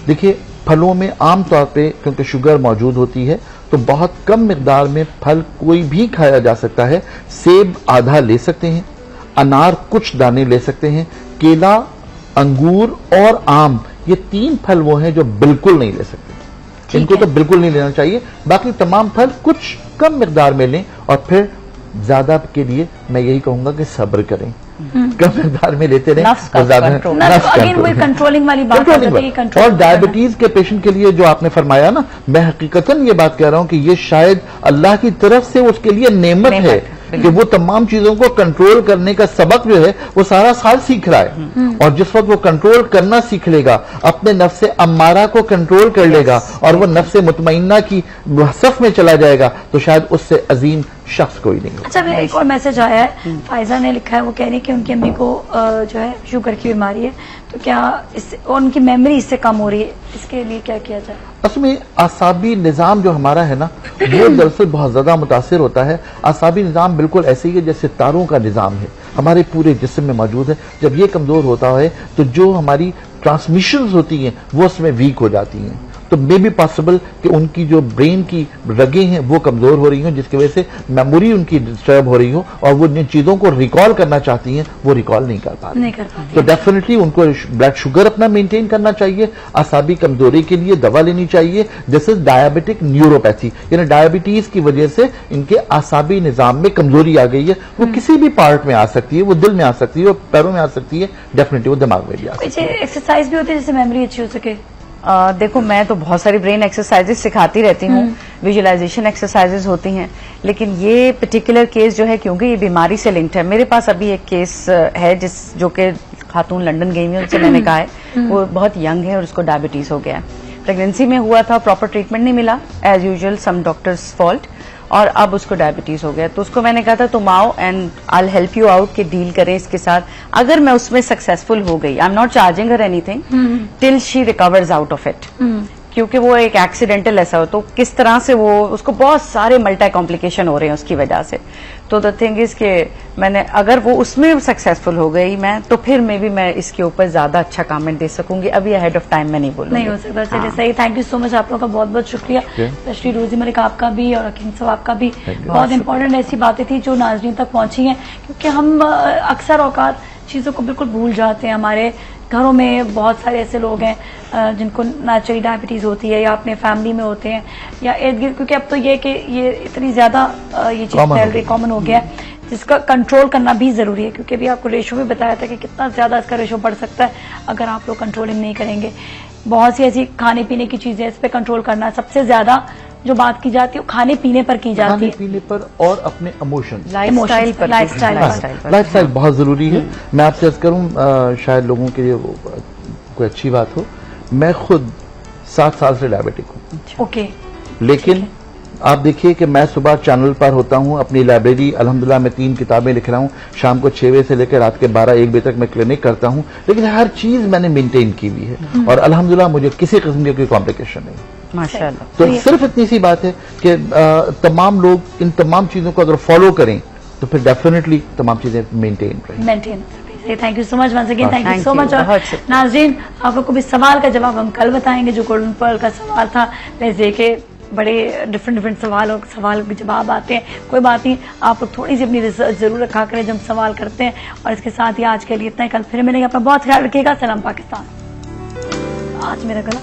देखिए, फलों में आमतौर पे क्योंकि शुगर मौजूद होती है तो बहुत कम मिकदार में फल कोई भी खाया जा सकता है। सेब आधा ले सकते हैं, अनार कुछ दाने ले सकते हैं, केला, अंगूर और आम, ये 3 फल वो हैं जो बिल्कुल नहीं ले सकते। इनको तो बिल्कुल नहीं लेना चाहिए। बाकी तमाम फल कुछ कम मिकदार में लें, और फिर ज्यादा के लिए मैं यही कहूंगा कि सब्र करें, कम मिकदार में लेते रहें और ज्यादा कंट्रोलिंग वाली बात। और डायबिटीज के पेशेंट के लिए जो आपने फरमाया ना, मैं हकीकतन ये बात कह रहा हूं कि ये शायद अल्लाह की तरफ से उसके लिए नेमत है कि वो तमाम चीजों को कंट्रोल करने का सबक जो है वो सारा साल सीख रहा है। और जिस वक्त वो कंट्रोल करना सीख लेगा, अपने नफ्स अम्मारा को कंट्रोल कर लेगा और वो नफ्स मुतमइन्ना की सफ में चला जाएगा, तो शायद उससे अजीम शख्स कोई नहीं होता। अच्छा, मेरा एक और मैसेज आया है, फायजा ने लिखा है, वो कह रही है कि उनकी अम्मी को जो है शुगर की बीमारी है, तो क्या इससे और उनकी मेमोरी इससे कम हो रही है, इसके लिए क्या किया जाए? उसमें आसाबी निज़ाम जो हमारा है ना, वो दरअसल बहुत ज्यादा मुतासिर होता है। आसाबी निज़ाम बिल्कुल ऐसे ही है जैसे तारों का निज़ाम है, हमारे पूरे जिस्म में मौजूद है। जब ये कमजोर होता है तो जो हमारी ट्रांसमिशंस होती हैं वो उसमें वीक हो जाती हैं। तो मे बी पॉसिबल कि उनकी जो ब्रेन की रगें हैं वो कमजोर हो रही हो, जिसकी वजह से मेमोरी उनकी डिस्टर्ब हो रही हो और वो जिन चीजों को रिकॉल करना चाहती हैं वो रिकॉल नहीं कर पा रही। तो डेफिनेटली उनको ब्लड शुगर अपना मेंटेन करना चाहिए, आसाबी कमजोरी के लिए दवा लेनी चाहिए। दिस इज डायबिटिक न्यूरोपैथी, यानी डायबिटीज की वजह से इनके आसाबी निजाम में कमजोरी आ गई है। वो किसी भी पार्ट में आ सकती है, वो दिल में आ सकती है, वो पैरों में आ सकती है, डेफिनेटली वो दिमाग में भी आ सकती है। एक्सरसाइज भी होती है जिससे मेमोरी अच्छी हो सके? देखो, मैं तो बहुत सारी ब्रेन एक्सरसाइजेस सिखाती रहती हूँ, विजुअलाइजेशन एक्सरसाइजेस होती हैं, लेकिन ये पर्टिकुलर केस जो है, क्योंकि ये बीमारी से लिंक्ड है। मेरे पास अभी एक केस है जो कि खातून लंदन गई हुई, उनसे मैंने कहा है, वो बहुत यंग है और उसको डायबिटीज हो गया है। प्रेगनेंसी में हुआ था, प्रॉपर ट्रीटमेंट नहीं मिला, as usual some doctors fault, और अब उसको डायबिटीज हो गया। तो उसको मैंने कहा था तुम आओ and I will help you out, कि डील करें इसके साथ। अगर मैं उसमें सक्सेसफुल हो गई, I am not charging her anything till she recovers out of it, क्योंकि वो एक एक्सीडेंटल ऐसा हो, तो किस तरह से वो उसको बहुत सारे मल्टी कॉम्प्लिकेशन हो रहे हैं उसकी वजह से। तो द थिंग इज के मैंने, अगर वो उसमें सक्सेसफुल हो गई मैं, तो फिर मे भी मैं इसके ऊपर ज्यादा अच्छा कमेंट दे सकूंगी। अभी अहेड ऑफ टाइम मैं नहीं बोलूंगी। नहीं हो सकता। चलिए सही, थैंक यू सो मच, आप लोगों का बहुत बहुत शुक्रिया, स्पेशली रोजी मलिक आपका भी और हकीम साहब आपका भी। बहुत इंपॉर्टेंट ऐसी बातें थी जो नाज़रीन तक पहुंची हैं, क्योंकि हम अक्सर औकात चीज़ों को बिल्कुल भूल जाते हैं। हमारे घरों में बहुत सारे ऐसे लोग हैं जिनको नेचुरली डायबिटीज होती है, या अपने फैमिली में होते हैं, या इर्द गिर्द, क्योंकि अब तो ये कि ये इतनी ज्यादा ये चीज फैल रही, कॉमन हो गया है, जिसका कंट्रोल करना भी जरूरी है। क्योंकि अभी आपको रेशो में बताया था कि कितना ज्यादा इसका रेशो बढ़ सकता है अगर आप लोग कंट्रोलिंग नहीं करेंगे। बहुत सी ऐसी खाने पीने की चीजें, इस पर कंट्रोल करना, सबसे ज्यादा जो बात की जाती है वो खाने पीने पर की जाती है, खाने पीने पर और अपने इमोशन, लाइफस्टाइल बहुत जरूरी है। मैं आपसे अर्ज करूं, शायद लोगों के लिए कोई अच्छी बात हो, मैं खुद 7 साल से डायबिटिक हूं। ओके, लेकिन आप देखिए कि मैं सुबह चैनल पर होता हूं, अपनी लाइब्रेरी अल्हम्दुलिल्लाह मैं 3 किताबें लिख रहा हूं, शाम को 6 बजे से लेकर रात के 12-1 बजे तक मैं क्लिनिक करता हूं, लेकिन हर चीज मैंने मेंटेन की हुई है और अल्हम्दुलिल्लाह मुझे किसी किस्म की कोई कॉम्प्लिकेशन नहीं, माशाल्लाह। तो सिर्फ इतनी सी बात है कि तमाम लोग इन तमाम चीजों को अगर फॉलो करें तो फिर डेफिनेटली तमाम चीजें मेंटेन रहें। Thank you so much once again, thank you so much. और नाज़रीन, आप लोग को भी सवाल का जवाब हम कल बताएंगे, जो गोल्डन पर्ल का सवाल था। लेट्स देखे, बड़े डिफरेंट सवाल के जवाब आते हैं। कोई बात नहीं, आप लोग थोड़ी सी अपनी रिसर्च जरूर रखा करें जब सवाल करते हैं। और इसके साथ ही आज के लिए इतना ही, कल फिर मिलेंगे। अपना बहुत ख्याल रखिएगा। सलाम पाकिस्तान। आज मेरा गला